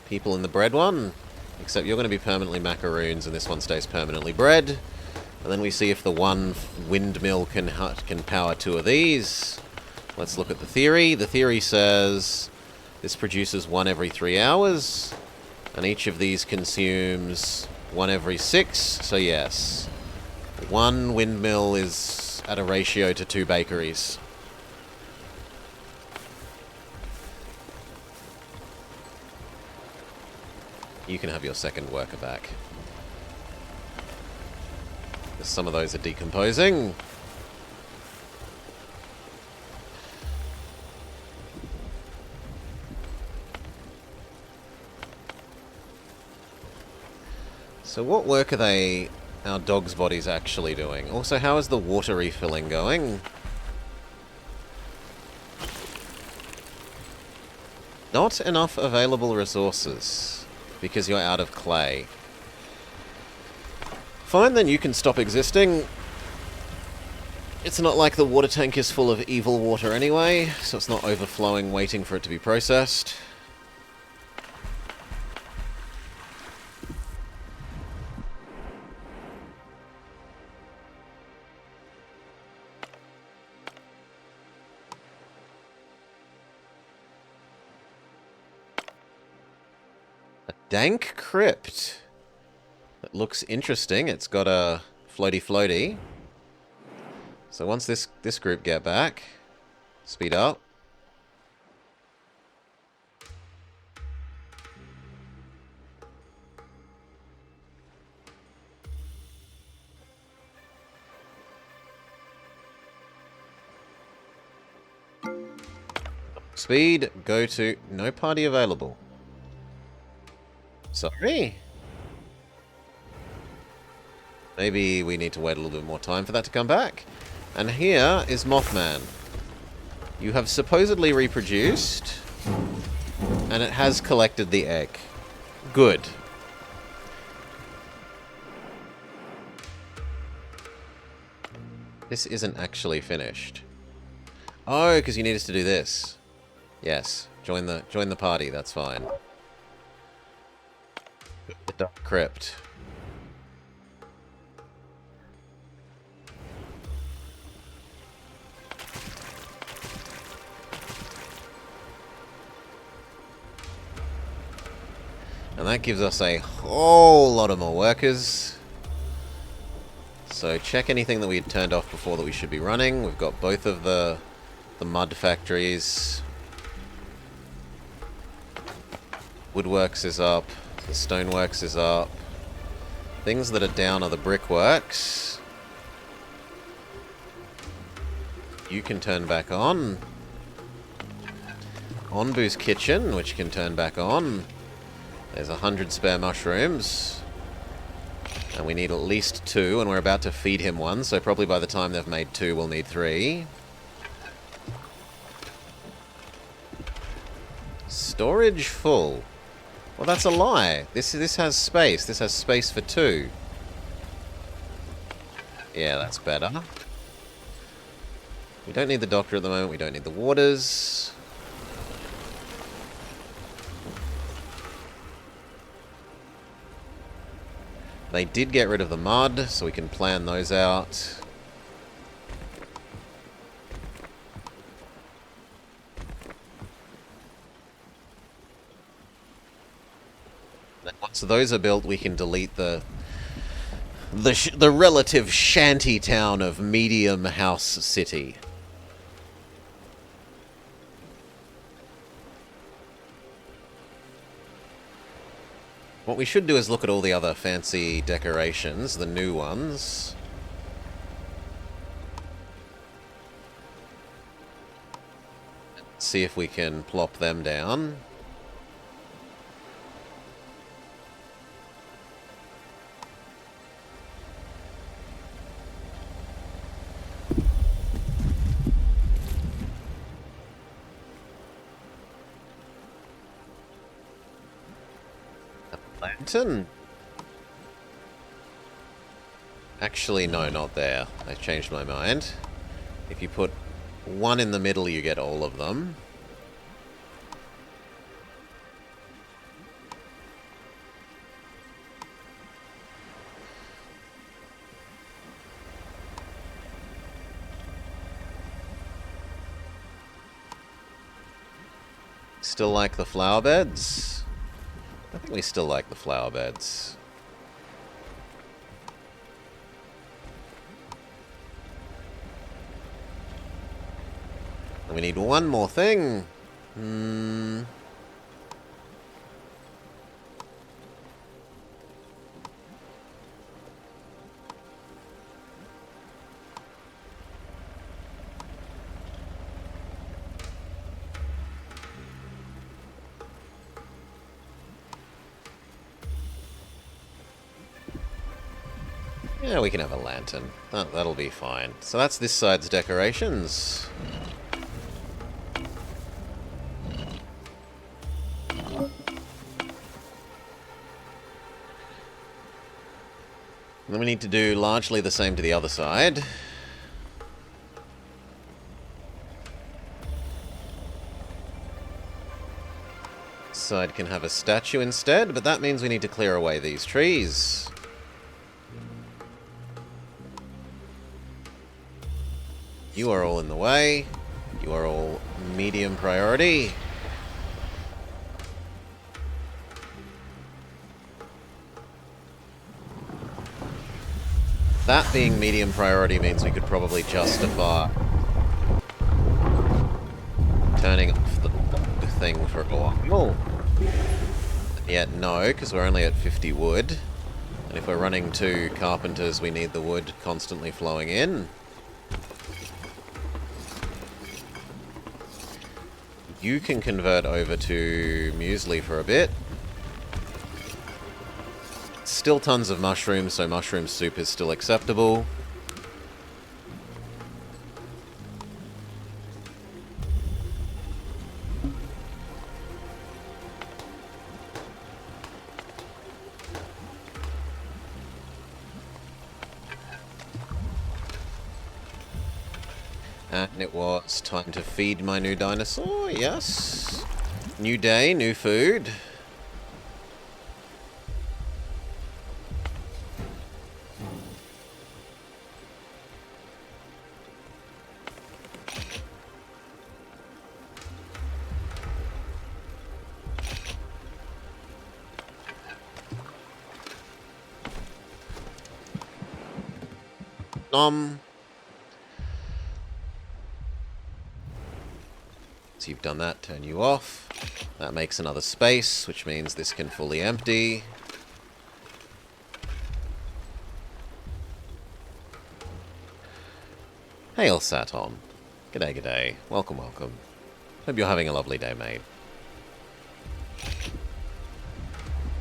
Speaker 1: people in the bread one. Except you're going to be permanently macaroons and this one stays permanently bread. And then we see if the one windmill can power 2 of these. Let's look at the theory. The theory says this produces 1 every 3 hours. And each of these consumes 1 every 6. So yes, 1 windmill is at a ratio to 2 bakeries. You can have your second worker back. Some of those are decomposing. So what work are our dogs' bodies actually doing? Also, how is the water refilling going? Not enough available resources, because you're out of clay. Fine, then you can stop existing. It's not like the water tank is full of evil water anyway, so it's not overflowing waiting for it to be processed. A dank crypt. That looks interesting. It's got a floaty. So once this group get back, speed up. Speed, go to no party available. Sorry. Maybe we need to wait a little bit more time for that to come back. And here is Mothman. You have supposedly reproduced, and it has collected the egg. Good. This isn't actually finished. Oh, because you need us to do this. Yes. Join the party, that's fine. The dark crypt. And that gives us a whole lot of more workers. So check anything that we had turned off before that we should be running. We've got both of the mud factories. Woodworks is up. The stoneworks is up. Things that are down are the brickworks. You can turn back on. Onbu's kitchen, which can turn back on. There's 100 spare mushrooms. And we need at least 2, and we're about to feed him 1, so probably by the time they've made 2, we'll need 3. Storage full. Well, that's a lie. This has space. This has space for 2. Yeah, that's better. We don't need the doctor at the moment. We don't need the waters. They did get rid of the mud, so we can plan those out. Once those are built, we can delete the relative shanty town of Medium House City. What we should do is look at all the other fancy decorations, the new ones. See if we can plop them down. lantern? Actually, no, not there. I changed my mind. If you put one in the middle, you get all of them. Still like the flower beds? I think we still like the flower beds. And we need one more thing. Yeah, we can have a lantern. That'll be fine. So that's this side's decorations. And then we need to do largely the same to the other side. This side can have a statue instead, but that means we need to clear away these trees. You are all in the way. You are all medium priority. That being medium priority means we could probably justify turning off the thing for a while. Yet no, because we're only at 50 wood. And if we're running 2 carpenters, we need the wood constantly flowing in. You can convert over to muesli for a bit. Still tons of mushrooms, so mushroom soup is still acceptable. And it was time to feed my new dinosaur, yes. New day, new food. So you've done that, turn you off. That makes another space, which means this can fully empty. Hail Saturn. G'day, g'day. Welcome, welcome. Hope you're having a lovely day, mate.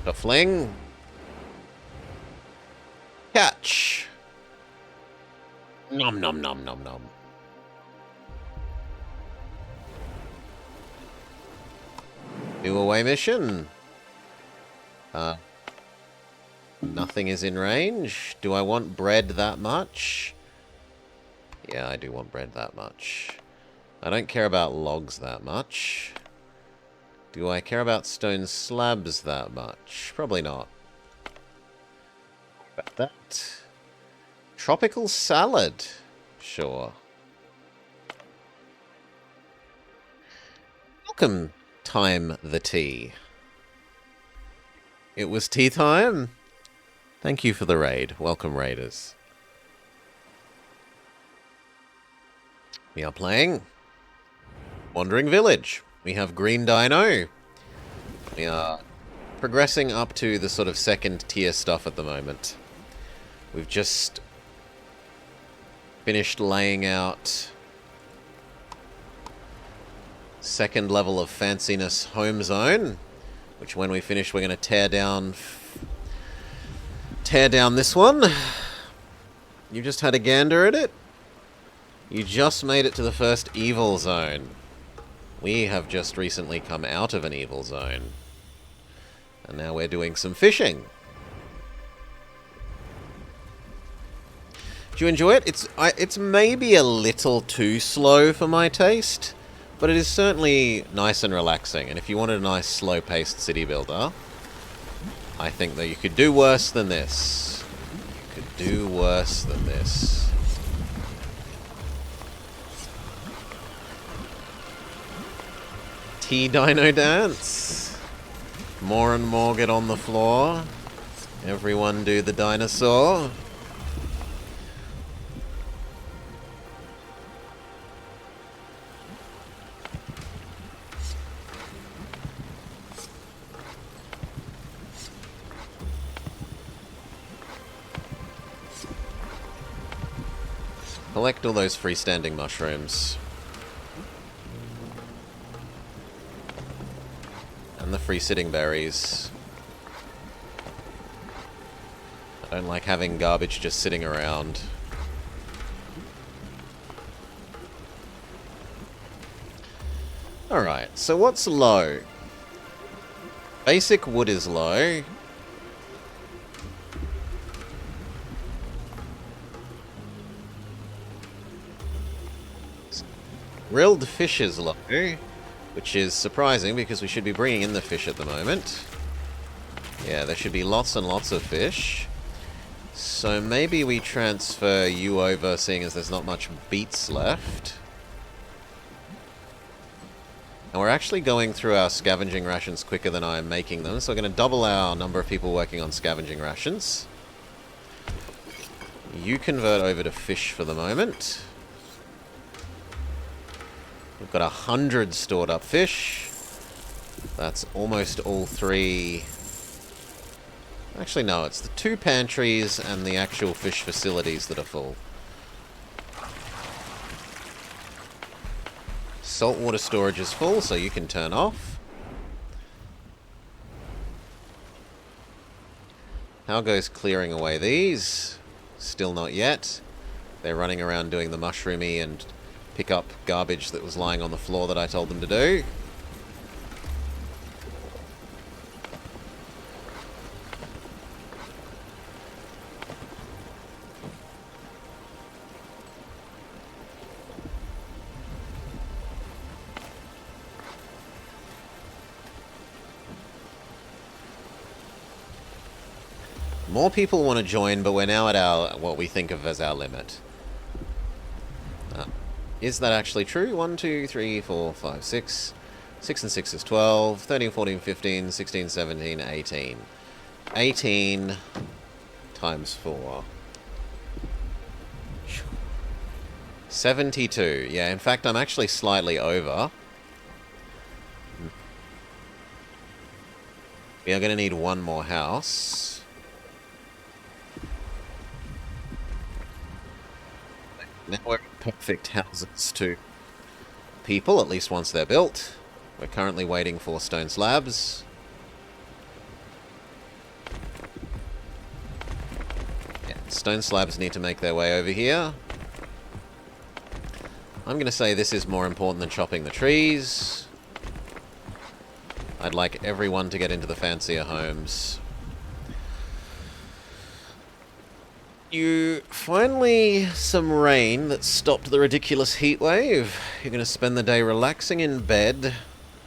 Speaker 1: A fling. Catch. Nom nom nom nom nom. New away mission. Nothing is in range. Do I want bread that much? Yeah, I do want bread that much. I don't care about logs that much. Do I care about stone slabs that much? Probably not. About that. Tropical salad. Sure. Welcome, Time the Tea. It was tea time? Thank you for the raid. Welcome, raiders. We are playing Wandering Village. We have Green Dino. We are progressing up to the sort of second tier stuff at the moment. We've just finished laying out second level of fanciness home zone, which when we finish we're going to tear down this one. You just had a gander at it. You just made it to the first evil zone. We have just recently come out of an evil zone. And now we're doing some fishing. Do you enjoy it? It's maybe a little too slow for my taste, but it is certainly nice and relaxing. And if you wanted a nice, slow-paced city builder, I think that you could do worse than this. You could do worse than this. Dino dance. More and more get on the floor. Everyone do the dinosaur. Collect all those freestanding mushrooms. And the free-sitting berries. I don't like having garbage just sitting around. Alright, so what's low? Basic wood is low. Grilled fish is low, which is surprising because we should be bringing in the fish at the moment. Yeah, there should be lots and lots of fish. So maybe we transfer you over, seeing as there's not much beets left. And we're actually going through our scavenging rations quicker than I'm making them, so we're going to double our number of people working on scavenging rations. You convert over to fish for the moment. We've got 100 stored up fish. That's almost all 3. Actually, no, it's the 2 pantries and the actual fish facilities that are full. Saltwater storage is full, so you can turn off. How goes clearing away these? Still not yet. They're running around doing the mushroomy and pick up garbage that was lying on the floor that I told them to do. More people want to join, but we're now at our what we think of as our limit. Is that actually true? 1, 2, 3, 4, 5, 6. 6 and 6 is 12. 13, 14, 15, 16, 17, 18. 18 times 4. 72. Yeah, in fact, I'm actually slightly over. We are going to need one more house. Now we're perfect houses to people, at least once they're built. We're currently waiting for stone slabs. Yeah, stone slabs need to make their way over here. I'm going to say this is more important than chopping the trees. I'd like everyone to get into the fancier homes. Finally some rain that stopped the ridiculous heat wave. You're going to spend the day relaxing in bed,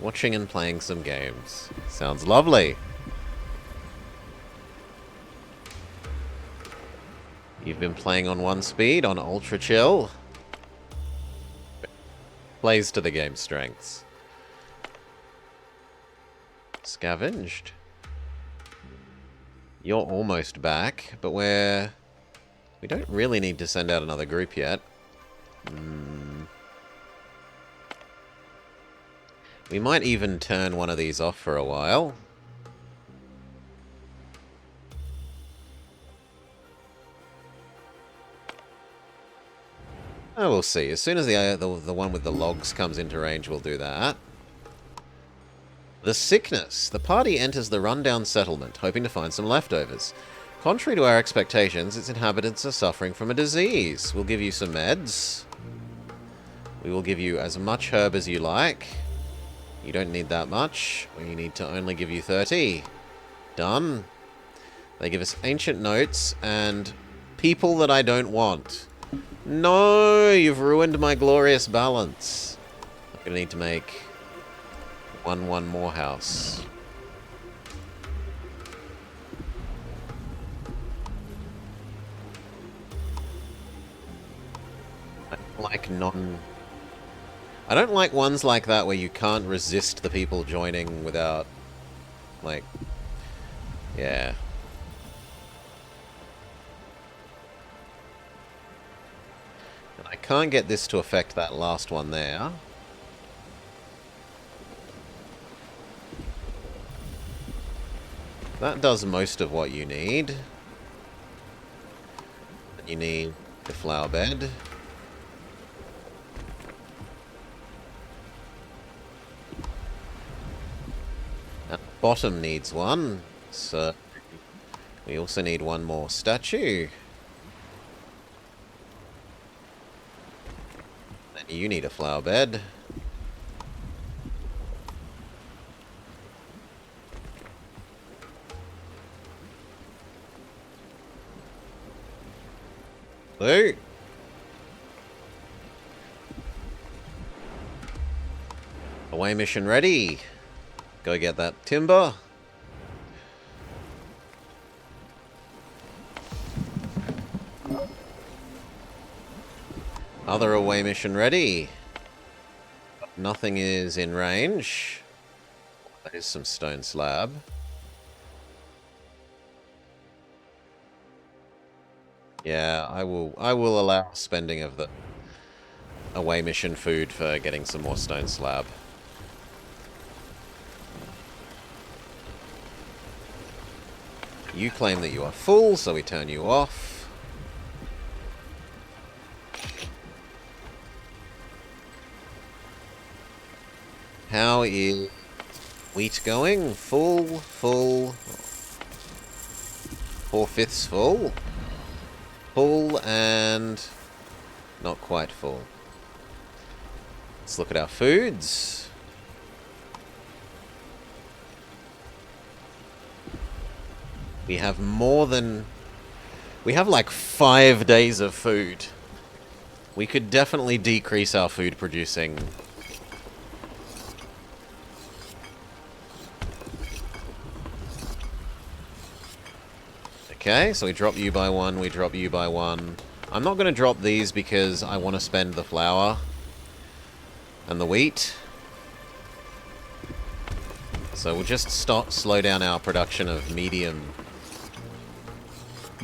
Speaker 1: watching and playing some games. Sounds lovely. You've been playing on 1 speed, on ultra chill. Plays to the game's strengths. Scavenged. You're almost back, but we don't really need to send out another group yet. We might even turn one of these off for a while. Oh, we'll see. As soon as the one with the logs comes into range, we'll do that. The sickness. The party enters the rundown settlement, hoping to find some leftovers. Contrary to our expectations, its inhabitants are suffering from a disease. We'll give you some meds. We will give you as much herb as you like. You don't need that much. We need to only give you 30. Done. They give us ancient notes and people that I don't want. No, you've ruined my glorious balance. I'm gonna need to make one more house. I don't like ones like that where you can't resist the people joining without, like, yeah. And I can't get this to affect that last one there. That does most of what you need. You need the flower bed. And the bottom needs one, so we also need one more statue. And you need a flower bed. Blue. Away mission ready. Go get that timber. Other away mission ready. Nothing is in range. That is some stone slab. Yeah, I will allow spending of the away mission food for getting some more stone slab. You claim that you are full, so we turn you off. How is wheat going? Full, full. 4/5 full. Full and not quite full. Let's look at our foods. We have more than... We have like 5 days of food. We could definitely decrease our food producing. Okay, so we drop you by 1, we drop you by 1. I'm not going to drop these because I want to spend the flour and the wheat. So we'll just slow down our production of the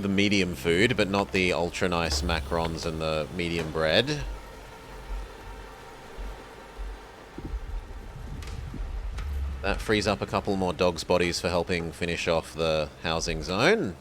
Speaker 1: medium food, but not the ultra nice macarons and the medium bread. That frees up a couple more dogs' bodies for helping finish off the housing zone.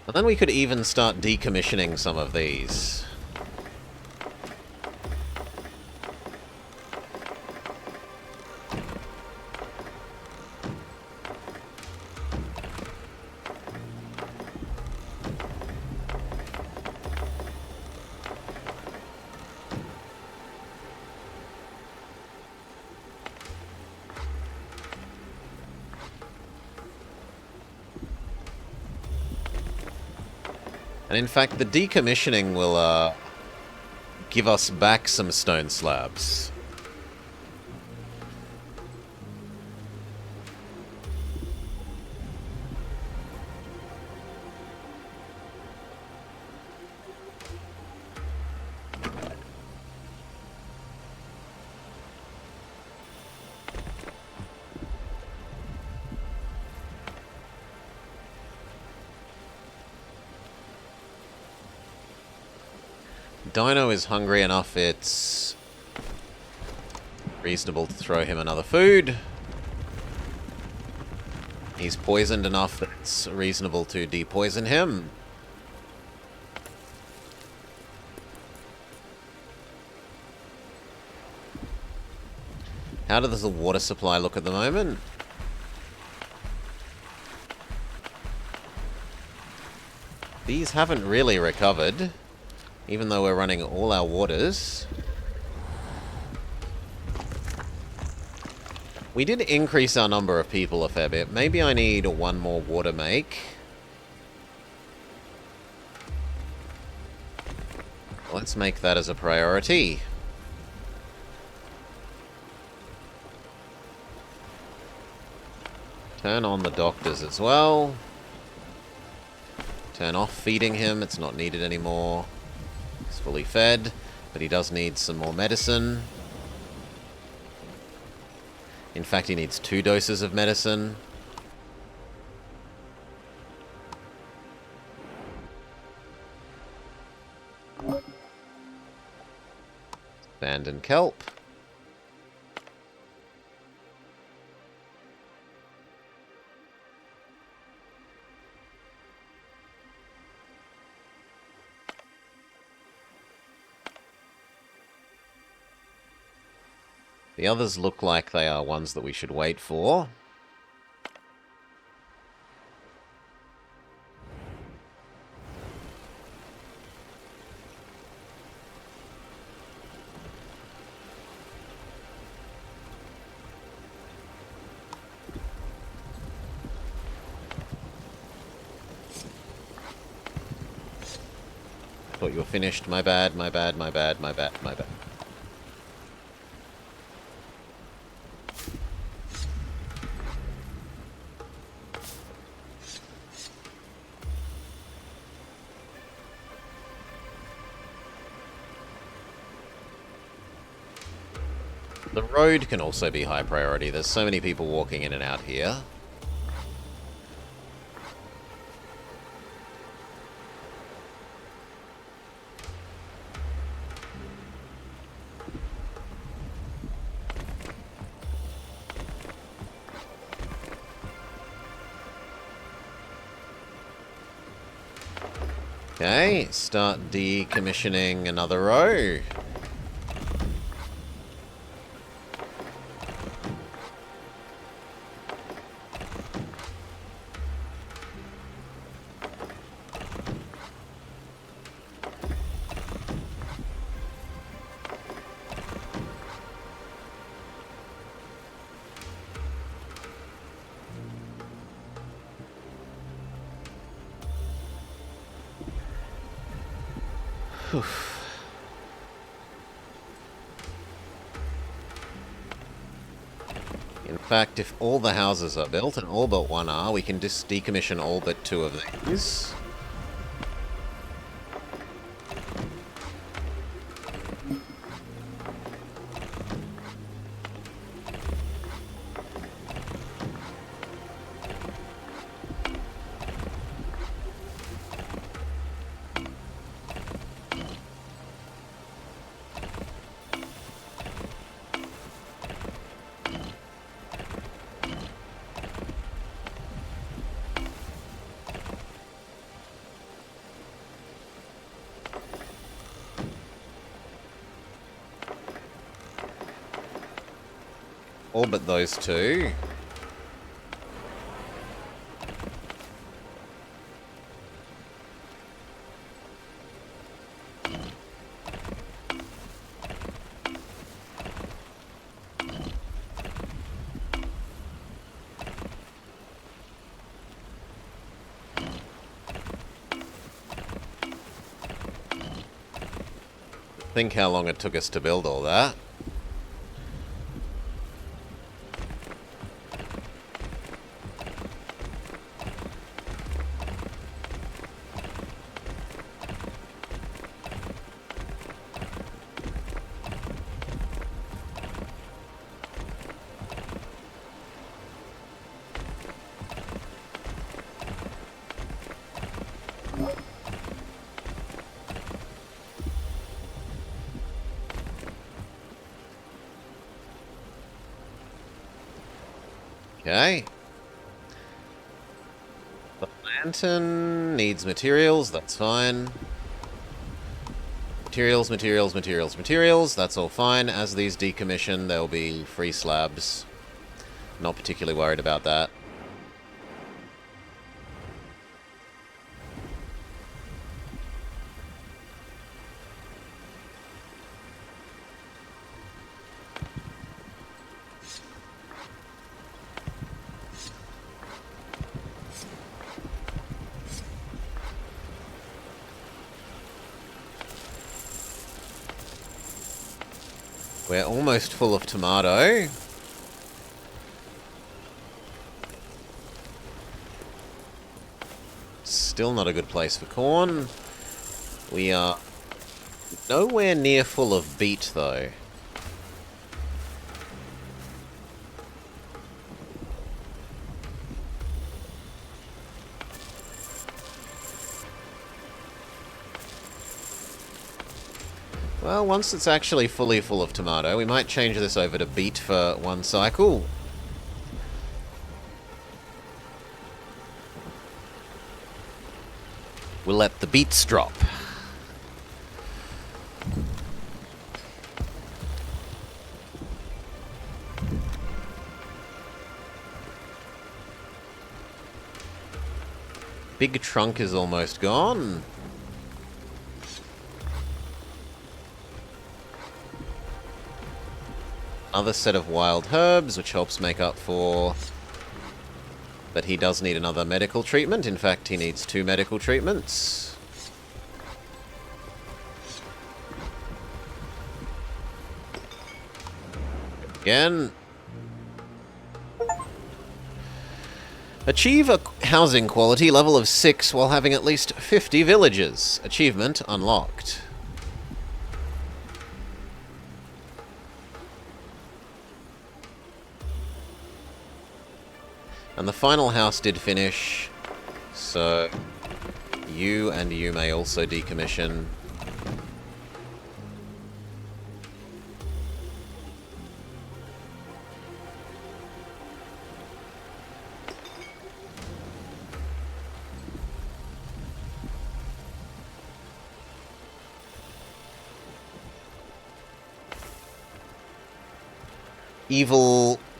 Speaker 1: And then we could even start decommissioning some of these. And in fact, the decommissioning will give us back some stone slabs. Dino is hungry enough, it's reasonable to throw him another food. He's poisoned enough that it's reasonable to depoison him. How does the water supply look at the moment? These haven't really recovered, even though we're running all our waters. We did increase our number of people a fair bit. Maybe I need one more water make. Let's make that as a priority. Turn on the doctors as well. Turn off feeding him. It's not needed anymore. He's fully fed, but he does need some more medicine. In fact, he needs 2 doses of medicine. Abandoned kelp. The others look like they are ones that we should wait for. Thought you were finished. My bad, my bad, my bad, my bad, my bad. The road can also be high priority. There's so many people walking in and out here. Okay, start decommissioning another row. In fact, if all the houses are built, and all but one are, we can just decommission all but 2 of these. All but those 2. Think how long it took us to build all that. Okay. The lantern needs materials, that's fine. Materials, materials, materials, materials. That's all fine. As these decommission, there'll be free slabs. Not particularly worried about that. We're almost full of tomato. Still not a good place for corn. We are nowhere near full of beet, though. Well, once it's actually fully full of tomato, we might change this over to beet for one cycle. We'll let the beets drop. Big trunk is almost gone. Another set of wild herbs, which helps make up for... But he does need another medical treatment. In fact, he needs 2 medical treatments. Again. Achieve a housing quality level of 6 while having at least 50 villages. Achievement unlocked. And the final house did finish, so you and you may also decommission.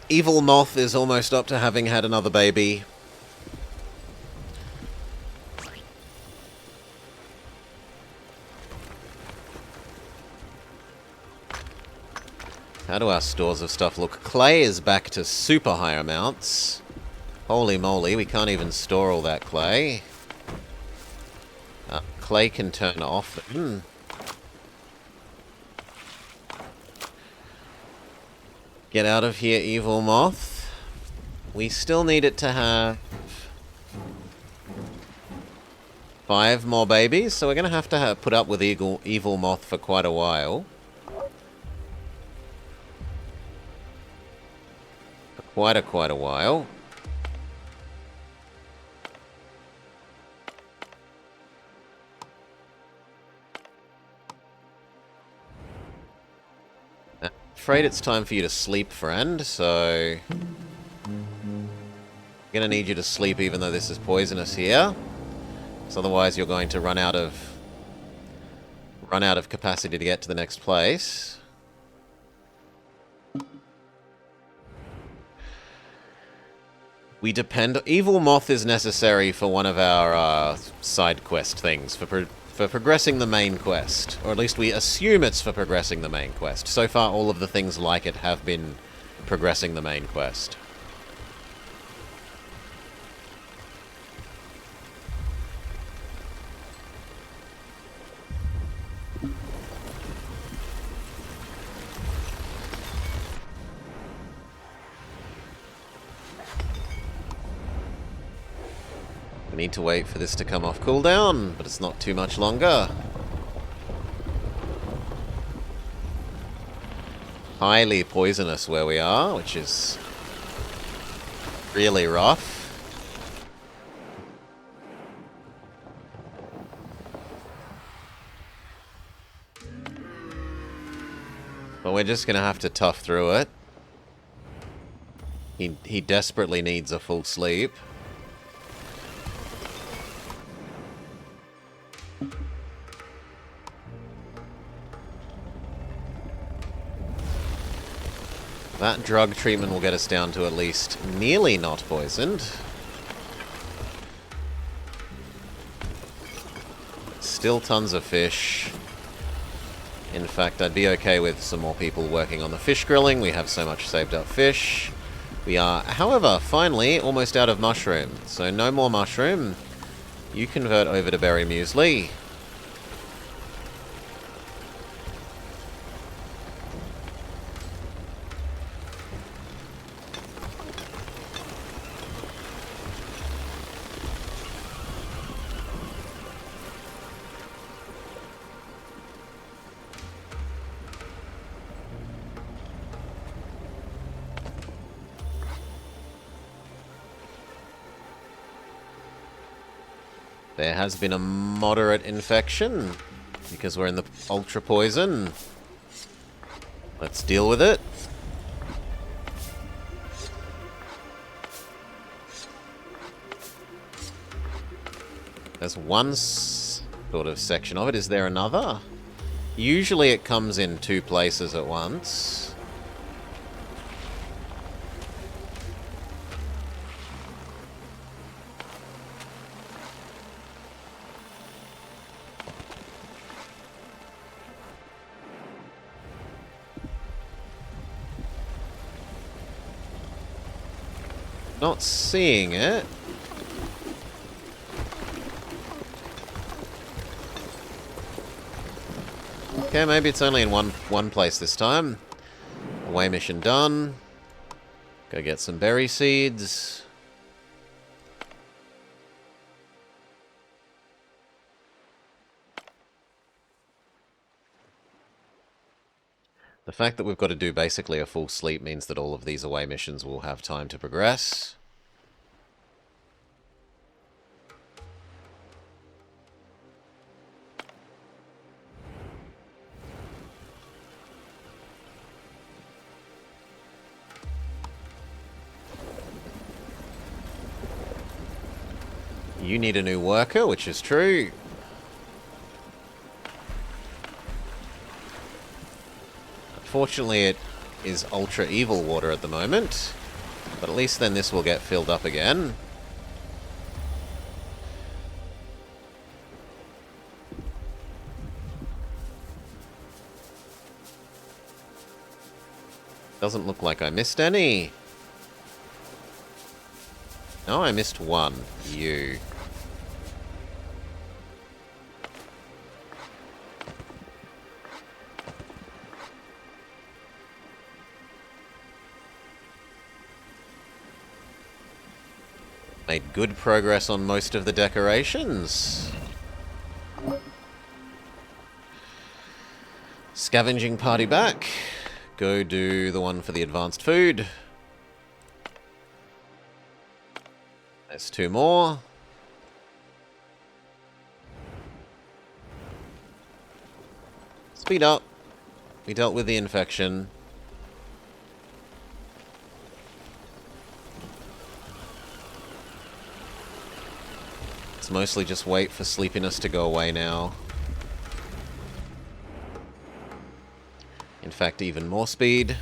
Speaker 1: Evil Moth is almost up to having had another baby. How do our stores of stuff look? Clay is back to super high amounts. Holy moly, we can't even store all that clay. Clay can turn off. Get out of here, evil moth. We still need it to have 5 more babies, so we're going to have put up with evil moth for quite a while. For quite a while. Afraid it's time for you to sleep, friend, so I'm gonna need you to sleep even though this is poisonous here, because otherwise you're going to run out of capacity to get to the next place. We depend... Evil Moth is necessary for one of our side quest things, for progressing the main quest. Or at least we assume it's for progressing the main quest. So far, all of the things like it have been progressing the main quest. We need to wait for this to come off cooldown, but it's not too much longer. Highly poisonous where we are, which is really rough. But we're just gonna have to tough through it. He desperately needs a full sleep. That drug treatment will get us down to at least nearly not poisoned. Still tons of fish. In fact, I'd be okay with some more people working on the fish grilling. We have so much saved up fish. We are, however, finally almost out of mushroom. So no more mushroom. You convert over to berry muesli. There has been a moderate infection, because we're in the ultra poison. Let's deal with it. There's one sort of section of it. Is there another? Usually it comes in two places at once. Not seeing it. Okay, maybe it's only in one place this time. Away mission done. Go get some berry seeds. The fact that we've got to do basically a full sleep means that all of these away missions will have time to progress. You need a new worker, which is true. Unfortunately, it is ultra evil water at the moment, but at least then this will get filled up again. Doesn't look like I missed any. No, I missed one. You. Made good progress on most of the decorations. Scavenging party back. Go do the one for the advanced food. There's two more. Speed up. We dealt with the infection. It's mostly just wait for sleepiness to go away now. In fact, even more speed.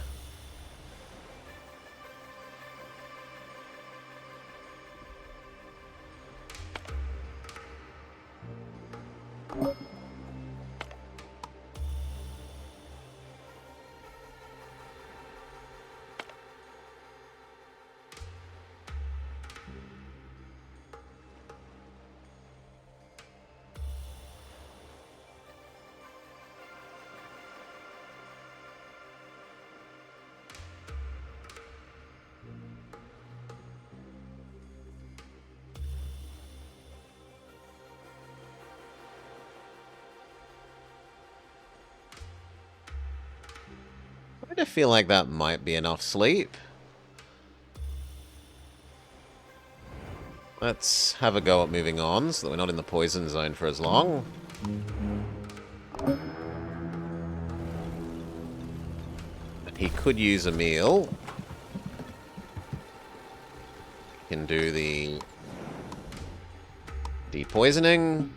Speaker 1: I feel like that might be enough sleep. Let's have a go at moving on so that we're not in the poison zone for as long. He could use a meal. Can do the depoisoning.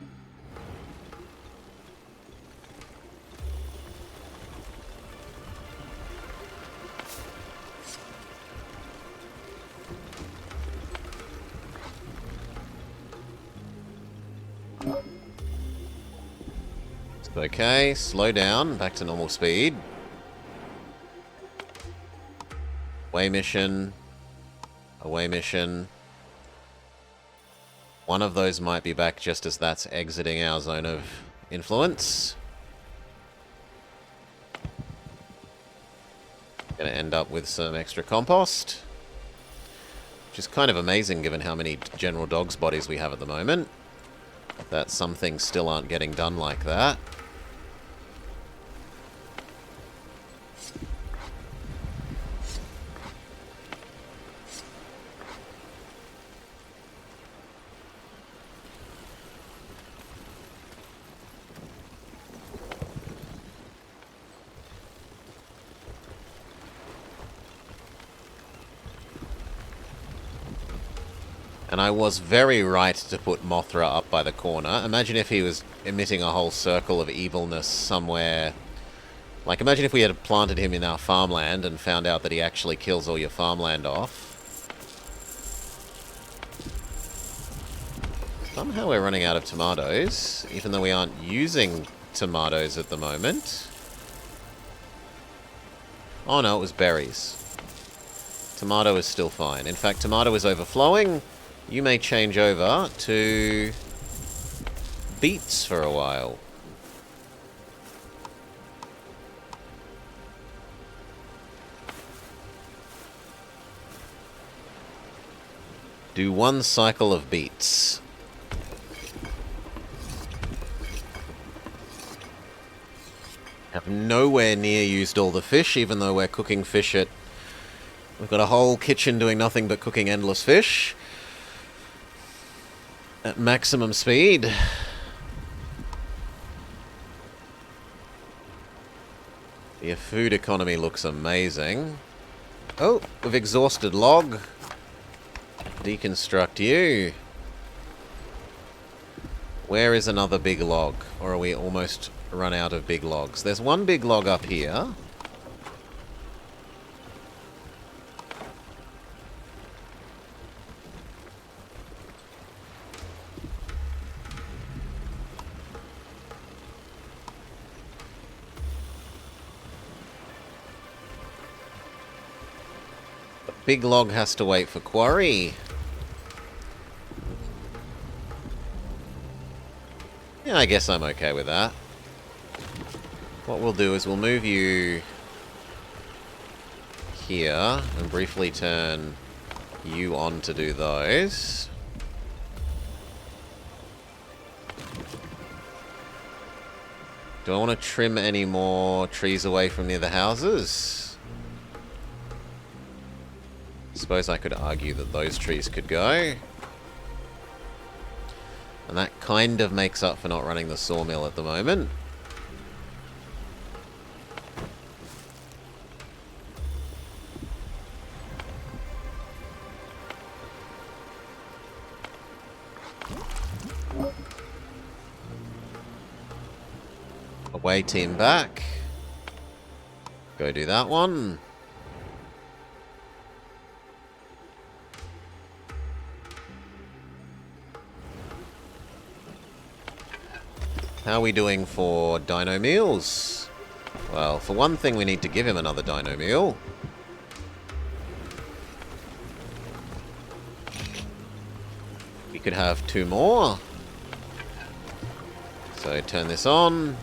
Speaker 1: Okay, slow down, back to normal speed. Away mission. Away mission. One of those might be back just as that's exiting our zone of influence. Gonna end up with some extra compost. Which is kind of amazing given how many general dogs bodies we have at the moment. That some things still aren't getting done like that. And I was very right to put Mothra up by the corner. Imagine if he was emitting a whole circle of evilness somewhere. Like, imagine if we had planted him in our farmland and found out that he actually kills all your farmland off. Somehow we're running out of tomatoes, even though we aren't using tomatoes at the moment. Oh no, it was berries. Tomato is still fine. In fact, tomato is overflowing. You may change over to beets for a while. Do one cycle of beets. Have nowhere near used all the fish, even though we're cooking fish at... We've got a whole kitchen doing nothing but cooking endless fish. At maximum speed. Your food economy looks amazing. Oh, we've exhausted log. Deconstruct you. Where is another big log? Or are we almost run out of big logs? There's one big log up here. Big log has to wait for quarry. Yeah, I guess I'm okay with that. What we'll do is we'll move you here and briefly turn you on to do those. Do I want to trim any more trees away from near the houses? Suppose I could argue that those trees could go. And that kind of makes up for not running the sawmill at the moment. Away team back. Go do that one. How are we doing for dino meals? Well, for one thing, we need to give him another dino meal. We could have 2 more. So turn this on.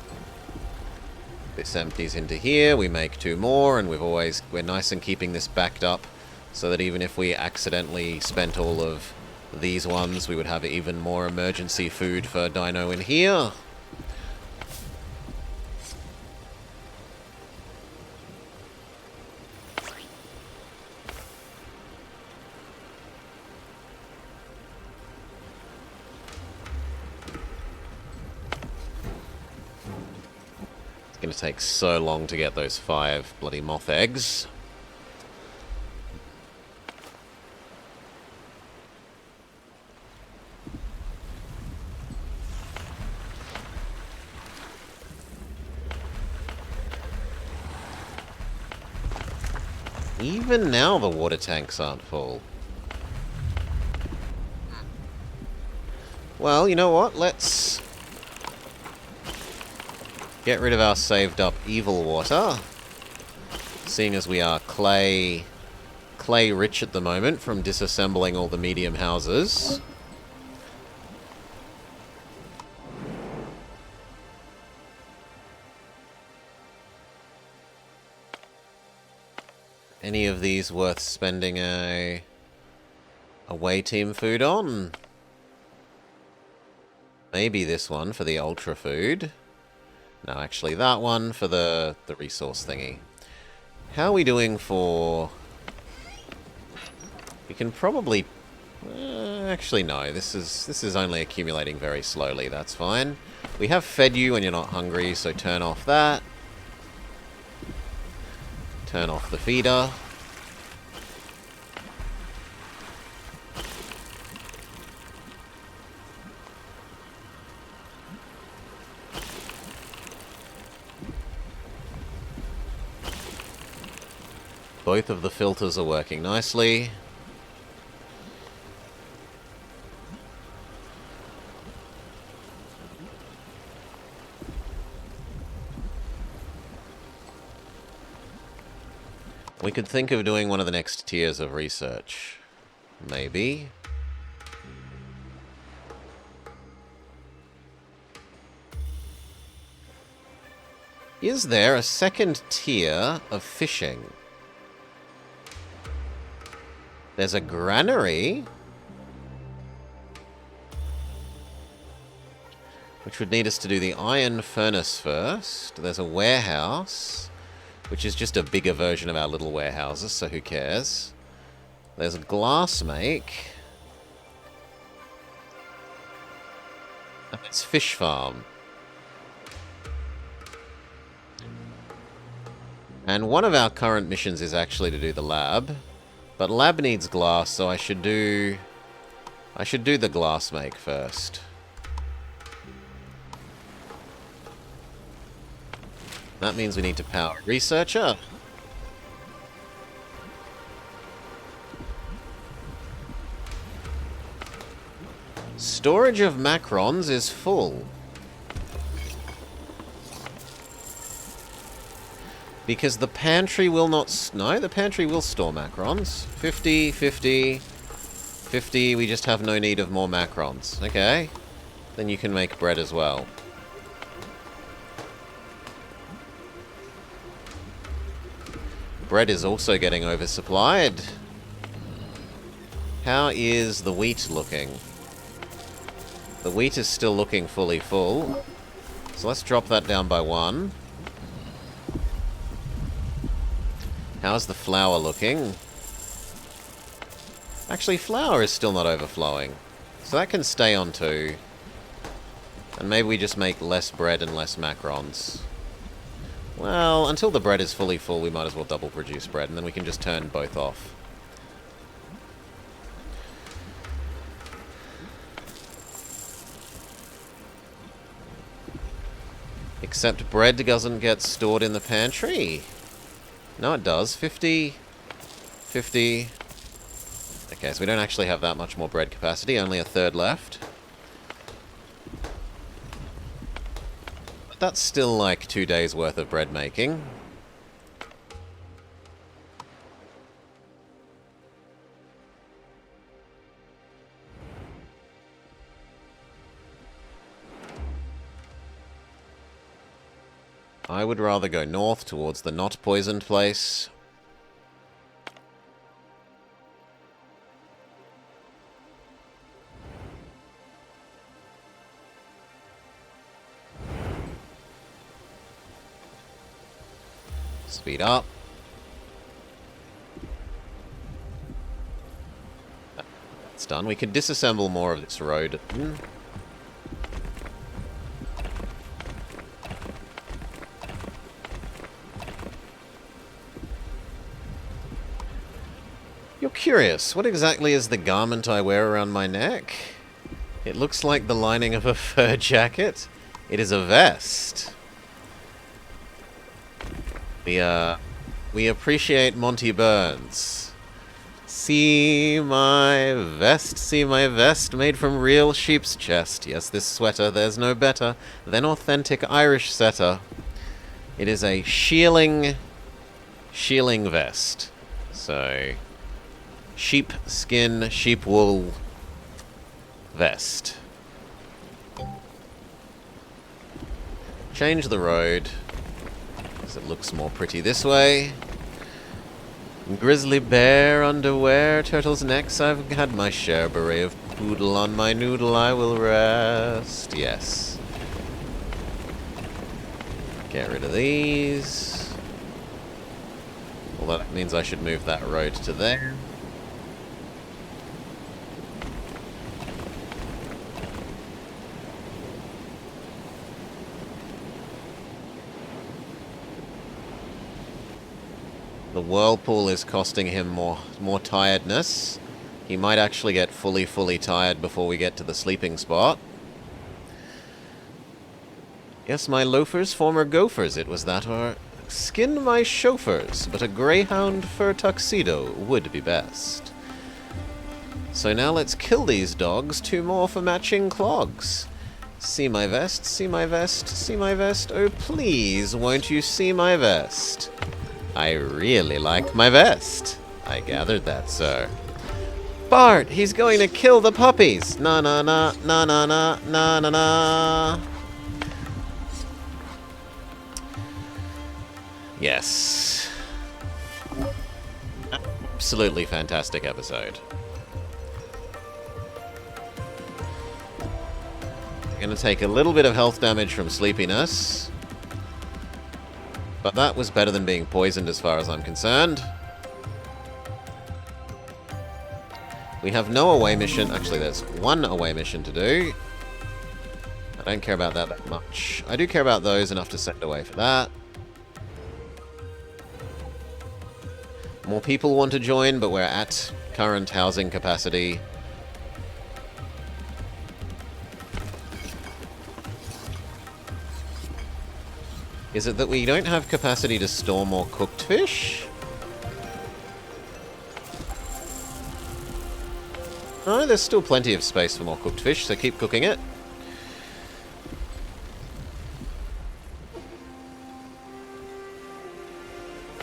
Speaker 1: This empties into here. We make 2 more, and we're nice and keeping this backed up so that even if we accidentally spent all of these ones, we would have even more emergency food for dino in here. Going to take so long to get those 5 bloody moth eggs. Even now the water tanks aren't full. Well, you know what? Let's Get rid of our saved up evil water. Seeing as we are clay rich at the moment from disassembling all the medium houses. Any of these worth spending a away team food on? Maybe this one for the ultra food. No, actually that one for the resource thingy. How are we doing for... We can probably... actually no, this is only accumulating very slowly, that's fine. We have fed you when you're not hungry, so turn off that. Turn off the feeder. Both of the filters are working nicely. We could think of doing one of the next tiers of research. Maybe. Is there a second tier of fishing? There's a granary, which would need us to do the iron furnace first. There's a warehouse, which is just a bigger version of our little warehouses, so who cares? There's a glass make. And it's fish farm. And one of our current missions is actually to do the lab. But lab needs glass, so I should do the glass make first. That means we need to power researcher. Storage of macrons is full. Because the pantry will not... No, the pantry will store macrons. 50, 50, 50. We just have no need of more macrons. Okay. Then you can make bread as well. Bread is also getting oversupplied. How is the wheat looking? The wheat is still looking fully full. So let's drop that down by 1. How's the flour looking? Actually, flour is still not overflowing. So that can stay on 2. And maybe we just make less bread and less macrons. Well, until the bread is fully full, we might as well double produce bread, and then we can just turn both off. Except bread doesn't get stored in the pantry. No, it does. 50, 50. Okay, so we don't actually have that much more bread capacity, only a third left. But that's still like 2 days worth of bread making. I would rather go north towards the not poisoned place. Speed up. That's done. We can disassemble more of this road. You're curious, what exactly is the garment I wear around my neck? It looks like the lining of a fur jacket. It is a vest. We appreciate Monty Burns. See my vest made from real sheep's chest. Yes, this sweater, there's no better than authentic Irish setter. It is a shearling vest. So, sheep skin, sheep wool vest. Change the road, because it looks more pretty this way. Grizzly bear underwear, turtles' necks, I've had my share. Beret of poodle on my noodle, I will rest. Yes. Get rid of these. Well, that means I should move that road to there. The whirlpool is costing him more tiredness. He might actually get fully tired before we get to the sleeping spot. Yes, my loafers, former gophers, it was that, or skin my chauffeurs, but a greyhound fur tuxedo would be best. So now let's kill these dogs, 2 more for matching clogs. See my vest, see my vest, see my vest, oh please, won't you see my vest? I really like my vest. I gathered that, sir. Bart, he's going to kill the puppies. Na na na na na na na na na. Yes. Absolutely fantastic episode. Gonna take a little bit of health damage from sleepiness. But that was better than being poisoned as far as I'm concerned. We have no away mission. Actually, there's 1 away mission to do. I don't care about that much. I do care about those enough to send away for that. More people want to join, but we're at current housing capacity. Is it that we don't have capacity to store more cooked fish? No, there's still plenty of space for more cooked fish, so keep cooking it.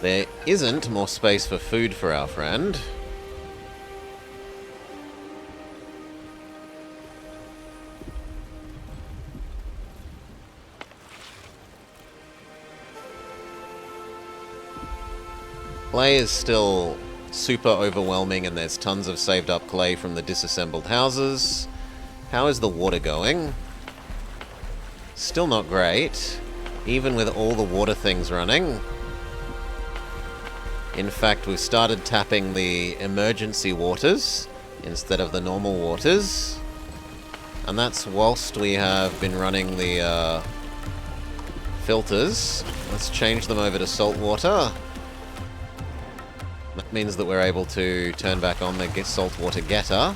Speaker 1: There isn't more space for food for our friend. Clay is still super overwhelming, and there's tons of saved up clay from the disassembled houses. How is the water going? Still not great, even with all the water things running. In fact, we've started tapping the emergency waters instead of the normal waters. And that's whilst we have been running the filters. Let's change them over to salt water. That means that we're able to turn back on the saltwater getter.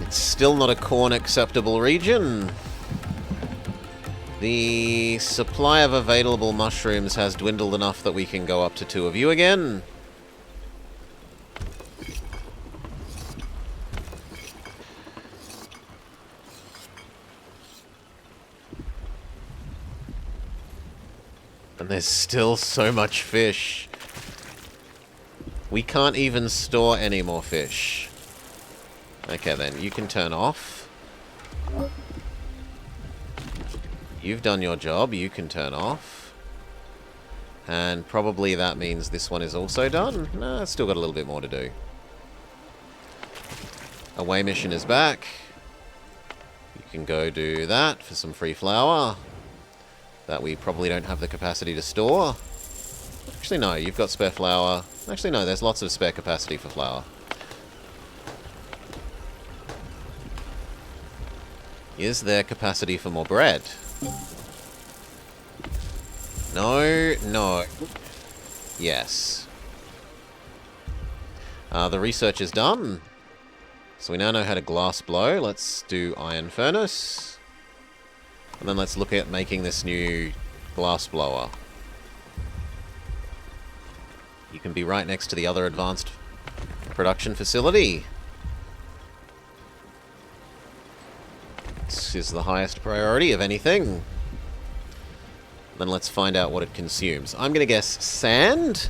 Speaker 1: It's still not a corn acceptable region. The supply of available mushrooms has dwindled enough that we can go up to 2 of you again. And there's still so much fish. We can't even store any more fish. Okay then, you can turn off. You've done your job, you can turn off. And probably that means this one is also done. No, it's still got a little bit more to do. Away mission is back. You can go do that for some free flour. That we probably don't have the capacity to store. Actually no, you've got spare flour. Actually no, there's lots of spare capacity for flour. Is there capacity for more bread? No, no. Yes. The research is done. So we now know how to glass blow. Let's do iron furnace. And then let's look at making this new glass blower. You can be right next to the other advanced production facility. This is the highest priority of anything. Then let's find out what it consumes. I'm going to guess sand.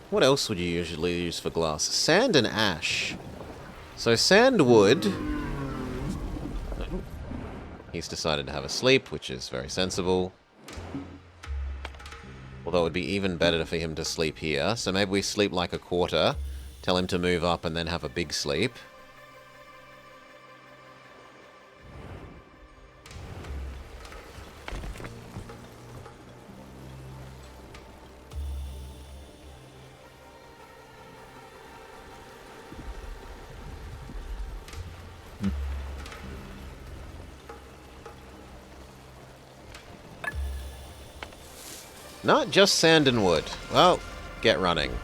Speaker 1: What else would you usually use for glass? Sand and ash. So sandwood. He's decided to have a sleep, which is very sensible. Although it would be even better for him to sleep here. So maybe we sleep like a quarter, tell him to move up, and then have a big sleep. Not just sand and wood. Well, get running.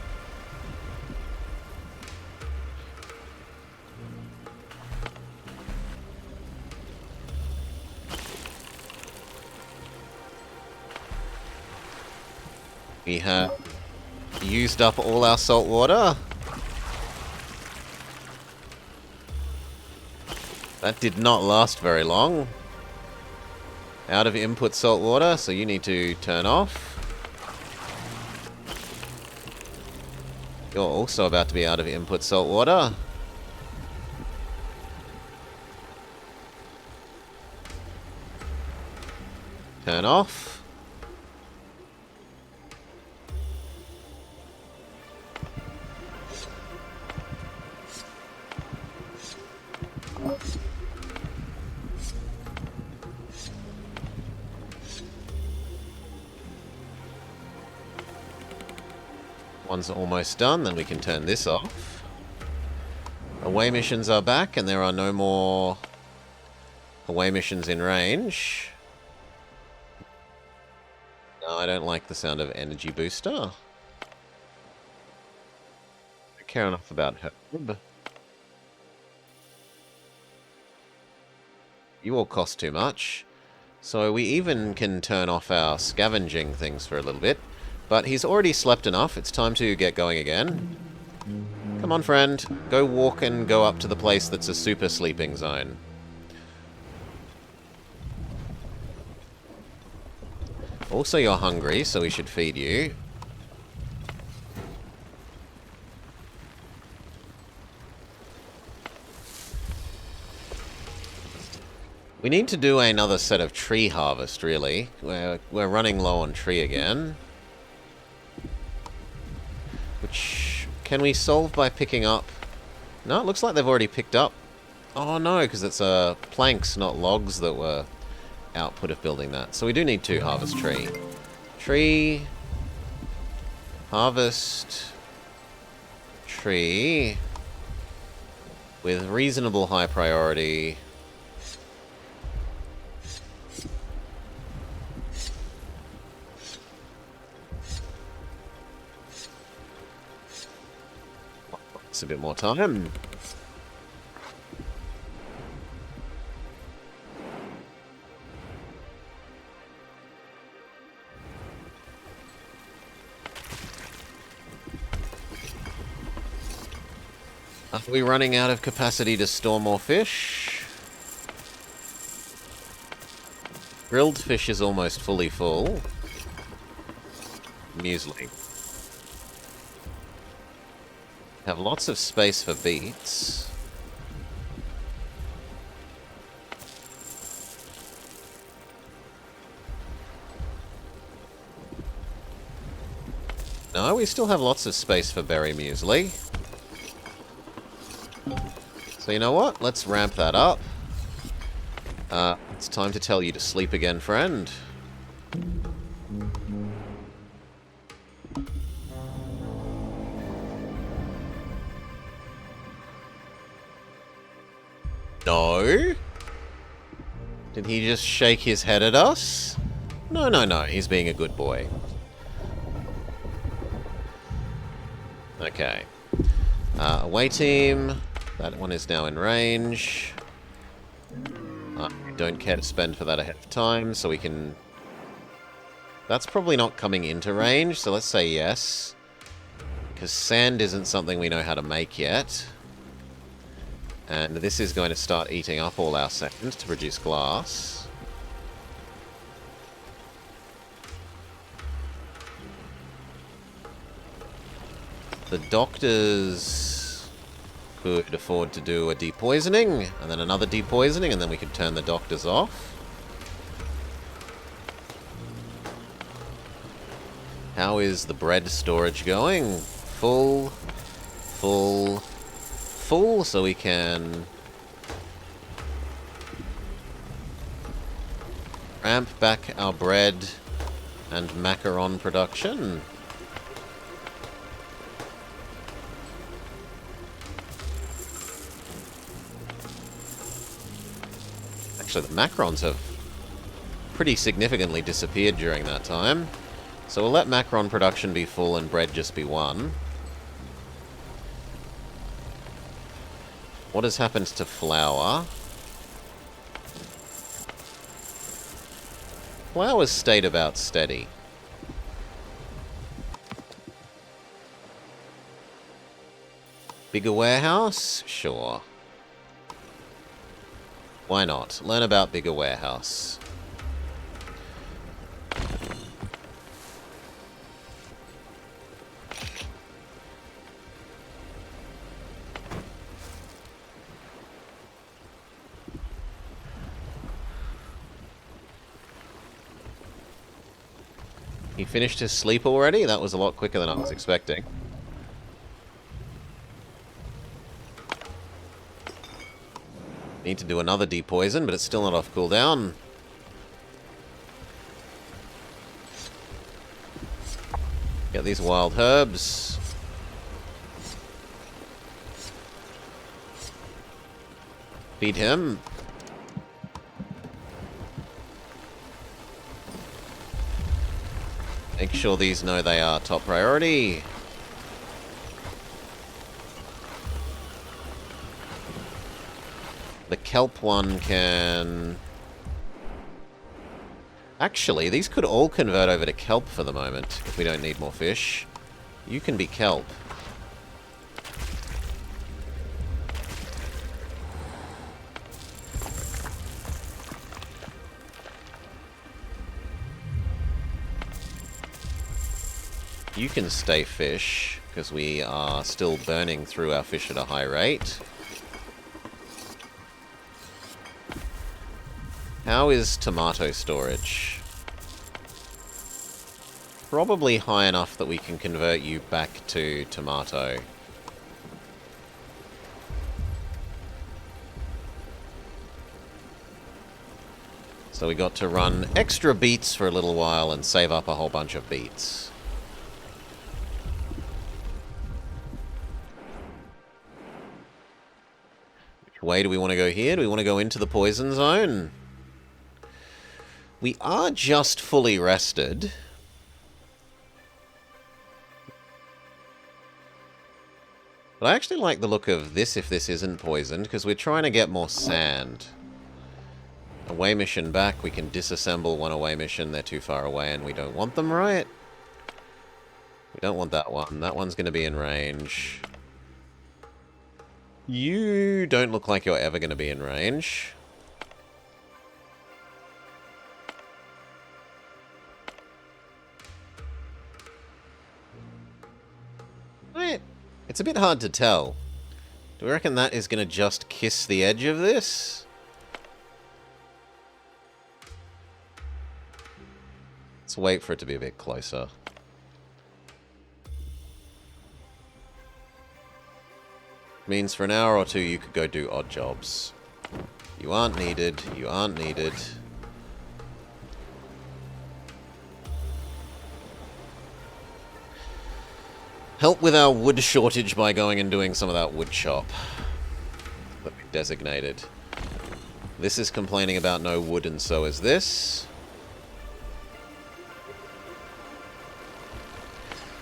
Speaker 1: We have used up all our salt water. That did not last very long. Out of input salt water, so you need to turn off. You're also about to be out of input salt water. Turn off. One's almost done, then we can turn this off. Away missions are back, and there are no more away missions in range. No, I don't like the sound of energy booster. I don't care enough about herb. You all cost too much. So we even can turn off our scavenging things for a little bit. But he's already slept enough. It's time to get going again. Come on, friend. Go walk and go up to the place that's a super sleeping zone. Also, you're hungry, so we should feed you. We need to do another set of tree harvest, really. We're running low on tree again. Which can we solve by picking up? No, it looks like they've already picked up. Oh no, because it's planks, not logs, that were output of building that. So we do need to harvest tree. Tree. Harvest. Tree. With reasonable high priority. A bit more time. Are we running out of capacity to store more fish? Grilled fish is almost fully full. Muesli. Have lots of space for beets. No, we still have lots of space for berry muesli. So you know what? Let's ramp that up. It's time to tell you to sleep again, friend. No? Did he just shake his head at us? No, no, no. He's being a good boy. Okay. Away team. That one is now in range. I don't care to spend for that ahead of time, so we can... That's probably not coming into range, so let's say yes. Because sand isn't something we know how to make yet. And this is going to start eating up all our sand to produce glass. The doctors could afford to do a depoisoning, and then another depoisoning, and then we could turn the doctors off. How is the bread storage going? Full, full, full, so we can ramp back our bread and macaron production. Actually, the macarons have pretty significantly disappeared during that time. So we'll let macaron production be full and bread just be one. What has happened to flour? Flour's stayed about steady. Bigger warehouse? Sure. Why not? Learn about bigger warehouse. He finished his sleep already? That was a lot quicker than I was expecting. Need to do another depoison, but it's still not off cooldown. Get these wild herbs. Feed him. Make sure these know they are top priority. The kelp one can... Actually, these could all convert over to kelp for the moment, if we don't need more fish. You can be kelp. You can stay fish, because we are still burning through our fish at a high rate. How is tomato storage? Probably high enough that we can convert you back to tomato. So we got to run extra beets for a little while and save up a whole bunch of beets. Which way do we want to go here? Do we want to go into the poison zone? We are just fully rested. But I actually like the look of this if this isn't poisoned, because we're trying to get more sand. Away mission back, we can disassemble one away mission. They're too far away and we don't want them, right? We don't want that one. That one's going to be in range. You don't look like you're ever going to be in range. It's a bit hard to tell. Do we reckon that is going to just kiss the edge of this? Let's wait for it to be a bit closer. Means for an hour or two you could go do odd jobs. You aren't needed. You aren't needed. Help with our wood shortage by going and doing some of that wood chop that we designated. This is complaining about no wood, and so is this.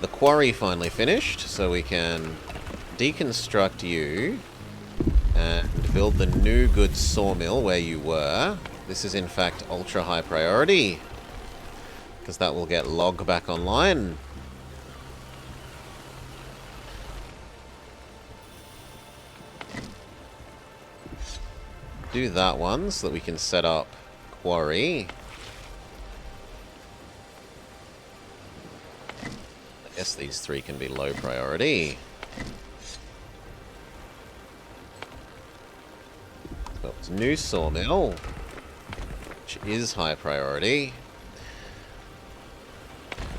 Speaker 1: the quarry finally finished, so we can deconstruct you and build the new good sawmill where you were. This is in fact ultra high priority, because that will get log back online. Do that one so that we can set up quarry. I guess these three can be low priority. So it's new sawmill, which is high priority.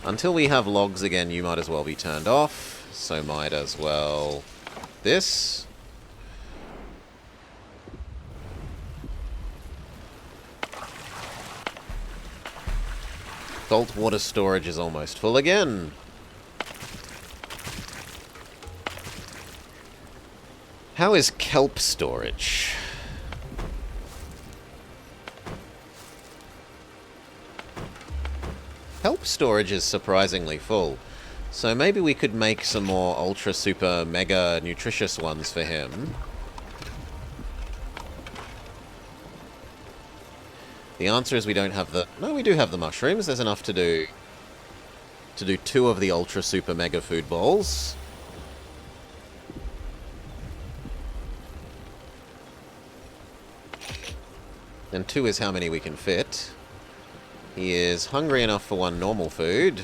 Speaker 1: Until we have logs again, you might as well be turned off. So might as well this. Saltwater storage is almost full again. How is kelp storage? Kelp storage is surprisingly full. So maybe we could make some more ultra super mega nutritious ones for him. The answer is we don't have the... No, we do have the mushrooms. There's enough to do 2 of the ultra super mega food balls. And 2 is how many we can fit. He is hungry enough for 1 normal food.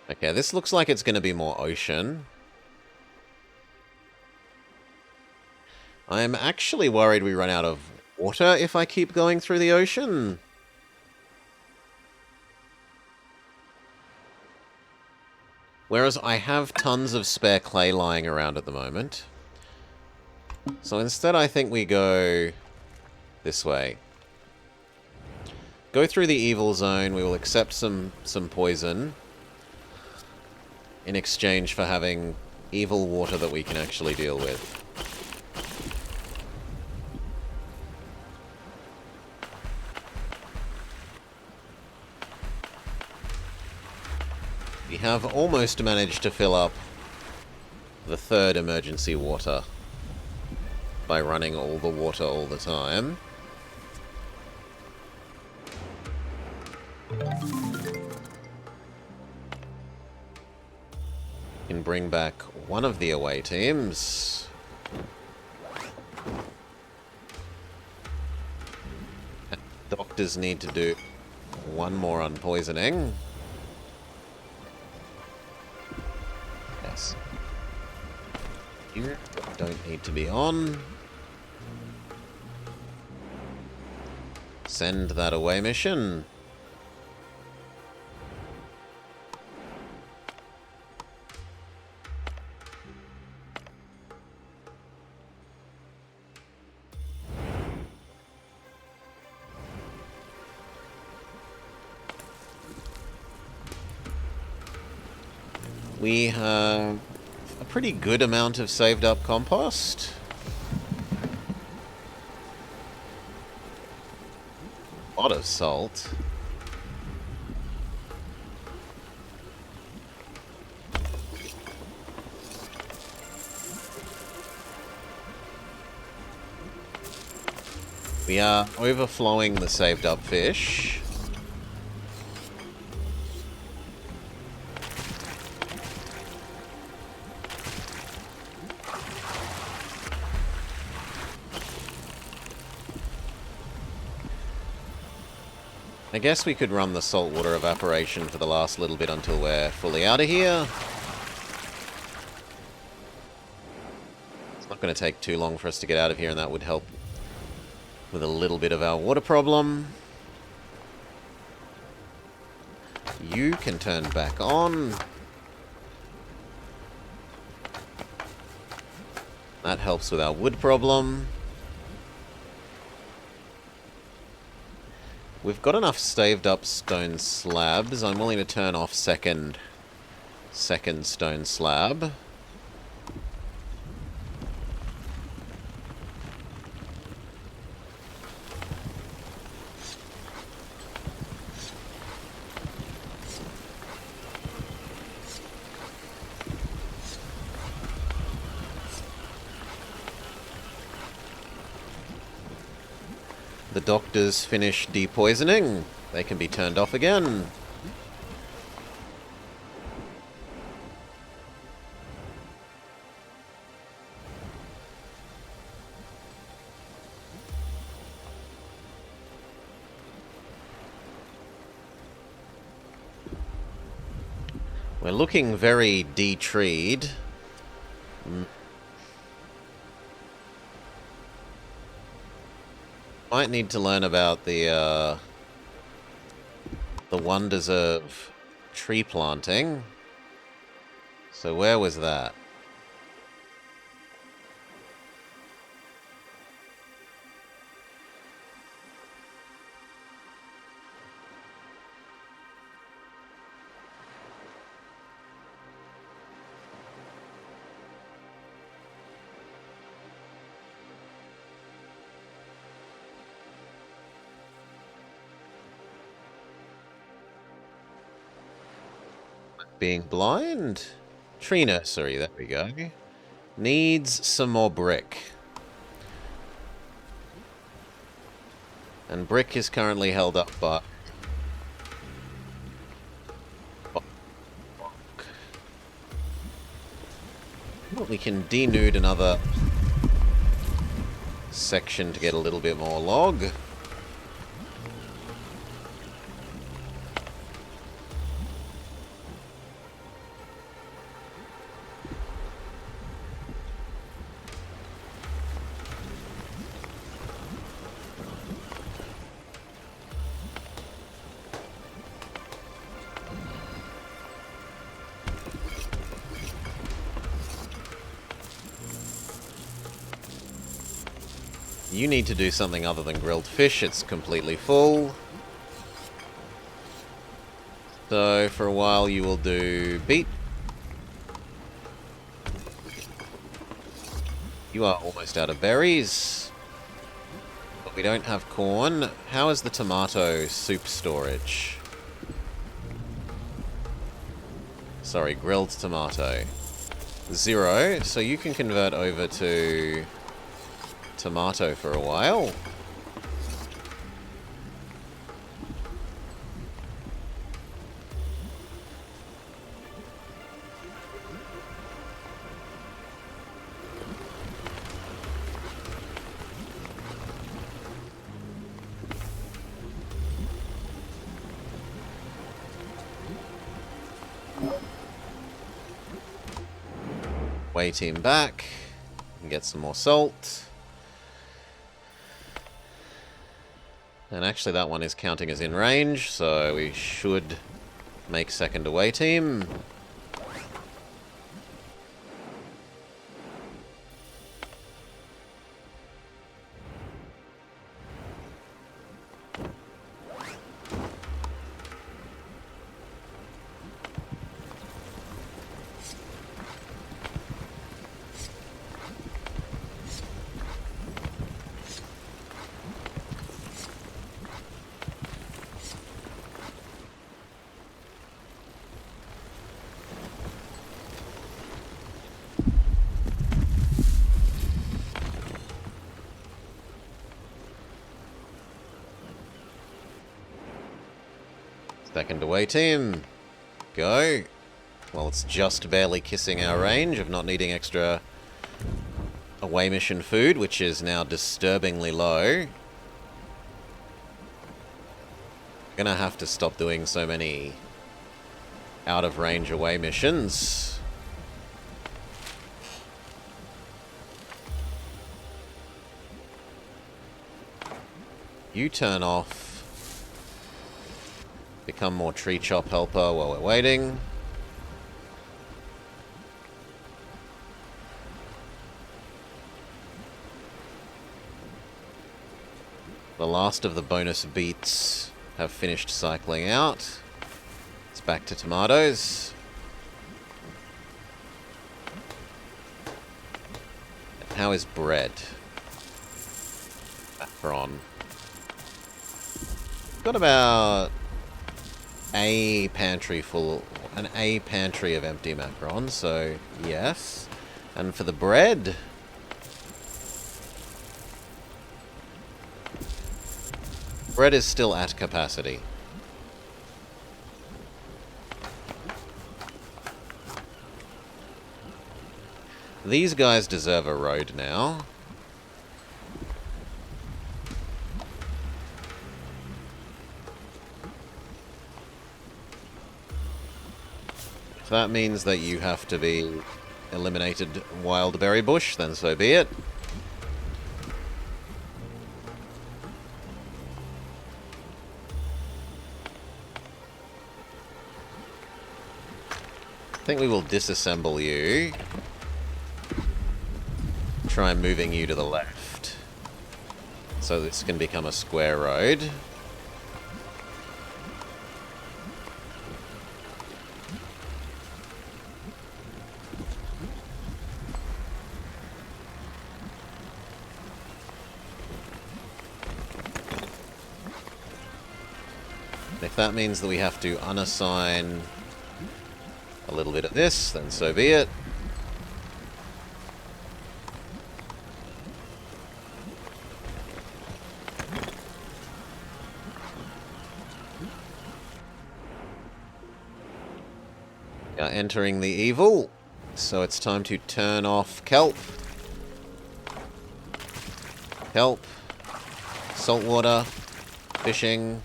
Speaker 1: Okay, this looks like it's going to be more ocean. I'm actually worried we run out of water if I keep going through the ocean. Whereas I have tons of spare clay lying around at the moment. So instead I think we go this way. Go through the evil zone, we will accept some poison in exchange for having evil water that we can actually deal with. We have almost managed to fill up the 3rd emergency water by running all the water all the time. Can bring back one of the away teams. Doctors need to do 1 more unpoisoning. Yes. You don't need to be on. Send that away mission. We have a pretty good amount of saved up compost. A lot of salt. We are overflowing the saved up fish. I guess we could run the saltwater evaporation for the last little bit until we're fully out of here. It's not going to take too long for us to get out of here, and that would help with a little bit of our water problem. You can turn back on. That helps with our wood problem. We've got enough staved up stone slabs. I'm willing to turn off second stone slab. the doctors finish depoisoning, they can be turned off again. We're looking very de-treed. Might need to learn about the wonders of tree planting. So where was that? Being blind? Tree nursery, there we go. Needs some more brick. And brick is currently held up by... We can denude another section to get a little bit more log. You need to do something other than grilled fish. It's completely full. So, for a while you will do beet. You are almost out of berries. But we don't have corn. How is the tomato soup storage? Sorry, grilled tomato. 0, so you can convert over to... tomato for a while. Wait him back and get some more salt. And actually that one is counting as in range, so we should make second away team. Second away team. Go. Well, it's just barely kissing our range of not needing extra away mission food, which is now disturbingly low. Gonna have to stop doing so many out of range away missions. You turn off. Become more tree chop helper while we're waiting. The last of the bonus beets have finished cycling out. It's back to tomatoes. How is bread? Macaron. Got about a pantry full, an A pantry of empty macarons, so yes. And for the bread, Bread is still at capacity. These guys deserve a road now. If that means that you have to be eliminated wild berry bush, then so be it. I think we will disassemble you. Try moving you to the left. So this can become a square road. If that means that we have to unassign a little bit of this, then so be it. We are entering the evil, so it's time to turn off kelp. Kelp, saltwater, fishing.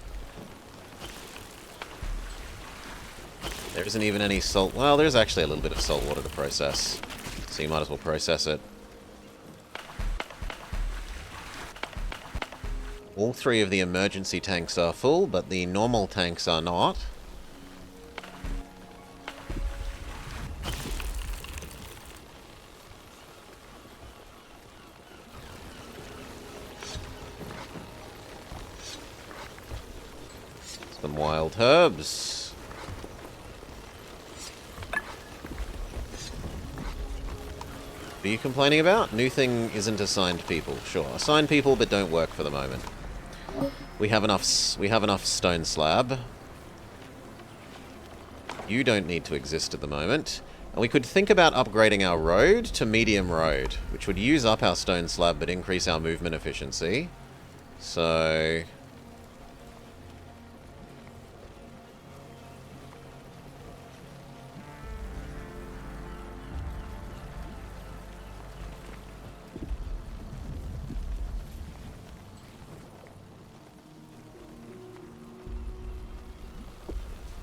Speaker 1: There isn't even any salt. Well, there's actually a little bit of salt water to process, so you might as well process it. All 3 of the emergency tanks are full, but the normal tanks are not. Some wild herbs. What are you complaining about? New thing isn't assigned people. Sure, assigned people, but don't work for the moment. We have enough stone slab. You don't need to exist at the moment. And we could think about upgrading our road to medium road, which would use up our stone slab but increase our movement efficiency. So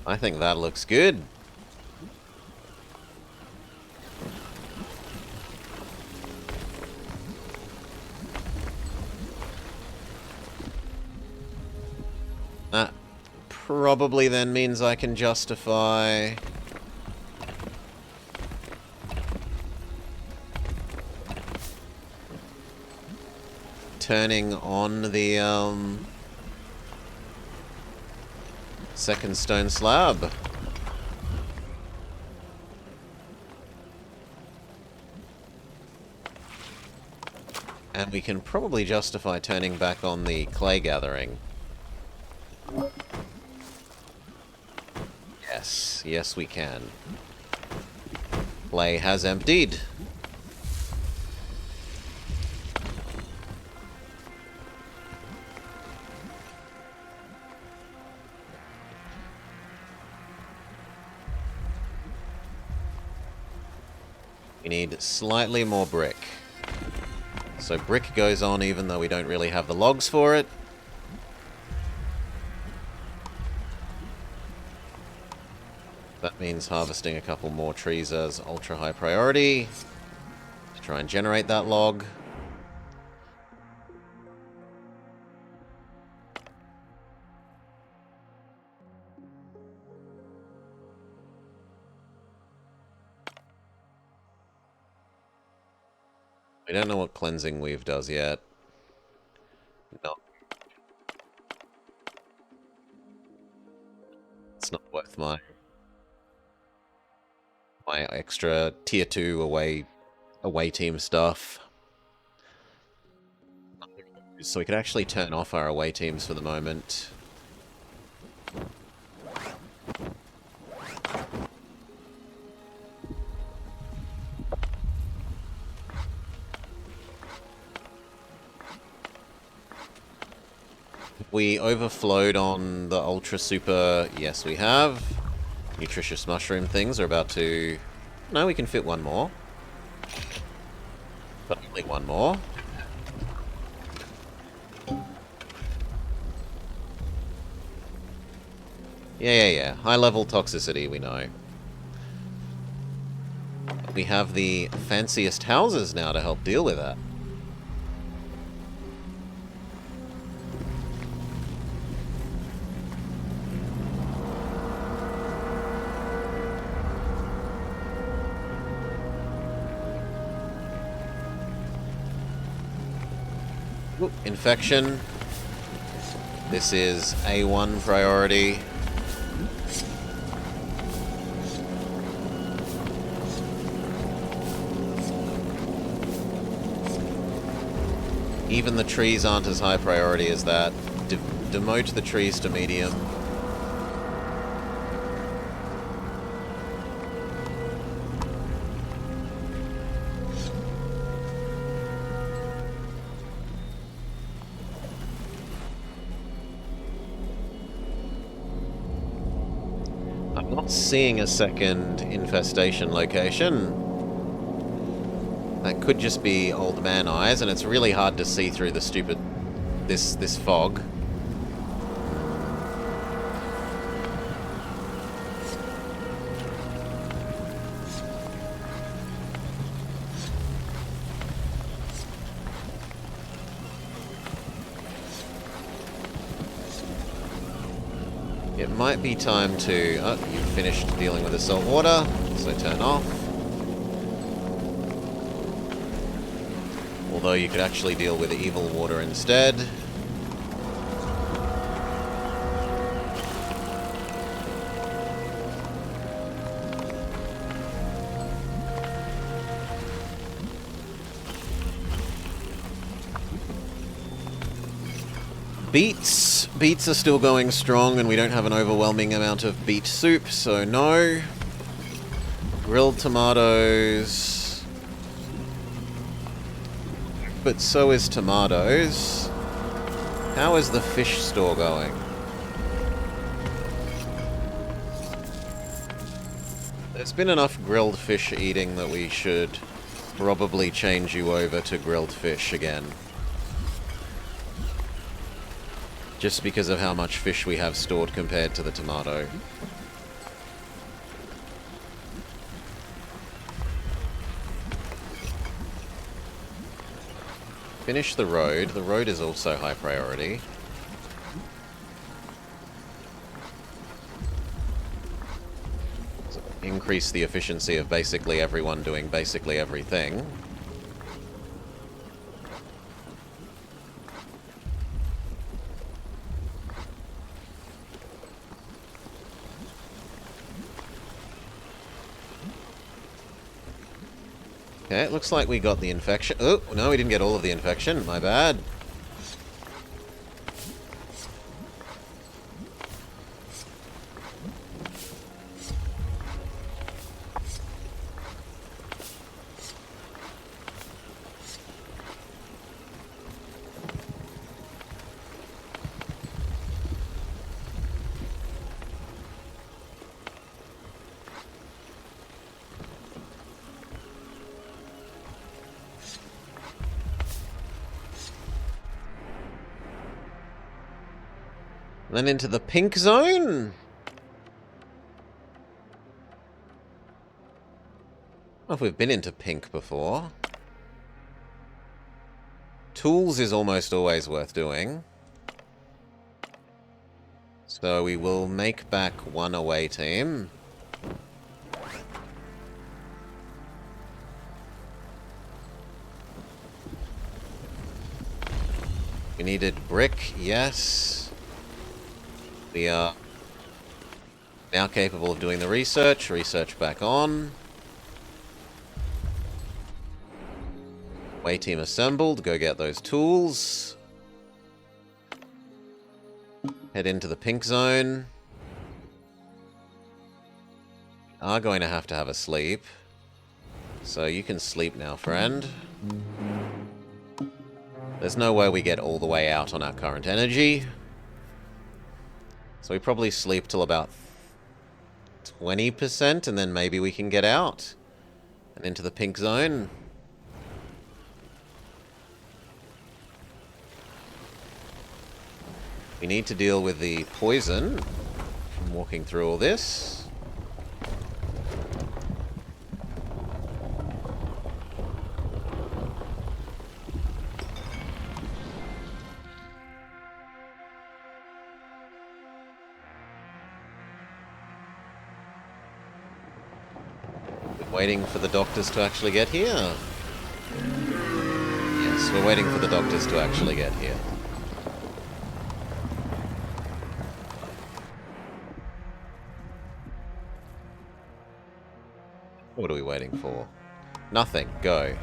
Speaker 1: I think that looks good. That probably then means I can justify turning on the second stone slab. And we can probably justify turning back on the clay gathering. Yes, yes we can. Clay has emptied. We need slightly more brick. So brick goes on even though we don't really have the logs for it. That means harvesting a couple more trees as ultra high priority to try and generate that log. We don't know what cleansing weave does yet. No. It's not worth my extra tier 2 away team stuff. So we could actually turn off our away teams for the moment. we overflowed on the ultra super? Yes, we have. Nutritious mushroom things are about to... No, we can fit one more. But only one more. Yeah. High level toxicity, we know. We have the fanciest houses now to help deal with that. Ooh, infection. This is A1 priority. Even the trees aren't as high priority as that. Demote the trees to medium. I'm not seeing a second infestation location. That could just be old man eyes, and it's really hard to see through the stupid... this fog. It might be time to... Oh, you've finished dealing with the salt water, so turn off. Although you could actually deal with the evil water instead. Beets. Beets are still going strong, and we don't have an overwhelming amount of beet soup, so no. Grilled tomatoes. But so is tomatoes. How is the fish store going? There's been enough grilled fish eating that we should probably change you over to grilled fish again. Just because of how much fish we have stored compared to the tomato. Finish the road. The road is also high priority. So increase the efficiency of basically everyone doing basically everything. Okay, it looks like we got the infection. Oh, no, we didn't get all of the infection. My bad. Then into the pink zone. I don't know if we've been into pink before. Tools is almost always worth doing. So we will make back one away team. We needed brick, yes. We are now capable of doing the research. Research back on. Way team assembled. Go get those tools. Head into the pink zone. Are going to have a sleep. So you can sleep now, friend. There's no way we get all the way out on our current energy. So we probably sleep till about 20%, and then maybe we can get out and into the pink zone. We need to deal with the poison from walking through all this. Waiting for the doctors to actually get here. Yes, we're waiting for the doctors to actually get here. What are we waiting for? Nothing. Go.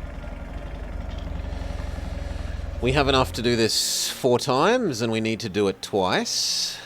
Speaker 1: We have enough to do this 4 times, and we need to do it twice.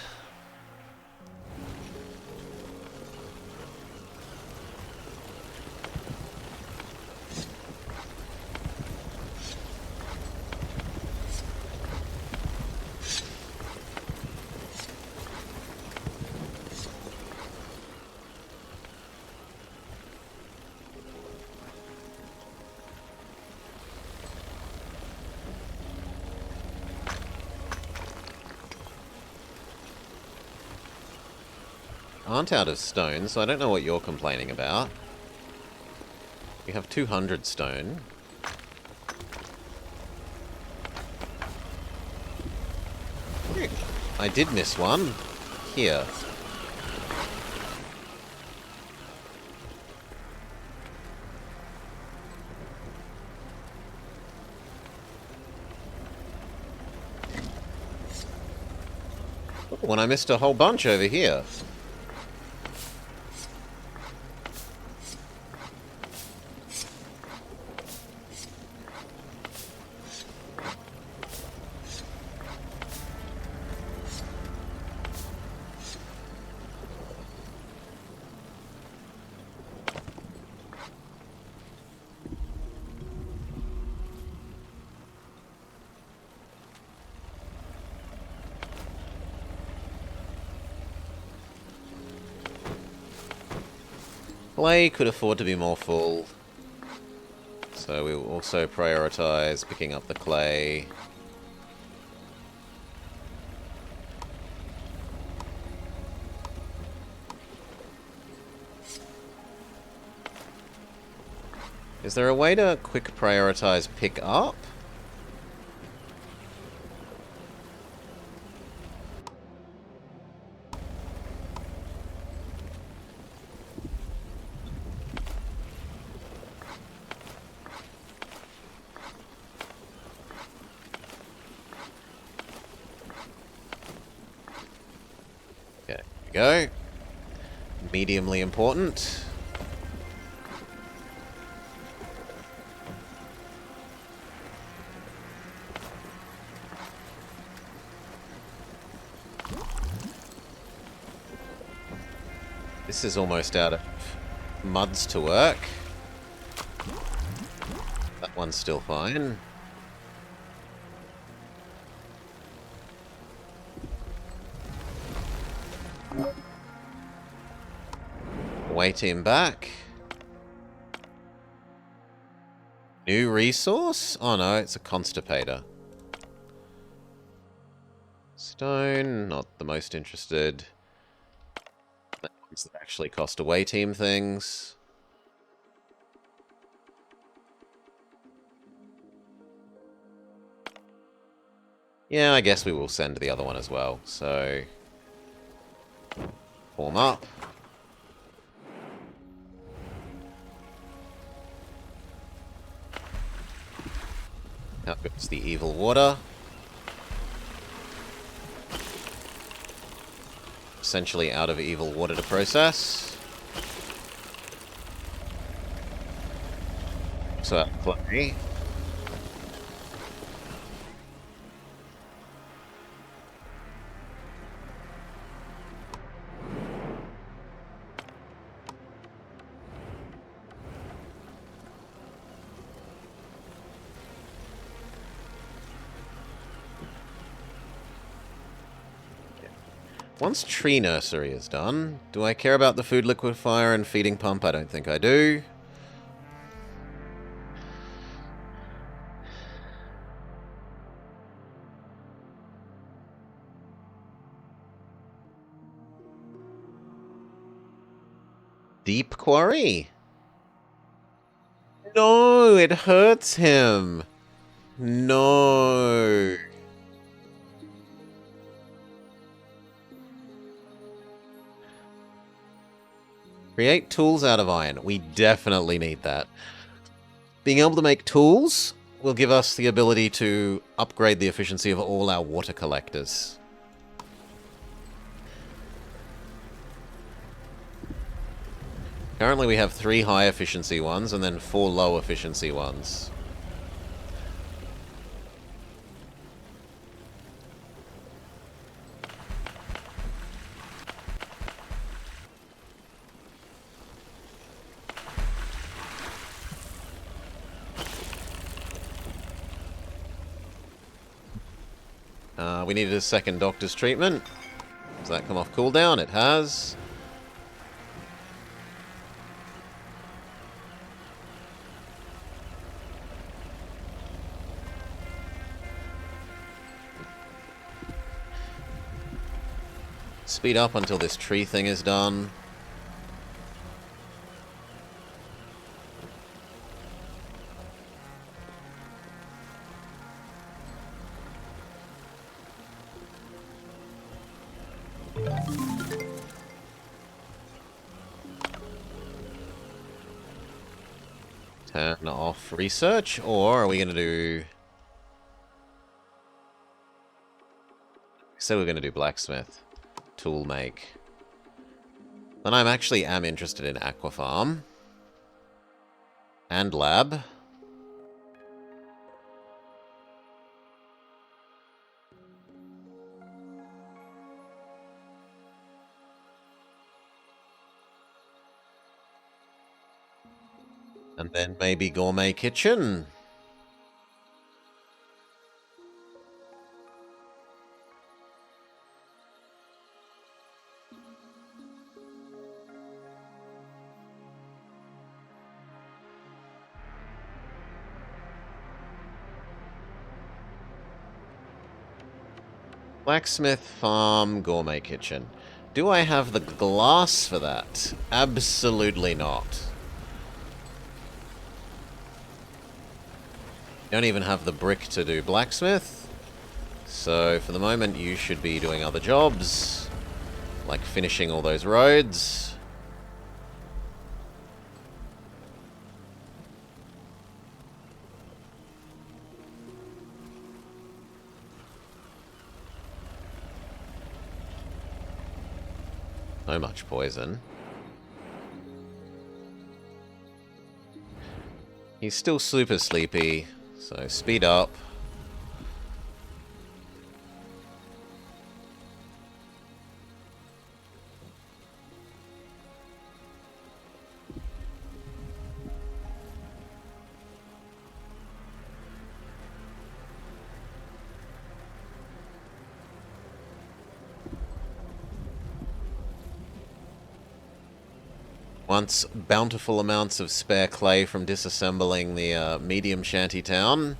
Speaker 1: Aren't out of stone, so I don't know what you're complaining about. We have 200 stone. I did miss one. Here. Oh, and I missed a whole bunch over here. Clay could afford to be more full, so we will also prioritize picking up the clay. Is there a way to quick prioritize pick up? Okay, here we go. Mediumly important. This is almost out of muds to work. That one's still fine. Wait him back. New resource? Oh no, it's a constipator. Stone, not the most interested. That actually cost away team things. Yeah, I guess we will send the other one as well. So, form up. Out goes the evil water. Essentially out of evil water to process. So, clay. Once tree nursery is done, do I care about the food liquefier and feeding pump? I don't think I do. Deep quarry. No, it hurts him. No. Create tools out of iron. We definitely need that. Being able to make tools will give us the ability to upgrade the efficiency of all our water collectors. Currently we have 3 high efficiency ones and then 4 low efficiency ones. We needed a second doctor's treatment. Does that come off cooldown? It has. Speed up until this tree thing is done. Turn off research, or are we going to do... So we're going to do blacksmith. Tool make. Then I actually am interested in aqua farm. And lab. And then maybe gourmet kitchen. Blacksmith farm, gourmet kitchen. Do I have the glass for that? Absolutely not. Don't even have the brick to do blacksmith. So for the moment you should be doing other jobs. Like finishing all those roads. So much poison. He's still super sleepy, so speed up. Once bountiful amounts of spare clay from disassembling the medium shanty town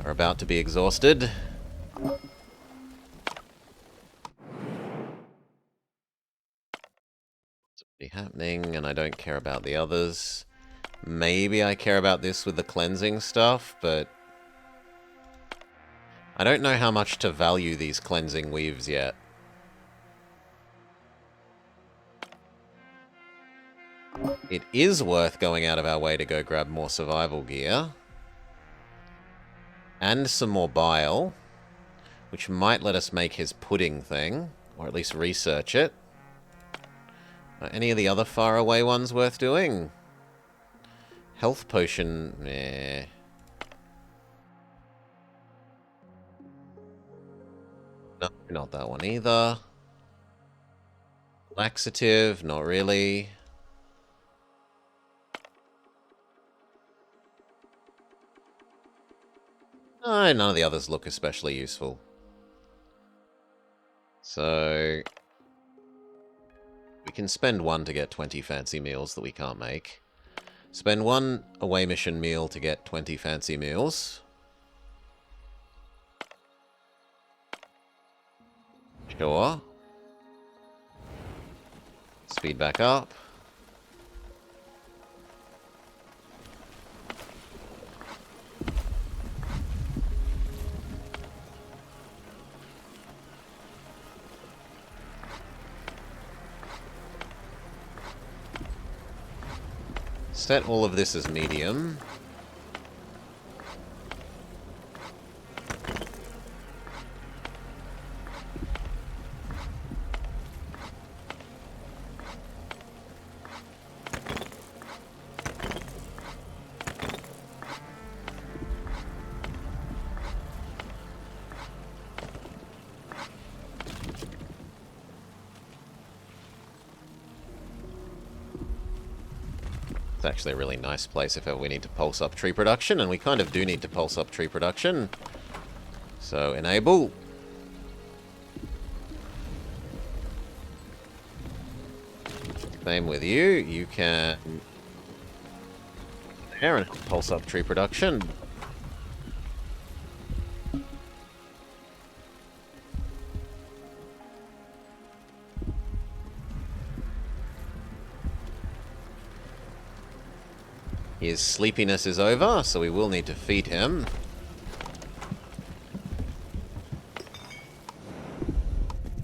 Speaker 1: are about to be exhausted. What's happening, and I don't care about the others. Maybe I care about this with the cleansing stuff, but I don't know how much to value these cleansing weaves yet. It is worth going out of our way to go grab more survival gear. And some more bile, which might let us make his pudding thing, or at least research it. Any of the other faraway ones worth doing? Health potion, meh. No, not that one either. Laxative, not really. None of the others look especially useful. So we can spend 1 to get 20 fancy meals that we can't make. Spend 1 away mission meal to get 20 fancy meals. Sure. Speed back up. Set all of this as medium. It's actually a really nice place if ever we need to pulse up tree production, and we kind of do need to pulse up tree production. So, enable. Same with you. You can... there and pulse up tree production. His sleepiness is over, so we will need to feed him.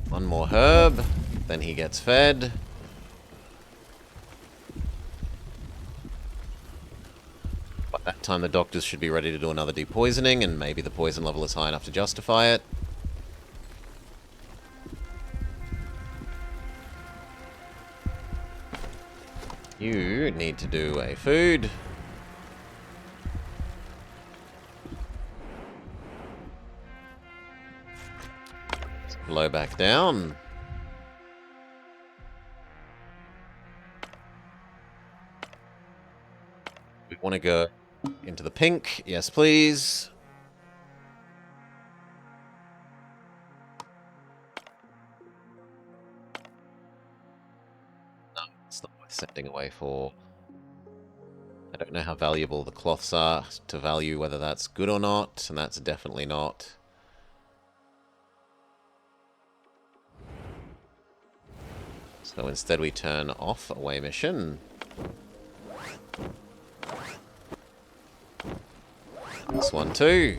Speaker 1: One more herb, then he gets fed. By that time the doctors should be ready to do another depoisoning, and maybe the poison level is high enough to justify it. You need to do a food. Blow back down. We want to go into the pink. Yes, please. No, it's not worth sending away for. I don't know how valuable the cloths are to value whether that's good or not, and that's definitely not. So instead we turn off away mission. This one too.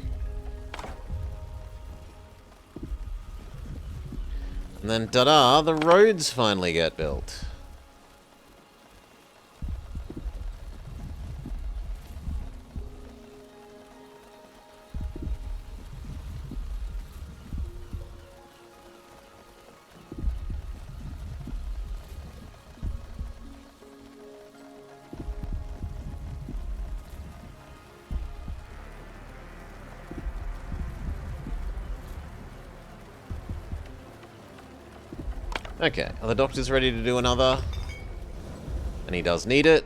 Speaker 1: And then, ta-da, the roads finally get built. Okay, are the doctors ready to do another? And he does need it.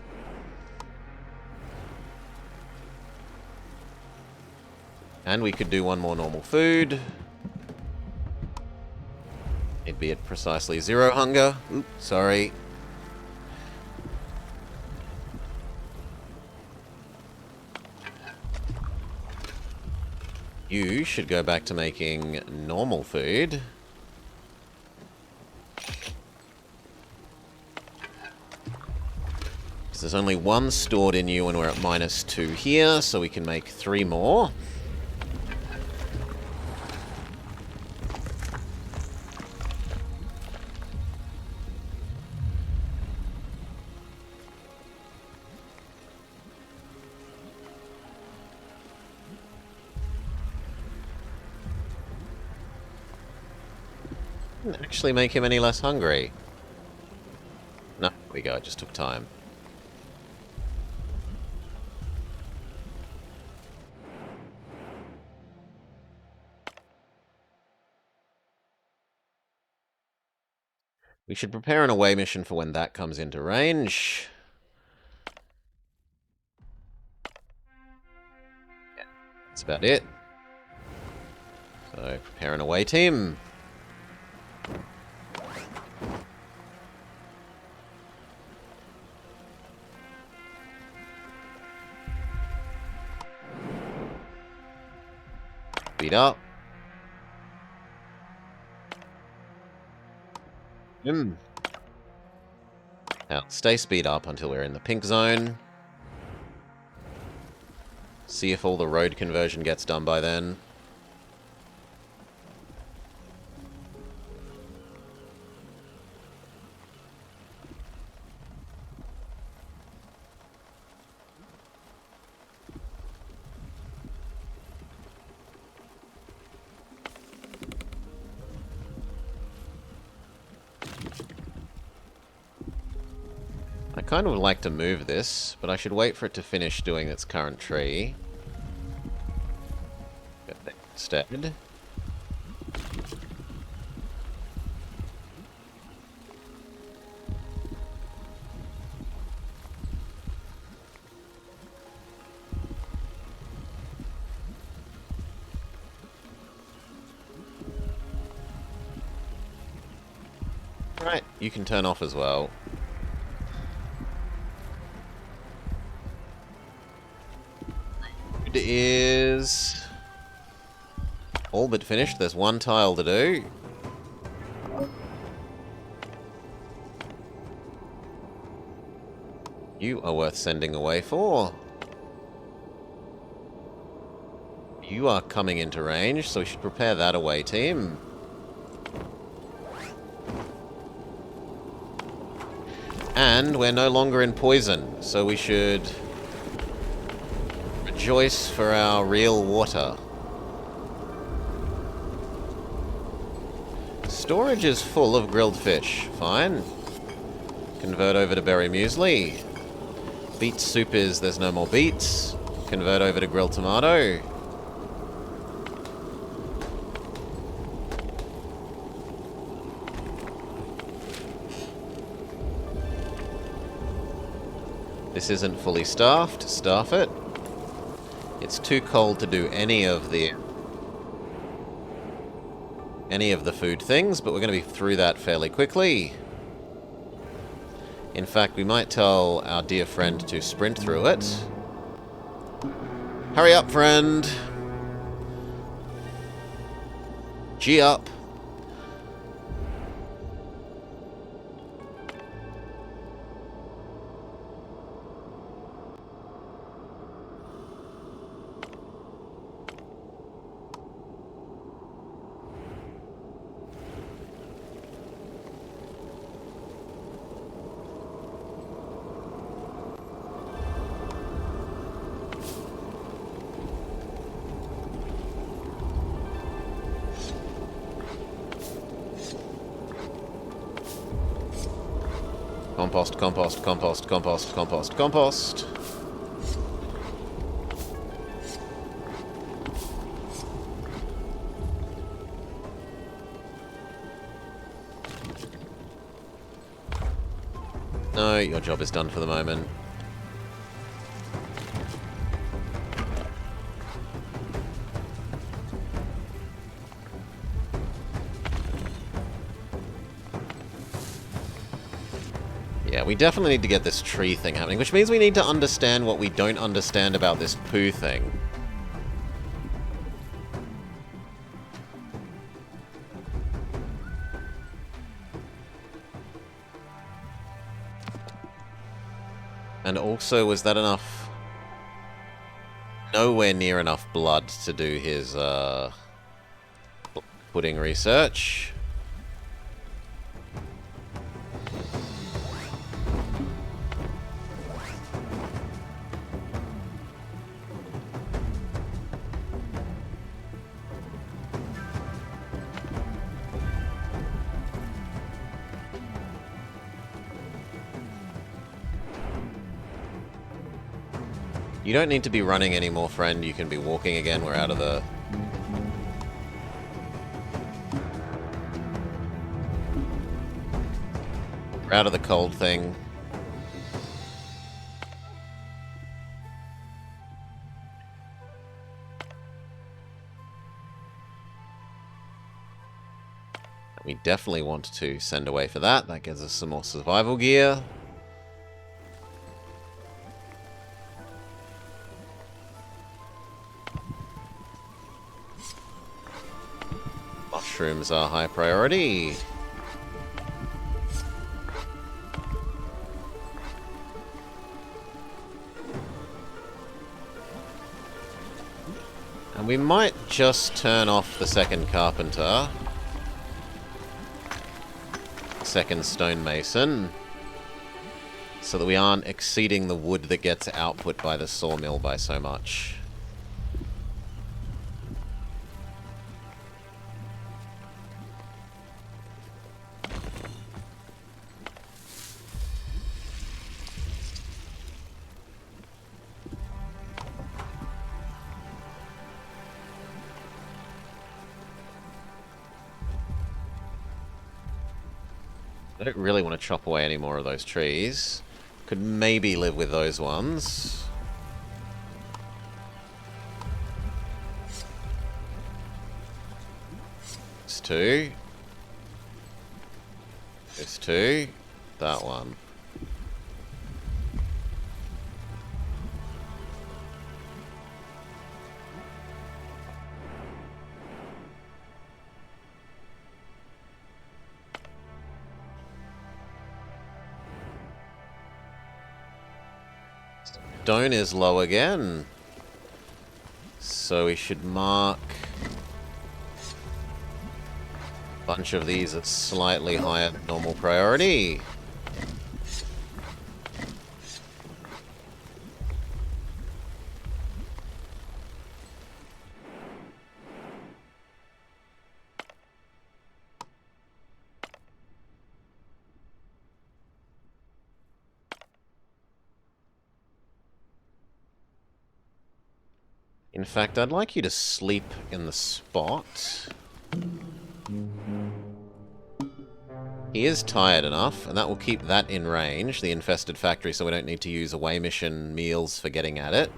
Speaker 1: And we could do one more normal food. It'd be at precisely 0 hunger. Oops, sorry. You should go back to making normal food. There's only 1 stored in you and we're at -2 here, so we can make 3 more. Didn't actually make him any less hungry. No, there we go, it just took time. We should prepare an away mission for when that comes into range. Yeah, that's about it. So, prepare an away team. speed up. Now, stay speed up until we're in the pink zone. See if all the road conversion gets done by then. I kind of would like to move this, but I should wait for it to finish doing its current tree. Instead. Right, you can turn off as well. It is all but finished. There's one tile to do. You are worth sending away for. You are coming into range, so we should prepare that away team. And we're no longer in poison, so we should rejoice for our real water. Storage is full of grilled fish. Fine. Convert over to berry muesli. Beet soup is there's no more beets. Convert over to grilled tomato. This isn't fully staffed. Staff it. It's too cold to do any of the food things, but we're going to be through that fairly quickly. In fact, we might tell our dear friend to sprint through it. Hurry up, friend! G up! Compost, compost, compost, compost, compost, compost. No, your job is done for the moment. Yeah, we definitely need to get this tree thing happening, which means we need to understand what we don't understand about this poo thing. And also, was that enough? Nowhere near enough blood to do his, pudding research. You don't need to be running anymore, friend. You can be walking again. We're out of the... We're out of the cold thing. We definitely want to send away for that. That gives us some more survival gear. mushrooms are high priority. And we might just turn off the second carpenter. Second stonemason. So that we aren't exceeding the wood that gets output by the sawmill by so much. I don't really want to chop away any more of those trees. Could maybe live with those ones. This two. This two. That one. Stone is low again. So we should mark a bunch of these at slightly higher than normal priority. In fact, I'd like you to sleep in the spot. He is tired enough, and that will keep that in range, the infested factory, so we don't need to use away mission meals for getting at it.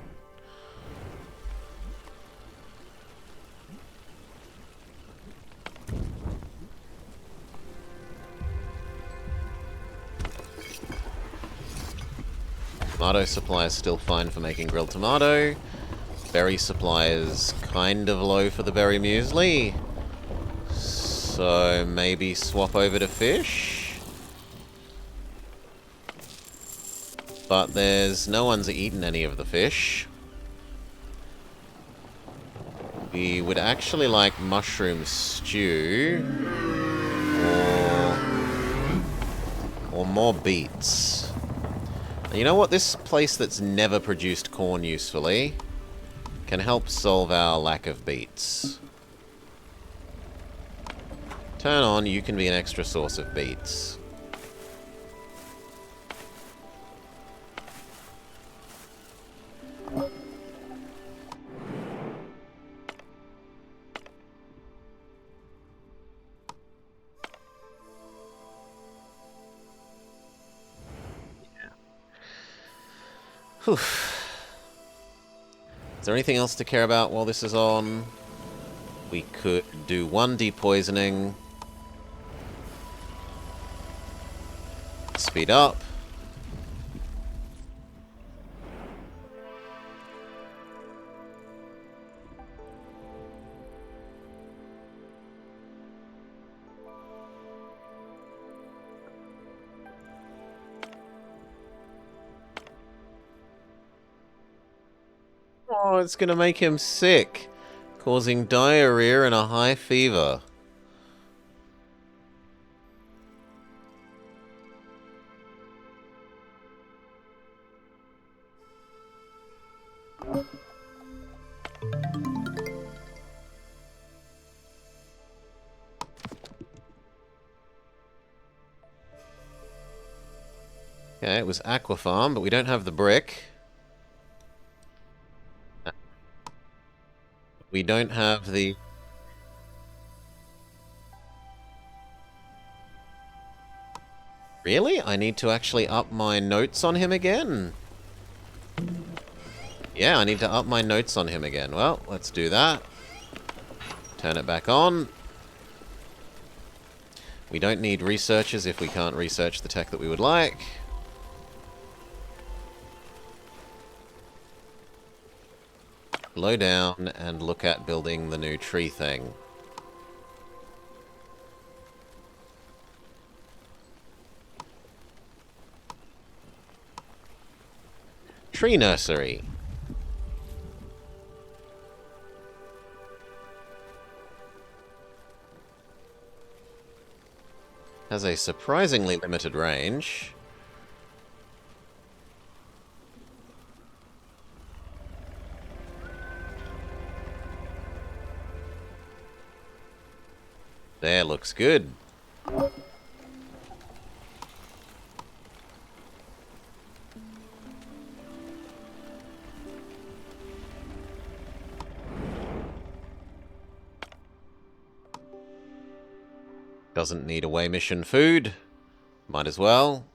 Speaker 1: Tomato supply is still fine for making grilled tomato. Berry supply is kind of low for the berry muesli. So maybe swap over to fish. But no one's eaten any of the fish. We would actually like mushroom stew. Or more beets. And you know what? This place that's never produced corn usefully can help solve our lack of beets. Turn on, you can be an extra source of beets. Whew. Is there anything else to care about while this is on? We could do one depoisoning. Speed up. Oh, it's gonna make him sick, causing diarrhea and a high fever. Okay, it was Aquafarm, but we don't have the brick. We don't have the... Really? I need to actually up my notes on him again? Yeah, I need to up my notes on him again. Well, let's do that. Turn it back on. We don't need researchers if we can't research the tech that we would like. Slow down and look at building the new tree thing. Tree nursery. Has a surprisingly limited range. There, looks good. Doesn't need away mission food. Might as well.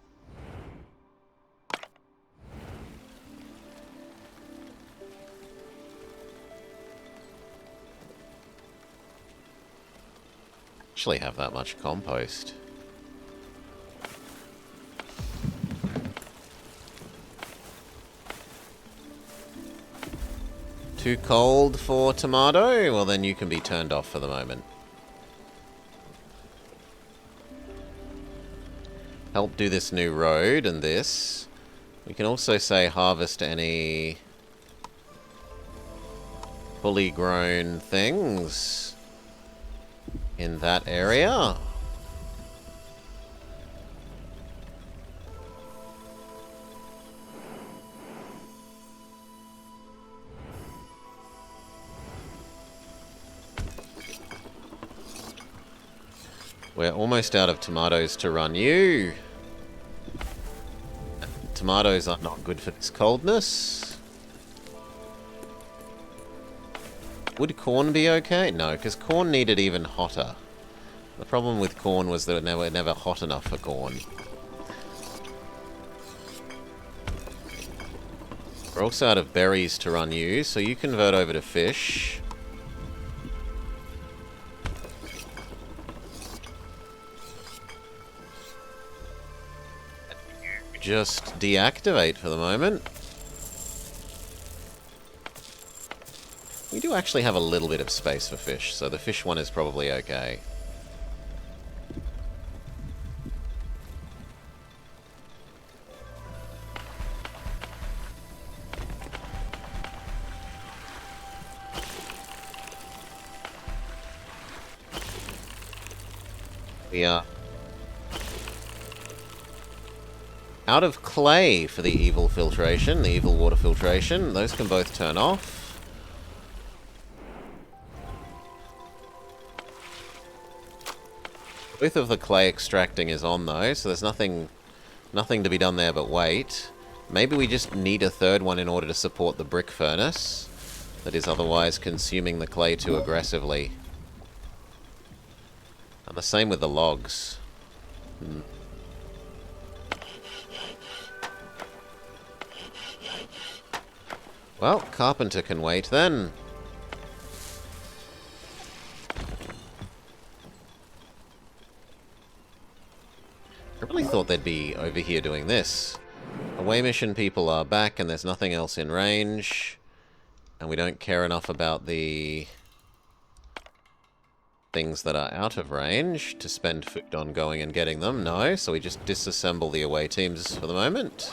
Speaker 1: Actually have that much compost. Too cold for tomato? Well, then you can be turned off for the moment. Help do this new road and this. We can also say harvest any fully grown things in that area. We're almost out of tomatoes to run you. Tomatoes are not good for this coldness. Would corn be okay? No, because corn needed even hotter. The problem with corn was that it was never hot enough for corn. We're also out of berries to run you, so you convert over to fish. Just deactivate for the moment. We do actually have a little bit of space for fish, so the fish one is probably okay. We are out of clay for the evil filtration, the evil water filtration. Those can both turn off. Both of the clay extracting is on though, so there's nothing to be done there but wait. Maybe we just need a third one in order to support the brick furnace that is otherwise consuming the clay too aggressively. And the same with the logs. Well, carpenter can wait then. I really thought they'd be over here doing this. Away mission people are back and there's nothing else in range. And we don't care enough about the things that are out of range to spend food on going and getting them. No, so we just disassemble the away teams for the moment.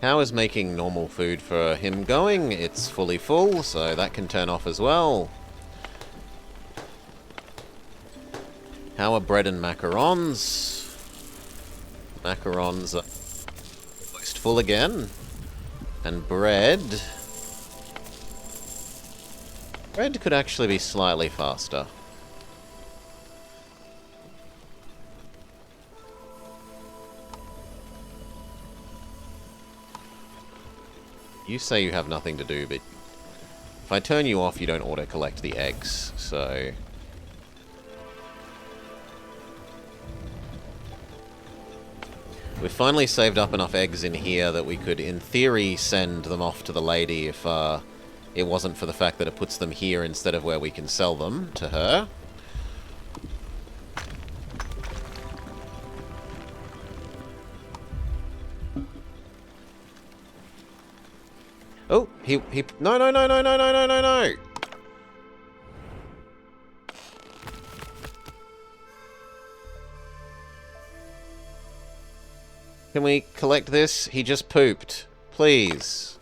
Speaker 1: How is making normal food for him going? It's fully full, so that can turn off as well. How are bread and macarons? Macarons are almost full again. And bread... bread could actually be slightly faster. You say you have nothing to do, but if I turn you off, you don't auto-collect the eggs, so... We've finally saved up enough eggs in here that we could, in theory, send them off to the lady if it wasn't for the fact that it puts them here instead of where we can sell them to her. Oh, no, no, no, no, no, no, no, no, no! Can we collect this? He just pooped. Please.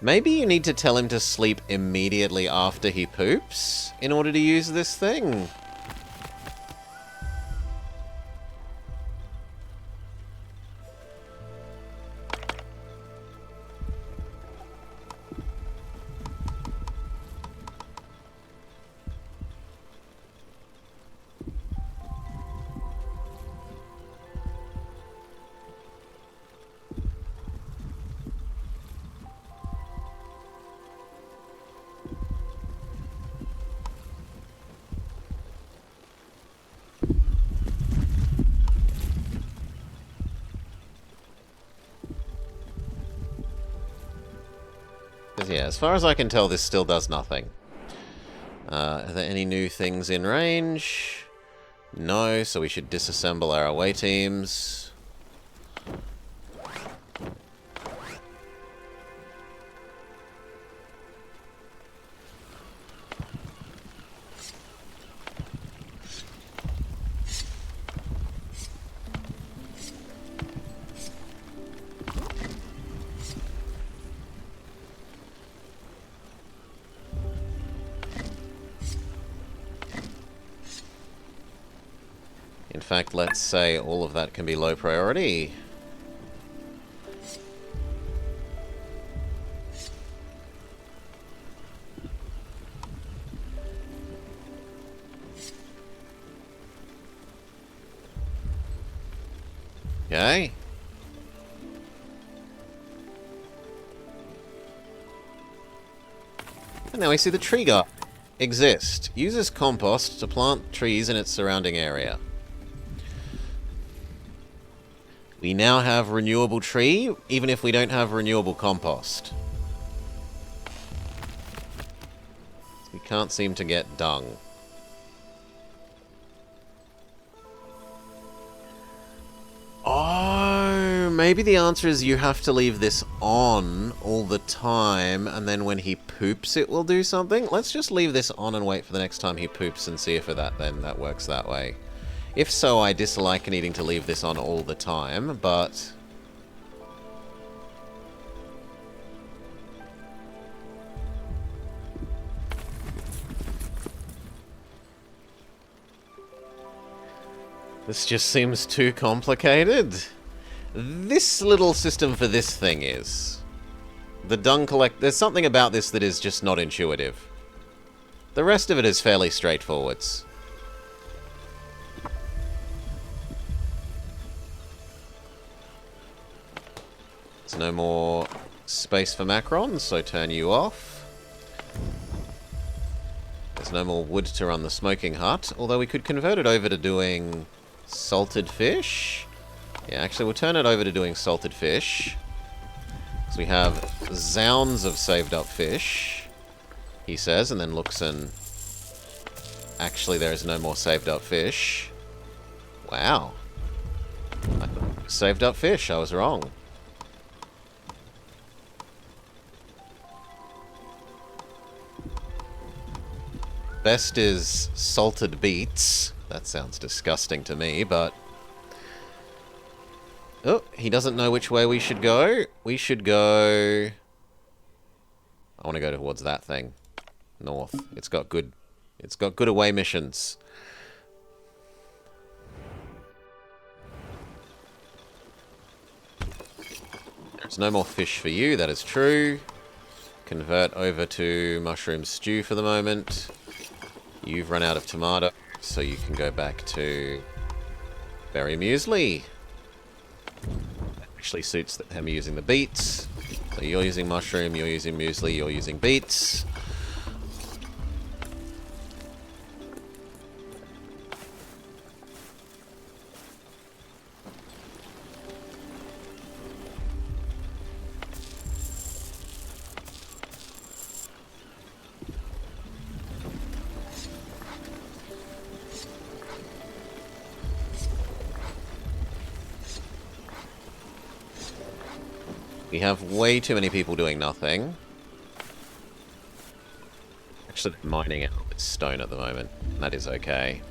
Speaker 1: Maybe you need to tell him to sleep immediately after he poops in order to use this thing. Yeah, as far as I can tell, this still does nothing. Are there any new things in range? No, so we should disassemble our away teams. In fact, let's say all of that can be low priority. Okay. And now we see the tree garden exist. Uses compost to plant trees in its surrounding area. We now have renewable tree, even if we don't have renewable compost. We can't seem to get dung. Oh, maybe the answer is you have to leave this on all the time, and then when he poops it will do something? Let's just leave this on and wait for the next time he poops and see if that works that way. If so, I dislike needing to leave this on all the time, but... this just seems too complicated. This little system for this thing is... the dung collect... there's something about this that is just not intuitive. The rest of it is fairly straightforward. There's no more space for macrons, so turn you off. There's no more wood to run the smoking hut, although we could convert it over to doing salted fish. Yeah, actually we'll turn it over to doing salted fish. So we have zounds of saved up fish, he says, and then looks and... actually there is no more saved up fish. Wow. Saved up fish, I was wrong. Best is salted beets. That sounds disgusting to me, but... oh, he doesn't know which way we should go. We should go... I want to go towards that thing. North. It's got good away missions. There's no more fish for you, that is true. Convert over to mushroom stew for the moment. You've run out of tomato, so you can go back to berry muesli. That actually suits him using the beets. So you're using mushroom, you're using muesli, you're using beets. We have way too many people doing nothing. Actually, they're mining out with stone at the moment. That is okay.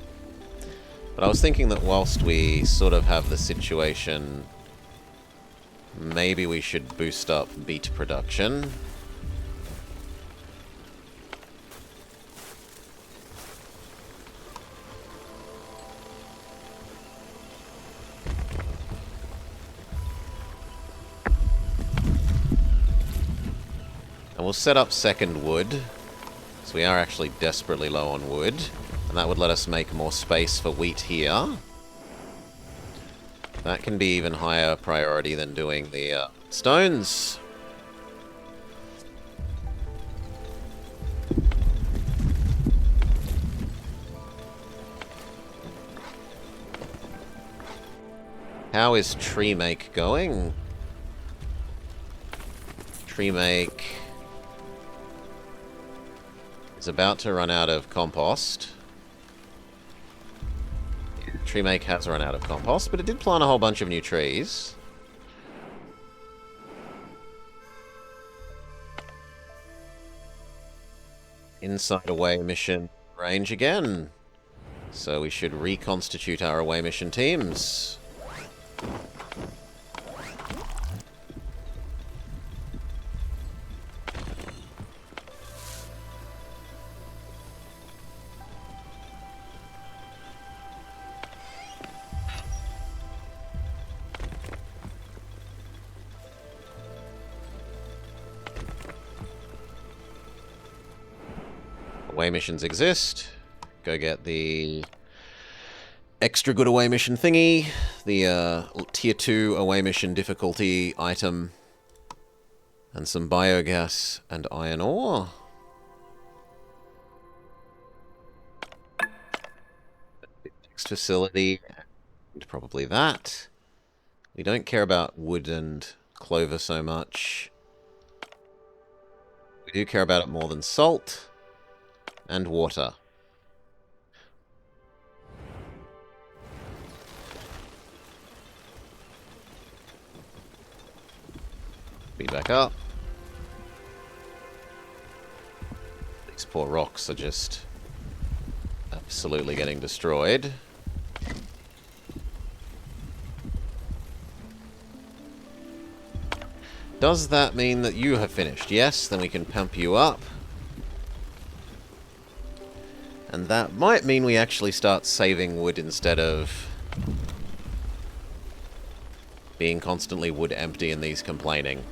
Speaker 1: But I was thinking that whilst we sort of have the situation, maybe we should boost up beet production. And we'll set up second wood. So we are actually desperately low on wood. And that would let us make more space for wheat here. That can be even higher priority than doing the stones. How is tree make going? Tree make is about to run out of compost. Tree make has run out of compost, but it did plant a whole bunch of new trees. Inside away mission range again. So we should reconstitute our away mission teams. Away missions exist. Go get the extra good away mission thingy. The tier 2 away mission difficulty item. And some biogas and iron ore. Next facility. And probably that. We don't care about wood and clover so much. We do care about it more than salt. And water. Speed back up. These poor rocks are just absolutely getting destroyed. Does that mean that you have finished? Yes, then we can pump you up. And that might mean we actually start saving wood instead of being constantly wood empty and these complaining.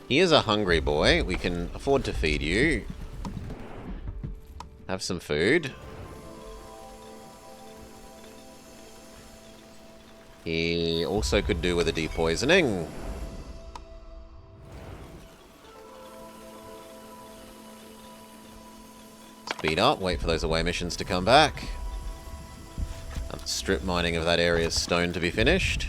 Speaker 1: He is a hungry boy. We can afford to feed you. Have some food. He also could do with a depoisoning. Speed up, wait for those away missions to come back. And the strip mining of that area's stone to be finished.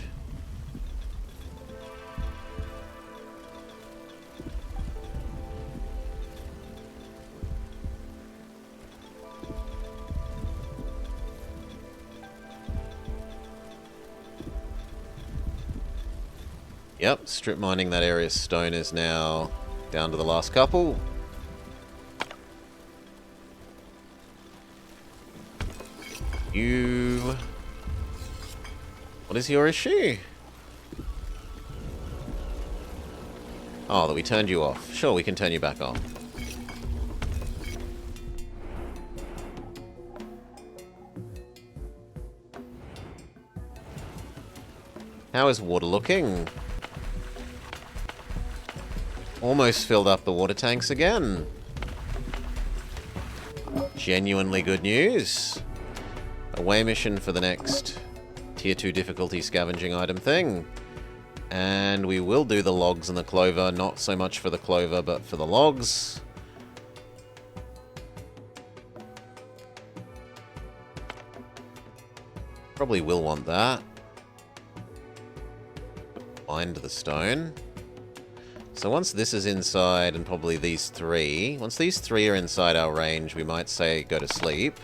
Speaker 1: Yep, strip mining that area's stone is now down to the last couple. You... What is your issue? Oh, that we turned you off. Sure, we can turn you back on. How is water looking? Almost filled up the water tanks again. Genuinely good news. Away mission for the next tier 2 difficulty scavenging item thing. And we will do the logs and the clover, not so much for the clover, but for the logs. Probably will want that. Bind the stone. So once this is inside, and probably these three... Once these three are inside our range, we might say go to sleep.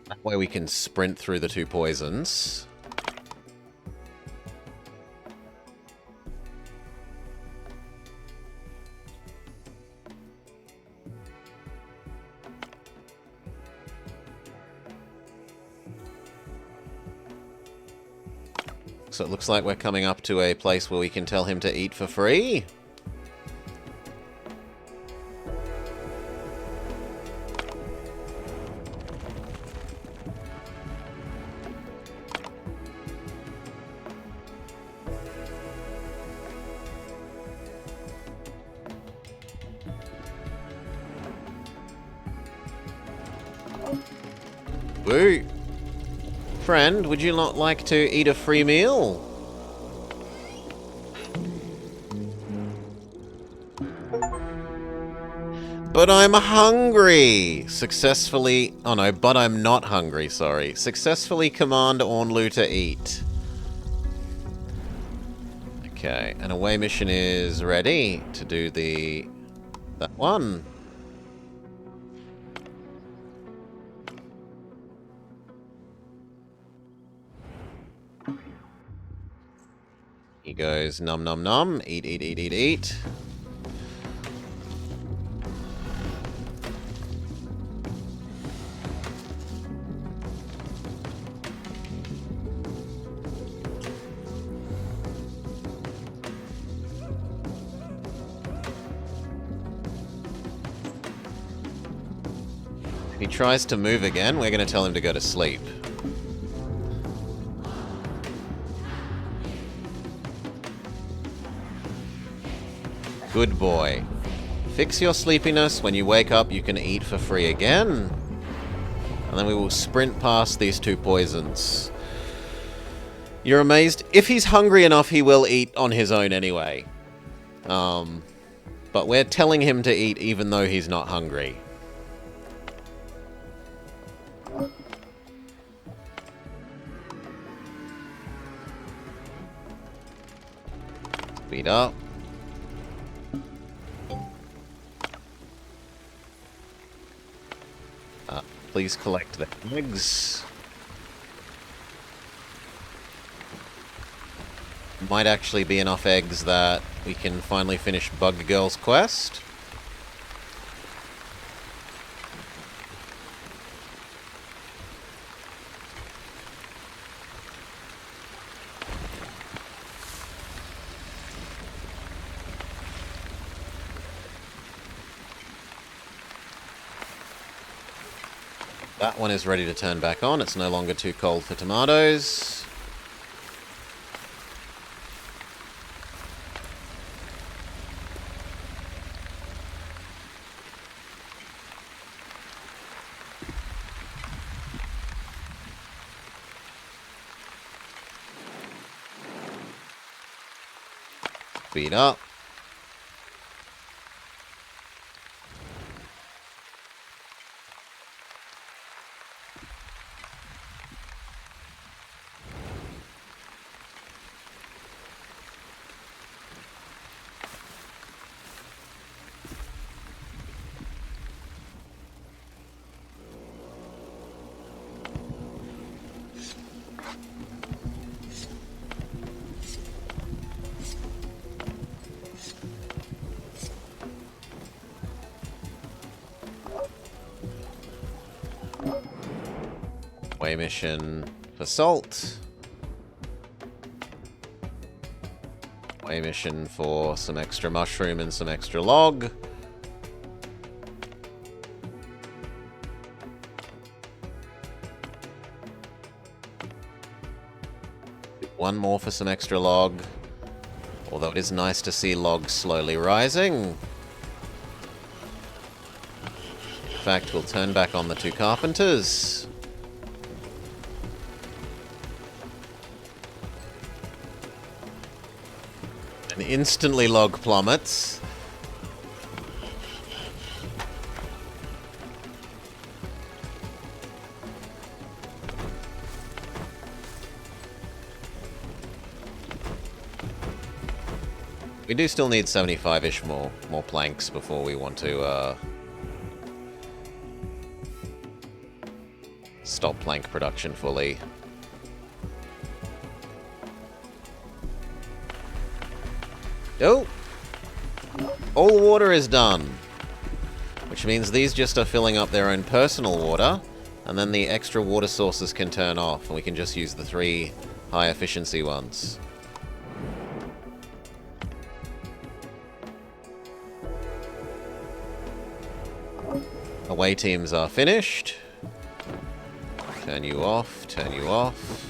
Speaker 1: That way we can sprint through the two poisons. So it looks like we're coming up to a place where we can tell him to eat for free. Woo! Friend, would you not like to eat a free meal? But I'm hungry! Successfully... Oh no, but I'm not hungry, sorry. Successfully command Ornlu to eat. Okay, an away mission is ready to do that one. He goes, num num num, eat, eat, eat, eat, eat. If he tries to move again, we're going to tell him to go to sleep. Good boy. Fix your sleepiness. When you wake up, you can eat for free again. And then we will sprint past these two poisons. You're amazed. If he's hungry enough, he will eat on his own anyway. But we're telling him to eat even though he's not hungry. Speed up. Please collect the eggs. Might actually be enough eggs that we can finally finish Bug Girl's quest. That one is ready to turn back on. It's no longer too cold for tomatoes. Speed up. Way mission for salt. Way mission for some extra mushroom and some extra log. One more for some extra log. Although it is nice to see logs slowly rising. fact, we'll turn back on the 2 carpenters. And instantly log plummets. We do still need 75-ish more planks before we want to stop plank production fully. Oh! All the water is done. Which means these just are filling up their own personal water, and then the extra water sources can turn off, and we can just use the 3 high efficiency ones. Away teams are finished. Turn you off, turn you off.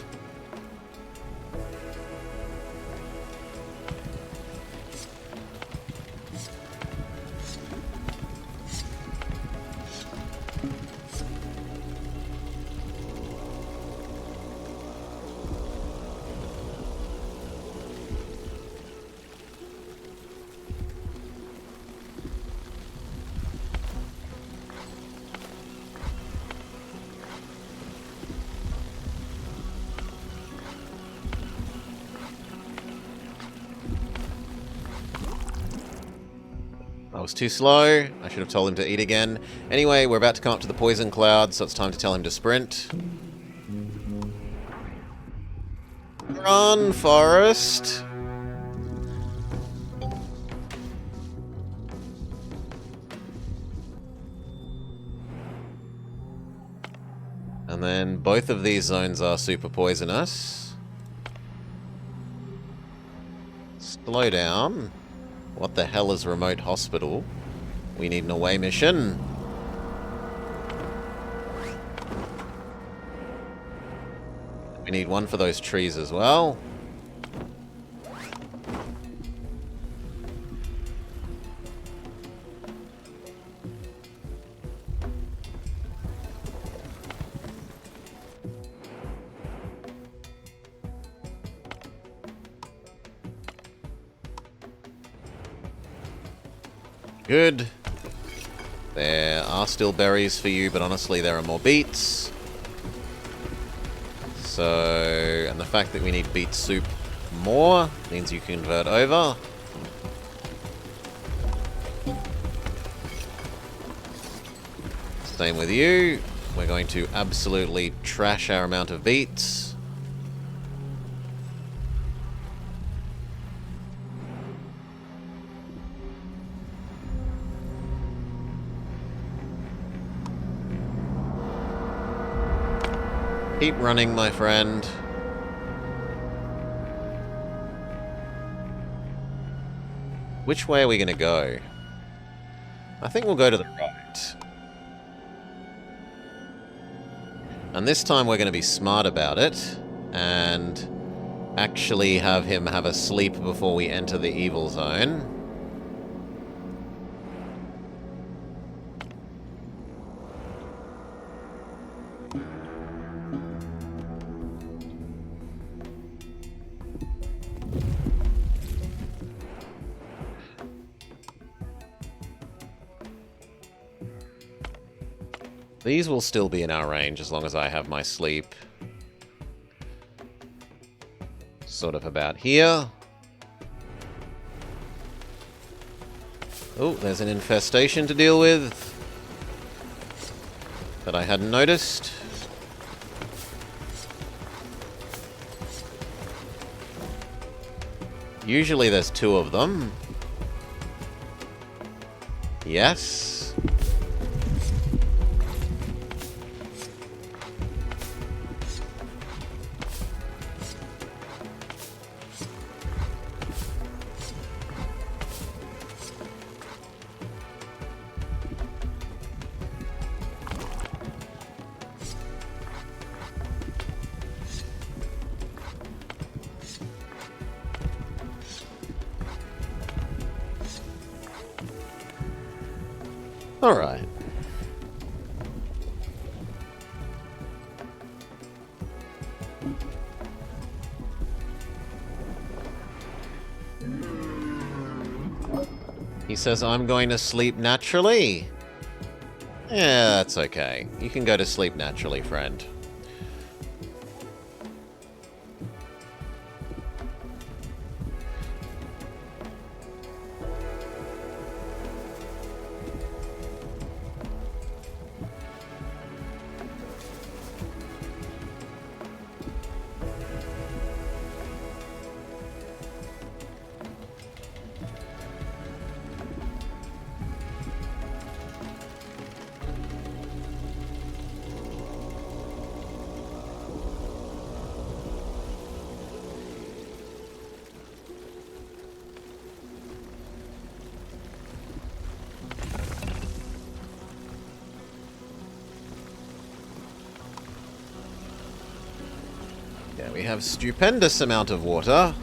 Speaker 1: I was too slow. I should have told him to eat again. Anyway, we're about to come up to the poison cloud, so it's time to tell him to sprint. Run, Forest! And then both of these zones are super poisonous. Slow down. What the hell is remote hospital? We need an away mission. We need one for those trees as well. Good. There are still berries for you, but honestly there are more beets. So, and the fact that we need beet soup more means you can convert over. Same with you. We're going to absolutely trash our amount of beets. Keep running, my friend. Which way are we going to go? I think we'll go to the right. And this time we're going to be smart about it and actually have him have a sleep before we enter the evil zone. These will still be in our range as long as I have my sleep. Sort of about here. Oh, there's an infestation to deal with that I hadn't noticed. Usually there's 2 of them. Yes. Alright. He says, I'm going to sleep naturally. Yeah, that's okay. You can go to sleep naturally, friend. Yeah, we have stupendous amount of water.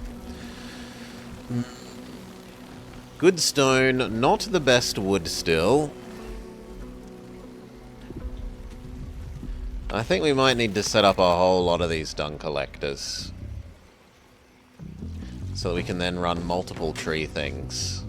Speaker 1: Good stone, not the best wood still. I think we might need to set up a whole lot of these dung collectors. So that we can then run multiple tree things.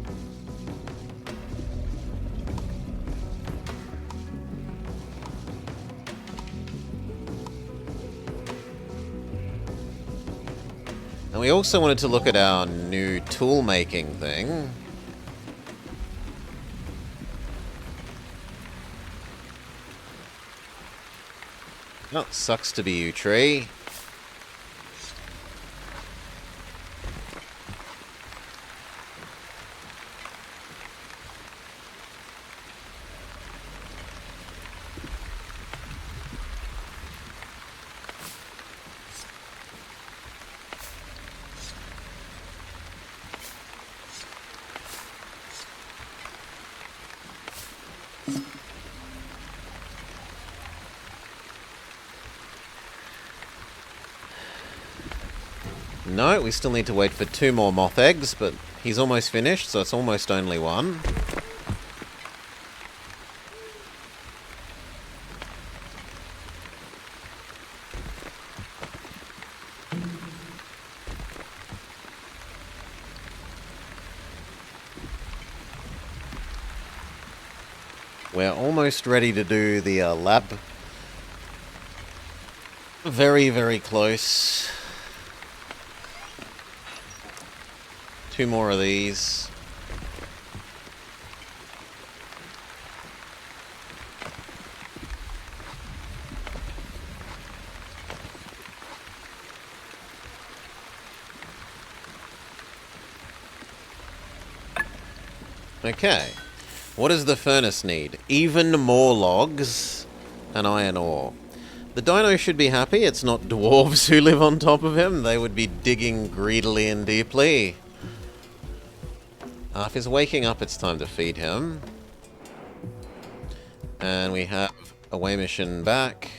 Speaker 1: And we also wanted to look at our new tool making thing. Oh, sucks to be you, tree. No, we still need to wait for 2 more moth eggs, but he's almost finished, so it's almost only 1. We're almost ready to do the lab. Very, very close. 2 more of these. Okay. What does the furnace need? Even more logs and iron ore. The dino should be happy. It's not dwarves who live on top of him. They would be digging greedily and deeply. If he's waking up, it's time to feed him. And we have a way mission back.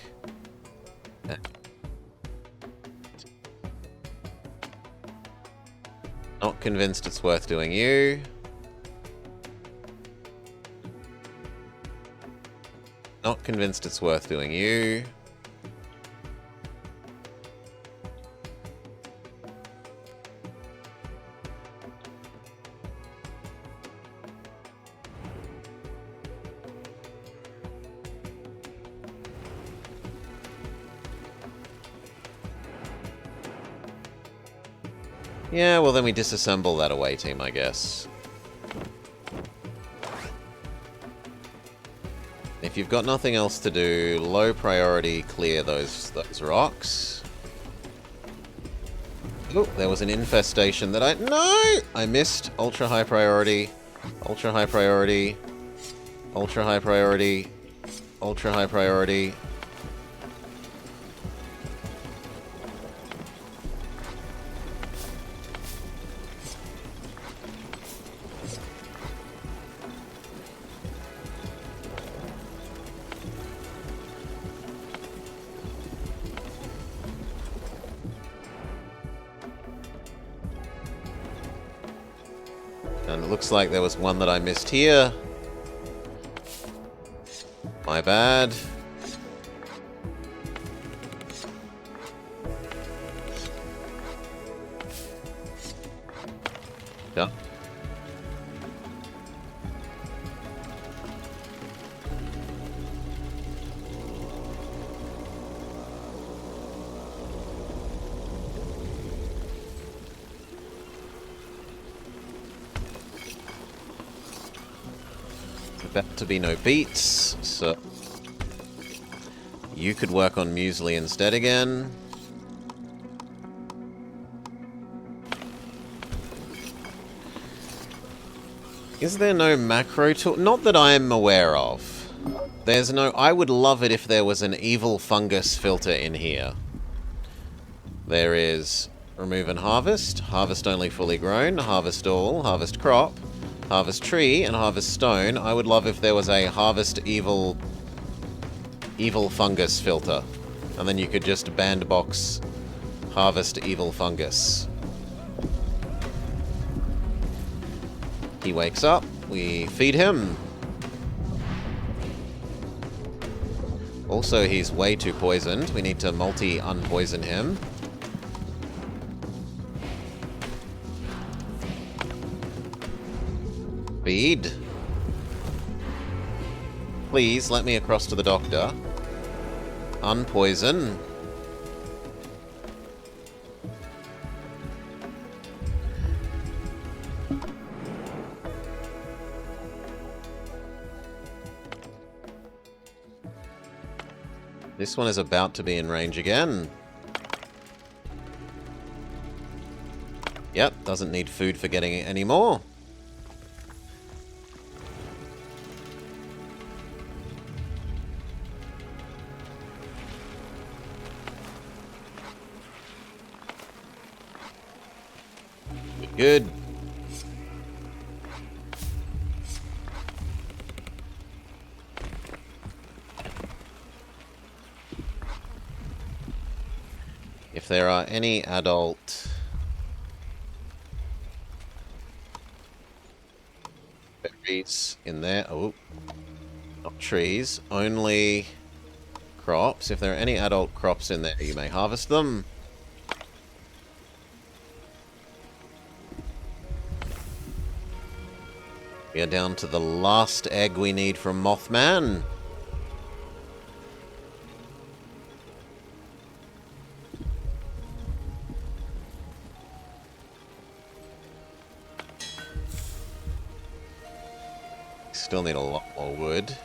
Speaker 1: Not convinced it's worth doing you. Not convinced it's worth doing you. Yeah, well then we disassemble that away team, I guess. If you've got nothing else to do, low priority clear those rocks. Oh, there was an infestation that I missed. Ultra high priority. Ultra high priority. Ultra high priority. Ultra high priority. And it looks like there was one that I missed here. My bad. Yeah. About to be no beats, so you could work on muesli instead again. Is there no macro tool? Not that I'm aware of. There's no... I would love it if there was an evil fungus filter in here. There is remove and harvest, harvest only fully grown, harvest all, harvest crop, harvest tree, and harvest stone. I would love if there was a harvest evil fungus filter. And then you could just bandbox harvest evil fungus. He wakes up, we feed him. Also, he's way too poisoned. We need to multi-unpoison him. Feed. Please, let me across to the doctor. Unpoison. This one is about to be in range again. Yep, doesn't need food for getting it anymore. Good. If there are any adult berries in there, oh, not trees, only crops. If there are any adult crops in there, you may harvest them. We are down to the last egg we need from Mothman. Still need a lot more wood.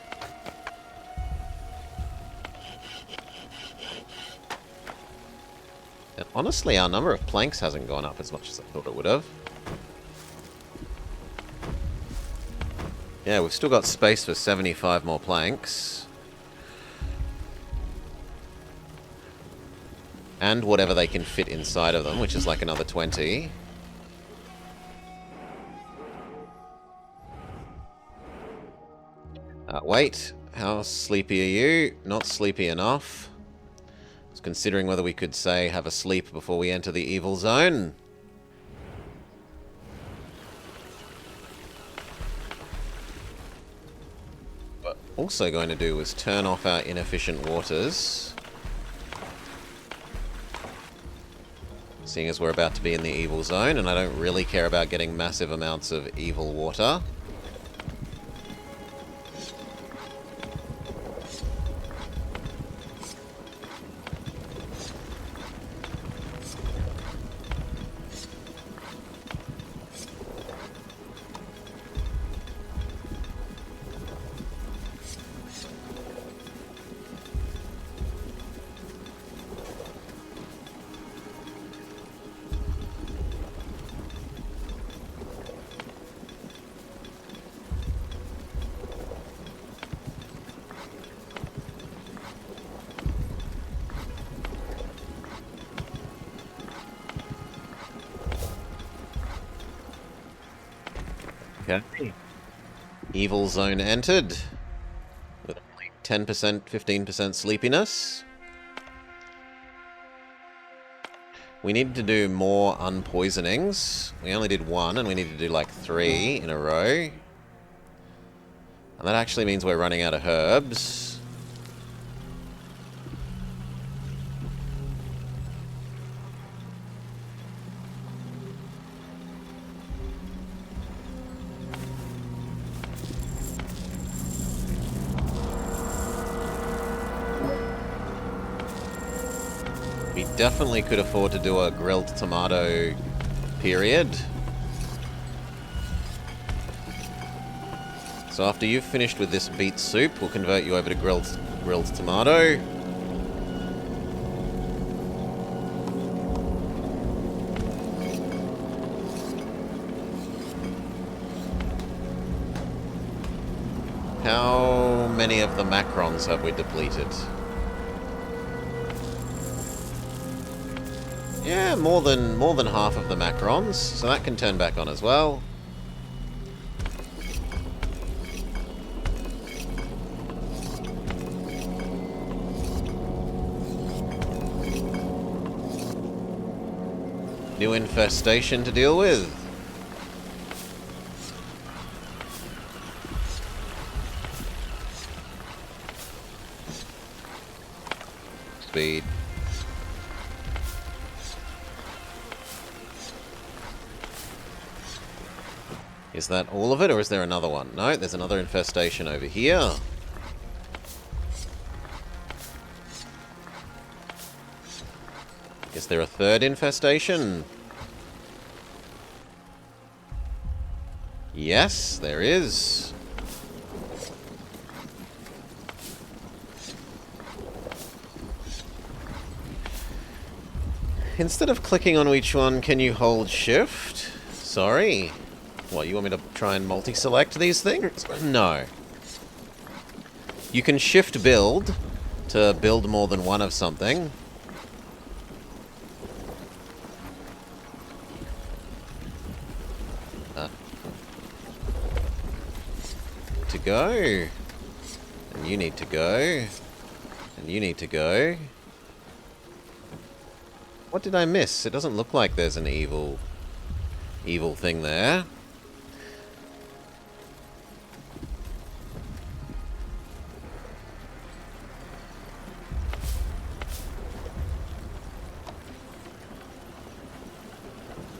Speaker 1: And honestly, our number of planks hasn't gone up as much as I thought it would have. Yeah, we've still got space for 75 more planks. And whatever they can fit inside of them, which is like another 20. Wait, how sleepy are you? Not sleepy enough. I was considering whether we could, say, have a sleep before we enter the evil zone. What we're also going to do is turn off our inefficient waters. Seeing as we're about to be in the evil zone, and I don't really care about getting massive amounts of evil water. Okay. Evil zone entered. With 10%, 15% sleepiness. We need to do more unpoisonings. We only did one, and we need to do like 3 in a row. And that actually means we're running out of herbs. We definitely could afford to do a grilled tomato period. So after you've finished with this beet soup, we'll convert you over to grilled tomato. How many of the macrons have we depleted? Yeah, more than half of the macrons, so that can turn back on as well. New infestation to deal with. Speed. Is that all of it, or is there another one? No, there's another infestation over here. Is there a third infestation? Yes, there is. Instead of clicking on each one, can you hold shift? Sorry. What, you want me to try and multi-select these things? No. You can shift build to build more than one of something. To go. And you need to go. And you need to go. What did I miss? It doesn't look like there's an evil thing there.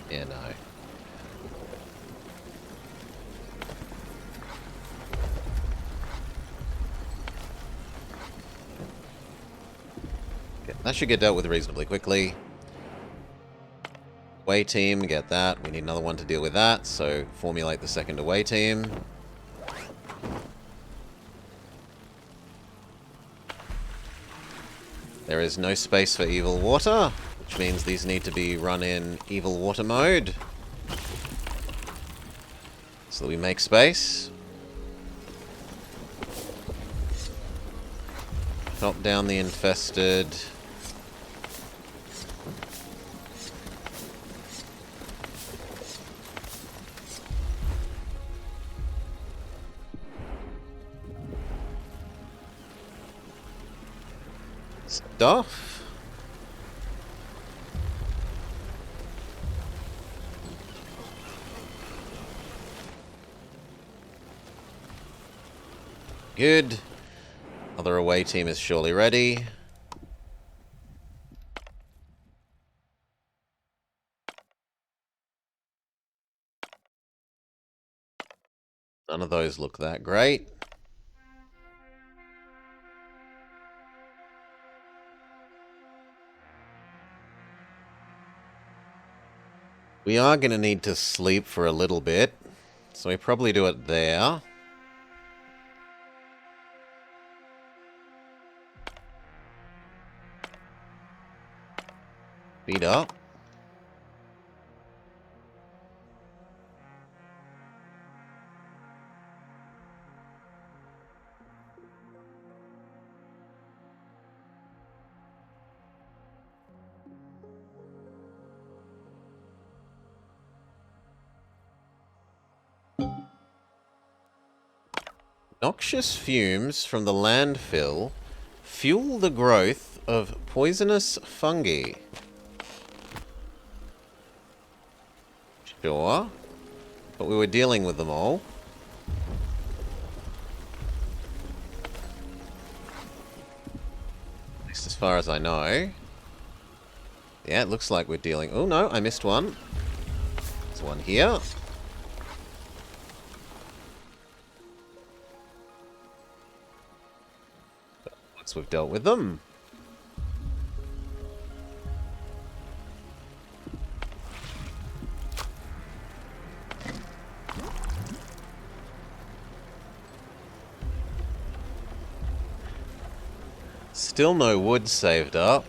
Speaker 1: Yeah, no. Okay, that should get dealt with reasonably quickly. Away team, get that. We need another one to deal with that, so formulate the second away team. There is no space for evil water, which means these need to be run in evil water mode. So that we make space. Chop down the infested. Stuff. Good. Other away team is surely ready. None of those look that great. We are going to need to sleep for a little bit, so we probably do it there. Feet up. Noxious fumes from the landfill fuel the growth of poisonous fungi. Sure. But we were dealing with them all. At least as far as I know. Yeah, it looks like we're dealing... Oh no, I missed one. There's one here. Once we've dealt with them. Still no wood saved up.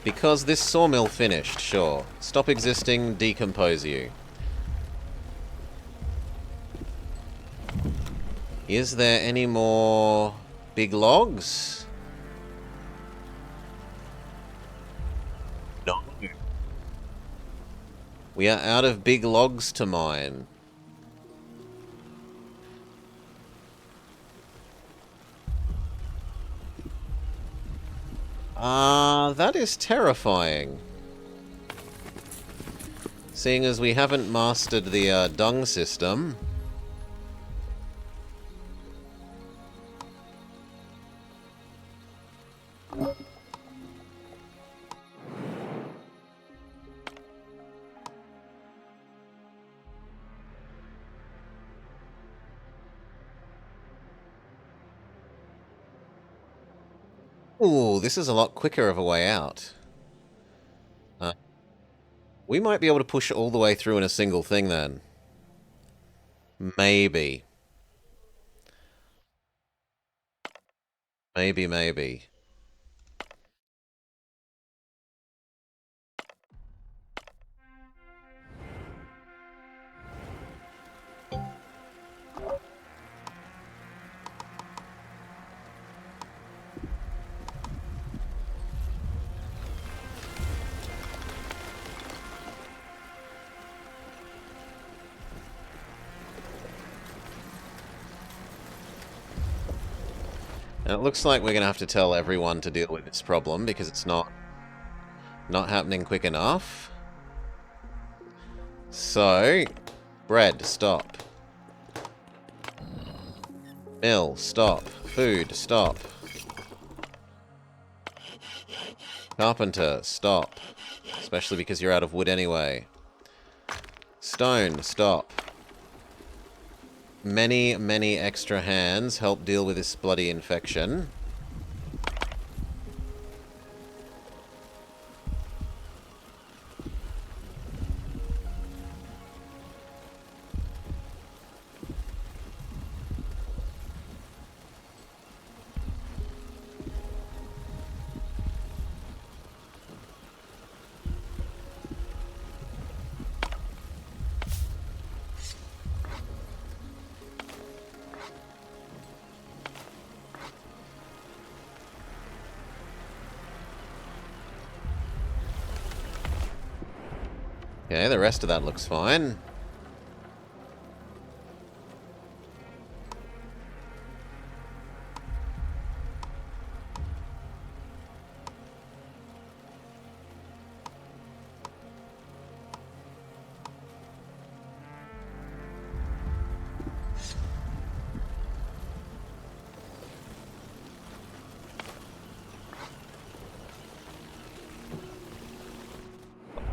Speaker 1: Because this sawmill finished, sure. Stop existing, decompose you. Is there any more big logs? No. We are out of big logs to mine. That is terrifying. Seeing as we haven't mastered the dung system. Ooh, this is a lot quicker of a way out. We might be able to push all the way through in a single thing then. Maybe. Maybe. Now, it looks like we're going to have to tell everyone to deal with this problem because it's not happening quick enough. So, bread, stop. Mill, stop. Food, stop. Carpenter, stop. Especially because you're out of wood anyway. Stone, stop. Many extra hands help deal with this bloody infection. Okay, the rest of that looks fine.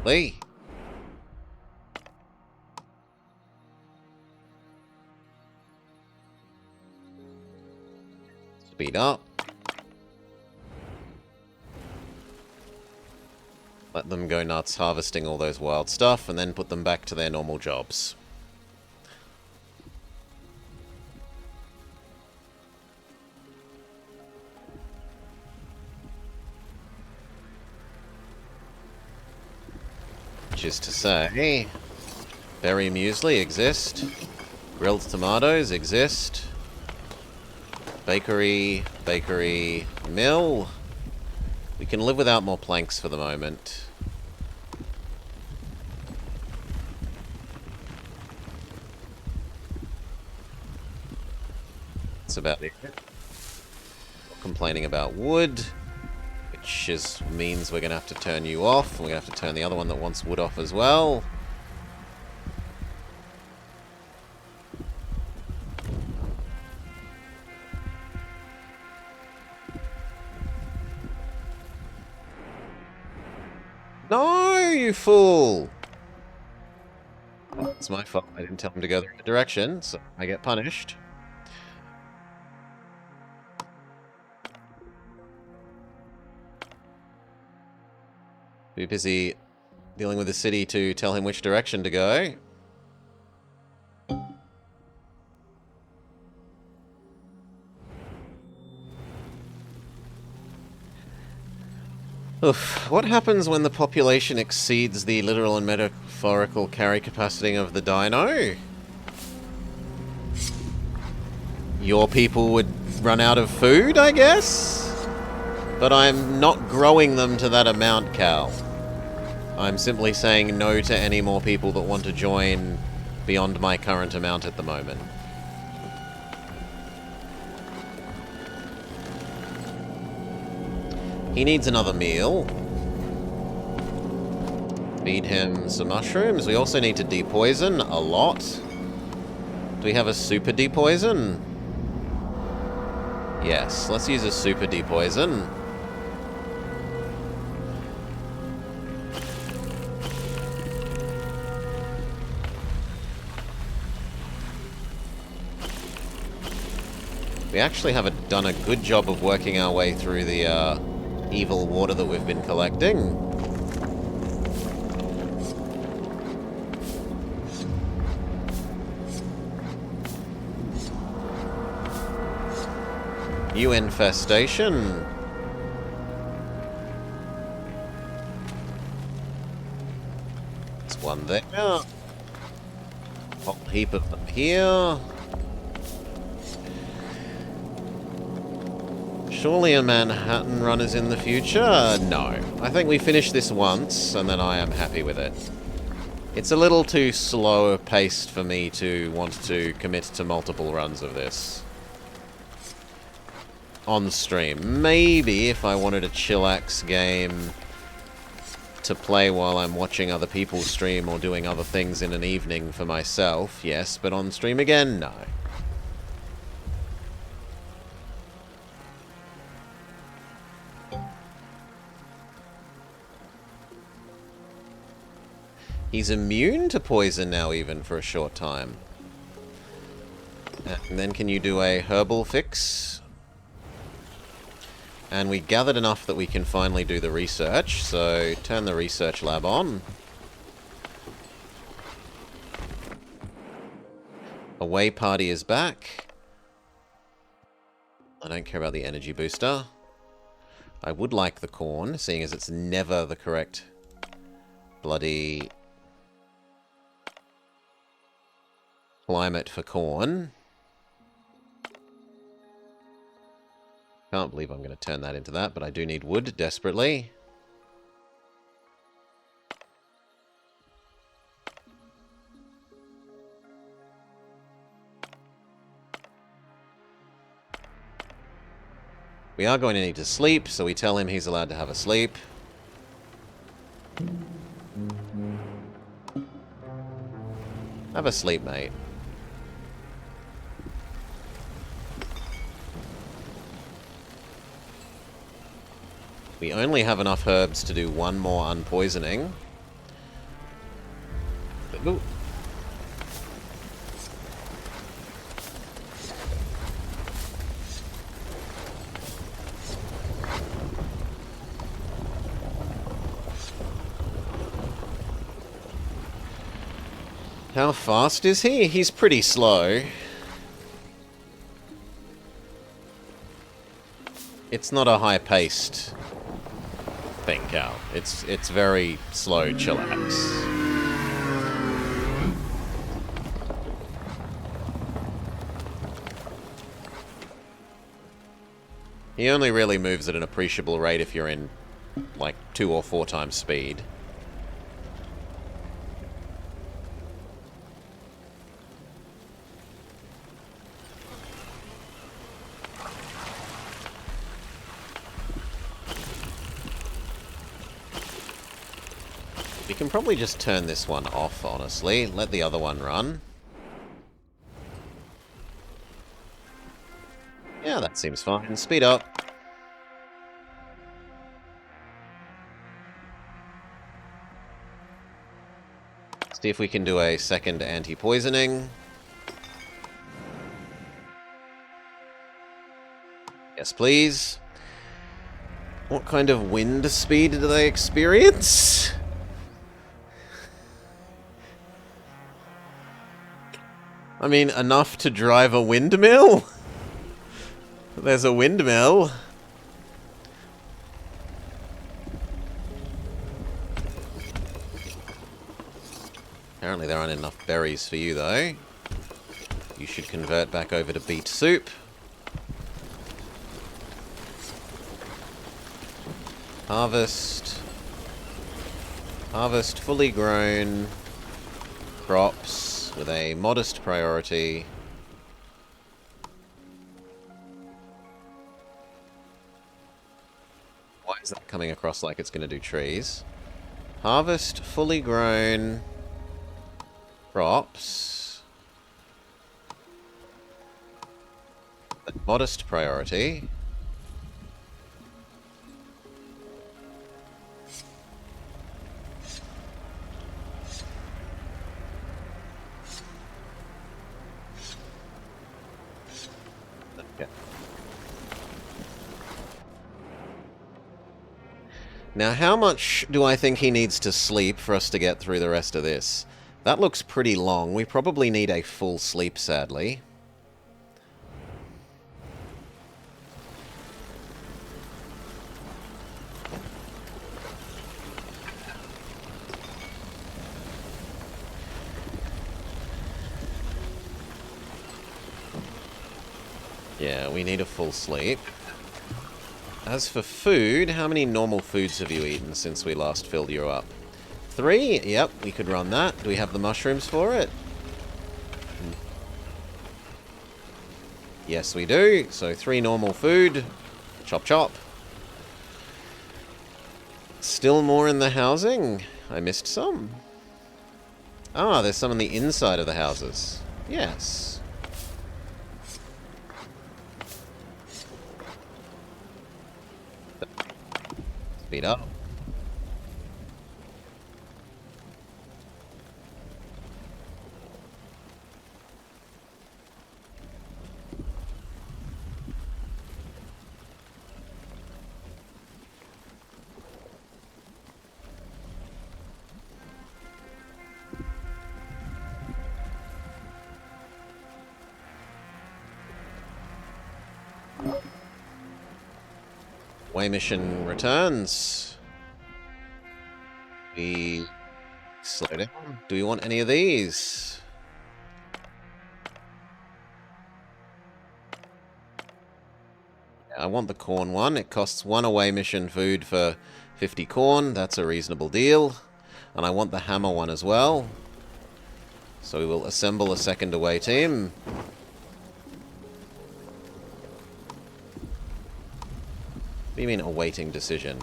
Speaker 1: Lee. Speed up. Let them go nuts harvesting all those wild stuff and then put them back to their normal jobs. Which is to say, berry muesli exist, grilled tomatoes exist, bakery, mill. We can live without more planks for the moment. That's about it. Complaining about wood, which means we're going to have to turn you off, and we're going to have to turn the other one that wants wood off as well. No, you fool! It's my fault. I didn't tell him to go the right direction, so I get punished. Be busy dealing with the city to tell him which direction to go. Oof. What happens when the population exceeds the literal and metaphorical carry capacity of the dino? Your people would run out of food, I guess? But I'm not growing them to that amount, Cal. I'm simply saying no to any more people that want to join beyond my current amount at the moment. He needs another meal. Feed him some mushrooms. We also need to depoison a lot. Do we have a super depoison? Yes, let's use a super depoison. We actually have done a good job of working our way through the evil water that we've been collecting. New infestation. There's one there. Whole heap of them here. Surely a Manhattan run is in the future? No. I think we finish this once, and then I am happy with it. It's a little too slow paced for me to want to commit to multiple runs of this. On stream. Maybe if I wanted a chillax game to play while I'm watching other people stream or doing other things in an evening for myself, yes, but on stream again, no. He's immune to poison now, even for a short time. And then can you do a herbal fix? And we gathered enough that we can finally do the research, so turn the research lab on. Away party is back. I don't care about the energy booster. I would like the corn, seeing as it's never the correct bloody climate for corn. Can't believe I'm going to turn that into that, but I do need wood desperately. We are going to need to sleep, so we tell him he's allowed to have a sleep. Have a sleep, mate. We only have enough herbs to do one more unpoisoning. Ooh. How fast is he? He's pretty slow. It's not a high-paced thing, Cal. It's very slow chillax. He only really moves at an appreciable rate if you're in, like, 2 or 4 times speed. We can probably just turn this one off, honestly. Let the other one run. Yeah, that seems fine. Speed up. See if we can do a second anti-poisoning. Yes, please. What kind of wind speed do they experience? I mean, enough to drive a windmill? There's a windmill. Apparently there aren't enough berries for you, though. You should convert back over to beet soup. Harvest. Harvest fully grown crops with a modest priority. Why is that coming across like it's going to do trees? Harvest fully grown crops. Modest priority. Okay. Now, how much do I think he needs to sleep for us to get through the rest of this? That looks pretty long. We probably need a full sleep, sadly. Yeah, we need a full sleep. As for food, how many normal foods have you eaten since we last filled you up? 3? Yep, we could run that. Do we have the mushrooms for it? Yes, we do. So 3 normal food. Chop chop. Still more in the housing? I missed some. Ah, there's some on the inside of the houses. Yes. Speed up. Way mission returns. We slow down. Do we want any of these? I want the corn one. It costs 1 away mission food for 50 corn. That's a reasonable deal. And I want the hammer one as well. So we will assemble a second away team. What do you mean awaiting decision?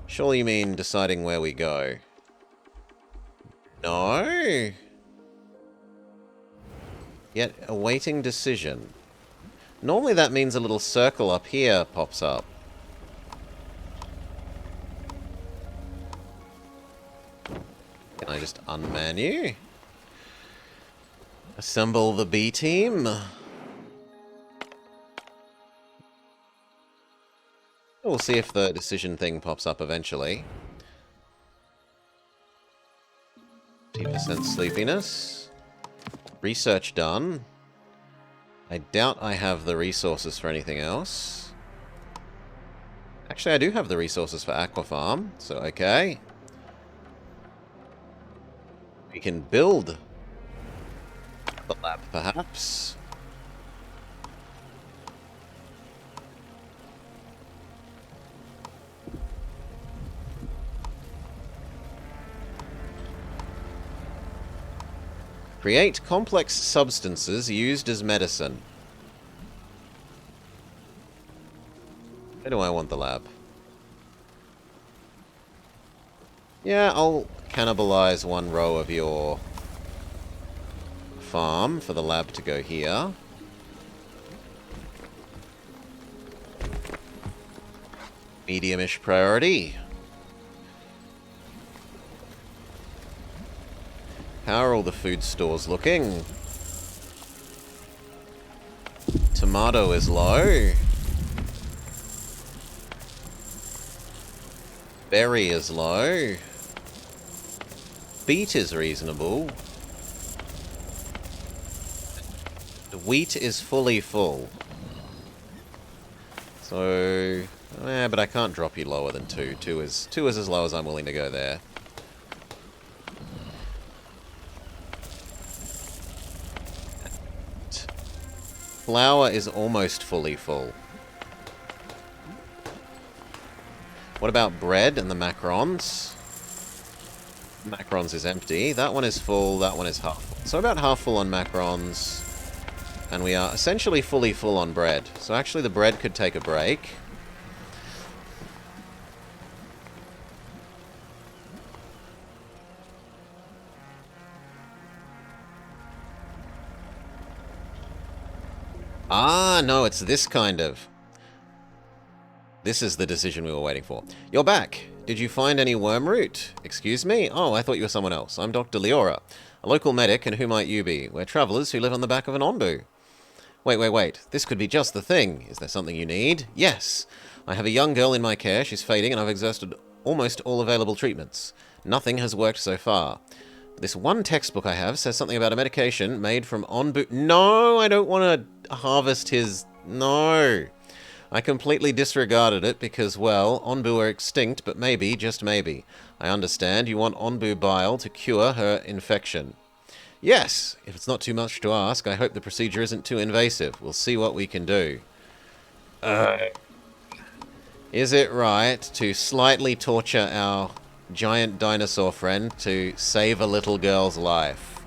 Speaker 1: Surely you mean deciding where we go. No. Yet awaiting decision. Normally that means a little circle up here pops up. Can I just unman you? Assemble the B team. We'll see if the decision thing pops up eventually. 50% sleepiness. Research done. I doubt I have the resources for anything else. Actually, I do have the resources for Aqua Farm, so okay. We can build the lab, perhaps. Create complex substances used as medicine. Where do I want the lab? Yeah, I'll cannibalize 1 row of your farm for the lab to go here. Medium-ish priority. How are all the food stores looking? Tomato is low. Berry is low. Beet is reasonable. The wheat is fully full. So, but I can't drop you lower than 2. 2 is as low as I'm willing to go there. Flour is almost fully full. What about bread and the macarons? Macarons is empty. That one is full, that one is half full. So about half full on macarons. And we are essentially fully full on bread. So actually the bread could take a break. Ah, no, it's this kind of. This is the decision we were waiting for. You're back. Did you find any wormroot? Excuse me? Oh, I thought you were someone else. I'm Dr. Leora, a local medic, and who might you be? We're travelers who live on the back of an ombu. Wait. This could be just the thing. Is there something you need? Yes. I have a young girl in my care. She's fading, and I've exhausted almost all available treatments. Nothing has worked so far. This one textbook I have says something about a medication made from onbu... No, I don't want to harvest his... No. I completely disregarded it because, well, onbu are extinct, but maybe, just maybe. I understand you want onbu bile to cure her infection. Yes, if it's not too much to ask, I hope the procedure isn't too invasive. We'll see what we can do. Is it right to slightly torture our giant dinosaur friend to save a little girl's life?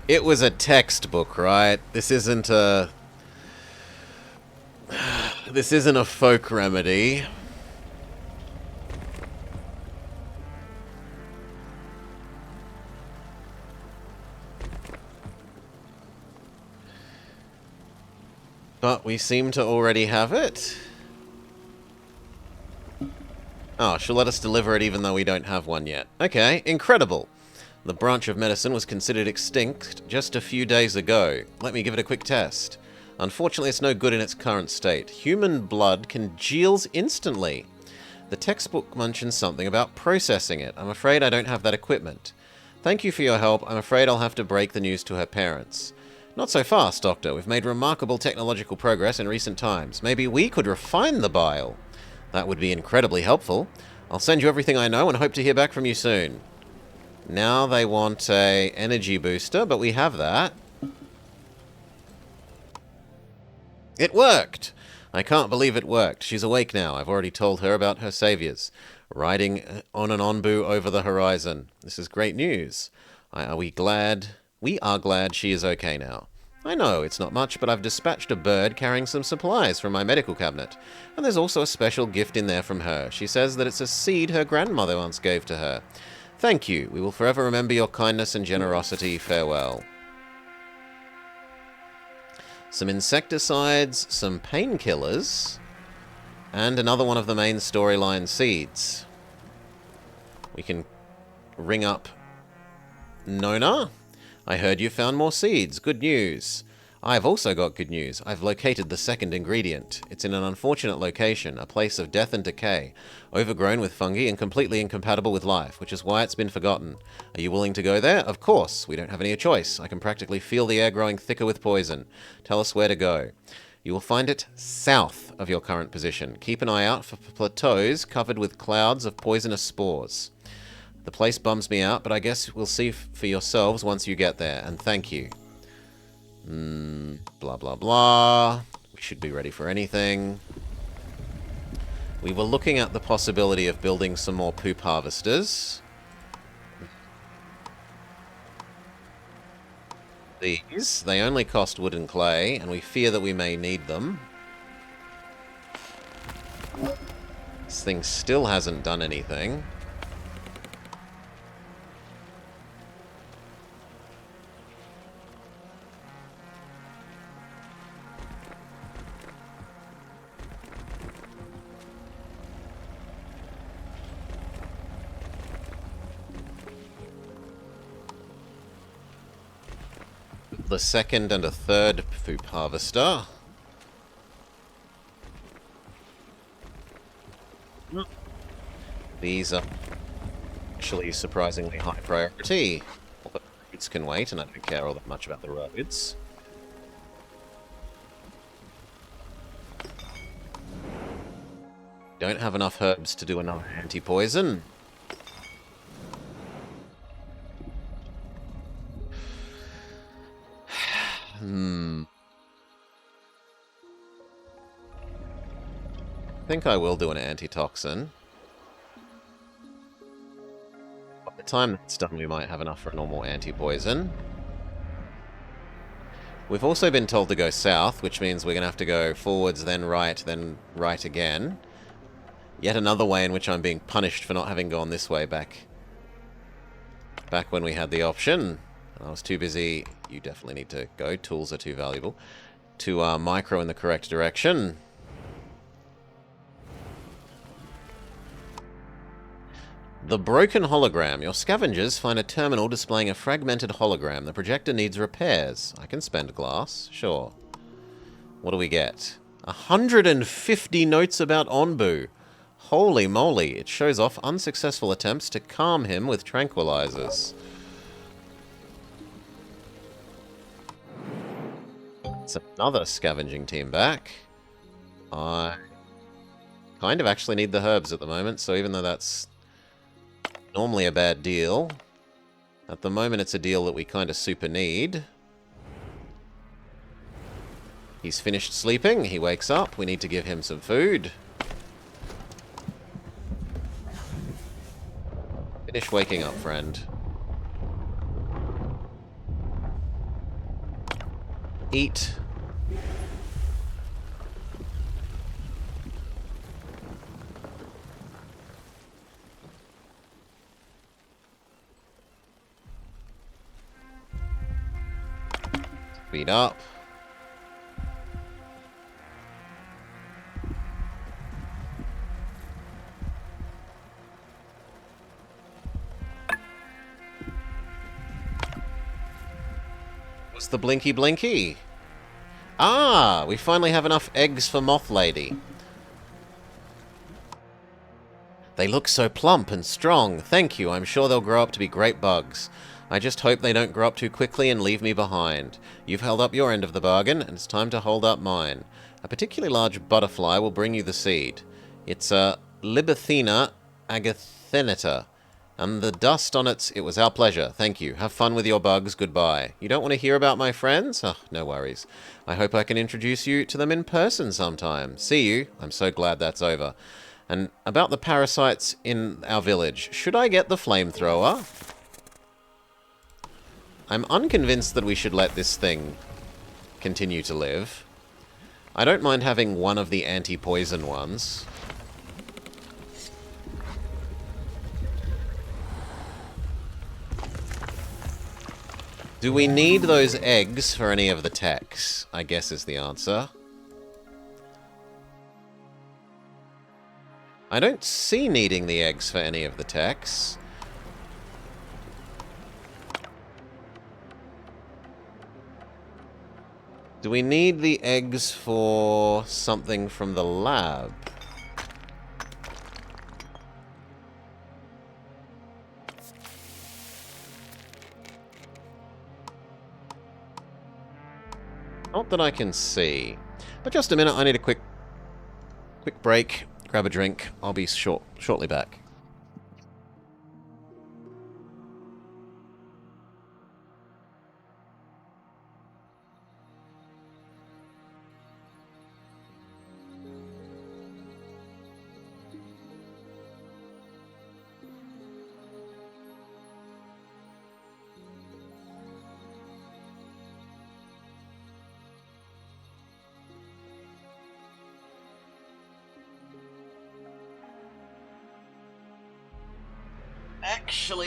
Speaker 1: It was a textbook, right? This isn't a... This isn't a folk remedy. But we seem to already have it. Oh, she'll let us deliver it even though we don't have one yet. Okay, incredible. The branch of medicine was considered extinct just a few days ago. Let me give it a quick test. Unfortunately, it's no good in its current state. Human blood congeals instantly. The textbook mentions something about processing it. I'm afraid I don't have that equipment. Thank you for your help. I'm afraid I'll have to break the news to her parents. Not so fast, Doctor. We've made remarkable technological progress in recent times. Maybe we could refine the bile. That would be incredibly helpful. I'll send you everything I know and hope to hear back from you soon. Now they want a energy booster, but we have that. It worked! I can't believe it worked. She's awake now. I've already told her about her saviors. Riding on an onbu over the horizon. This is great news. We are glad she is okay now. I know, it's not much, but I've dispatched a bird carrying some supplies from my medical cabinet. And there's also a special gift in there from her. She says that it's a seed her grandmother once gave to her. Thank you. We will forever remember your kindness and generosity. Farewell. Some insecticides, some painkillers, and another one of the main storyline seeds. We can ring up Nona. I heard you found more seeds. Good news. I've also got good news. I've located the second ingredient. It's in an unfortunate location, a place of death and decay, overgrown with fungi and completely incompatible with life, which is why it's been forgotten. Are you willing to go there? Of course. We don't have any choice. I can practically feel the air growing thicker with poison. Tell us where to go. You will find it south of your current position. Keep an eye out for plateaus covered with clouds of poisonous spores. The place bums me out, but I guess we'll see for yourselves once you get there, and thank you. Blah, blah, blah. We should be ready for anything. We were looking at the possibility of building some more poop harvesters. These, they only cost wood and clay, and we fear that we may need them. This thing still hasn't done anything. The second and a third poop harvester. These are actually surprisingly high priority. All the roads can wait, and I don't care all that much about the roads. Don't have enough herbs to do another anti-poison. I think I will do an antitoxin. By the time that's done, we might have enough for a normal anti-poison. We've also been told to go south, which means we're going to have to go forwards, then right again. Yet another way in which I'm being punished for not having gone this way back when we had the option. I was too busy. You definitely need to go. Tools are too valuable. To micro in the correct direction. The broken hologram. Your scavengers find a terminal displaying a fragmented hologram. The projector needs repairs. I can spend glass. Sure. What do we get? 150 notes about Onbu. Holy moly. It shows off unsuccessful attempts to calm him with tranquilizers. It's another scavenging team back. I kind of actually need the herbs at the moment, so even though that's normally a bad deal, at the moment it's a deal that we kind of super need. He's finished sleeping. He wakes up. We need to give him some food. Finish waking up, friend. Eat. Speed up. What's the blinky blinky? Ah, we finally have enough eggs for Moth Lady. They look so plump and strong. Thank you. I'm sure they'll grow up to be great bugs. I just hope they don't grow up too quickly and leave me behind. You've held up your end of the bargain, and it's time to hold up mine. A particularly large butterfly will bring you the seed. It's a Libathena agathenata. And the dust on it was our pleasure. Thank you. Have fun with your bugs. Goodbye. You don't want to hear about my friends? Oh, no worries. I hope I can introduce you to them in person sometime. See you. I'm so glad that's over. And about the parasites in our village. Should I get the flamethrower? I'm unconvinced that we should let this thing continue to live. I don't mind having one of the anti-poison ones. Do we need those eggs for any of the techs? I guess is the answer. I don't see needing the eggs for any of the techs. Do we need the eggs for something from the lab? Not that I can see. But just a minute, I need a quick break. Grab a drink. I'll be shortly back.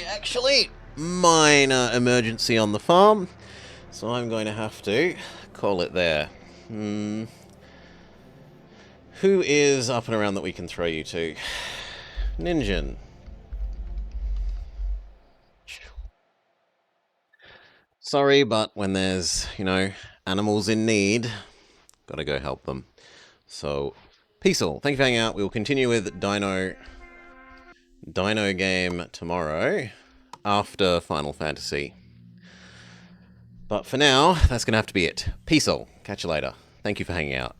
Speaker 1: Actually, minor emergency on the farm, so I'm going to have to call it there. Who is up and around that we can throw you to? Ninjin. Sorry, but when there's, animals in need, gotta go help them. So, peace all. Thank you for hanging out. We will continue with Dino dino game tomorrow after Final Fantasy. But for now, that's going to have to be it. Peace all. Catch you later. Thank you for hanging out.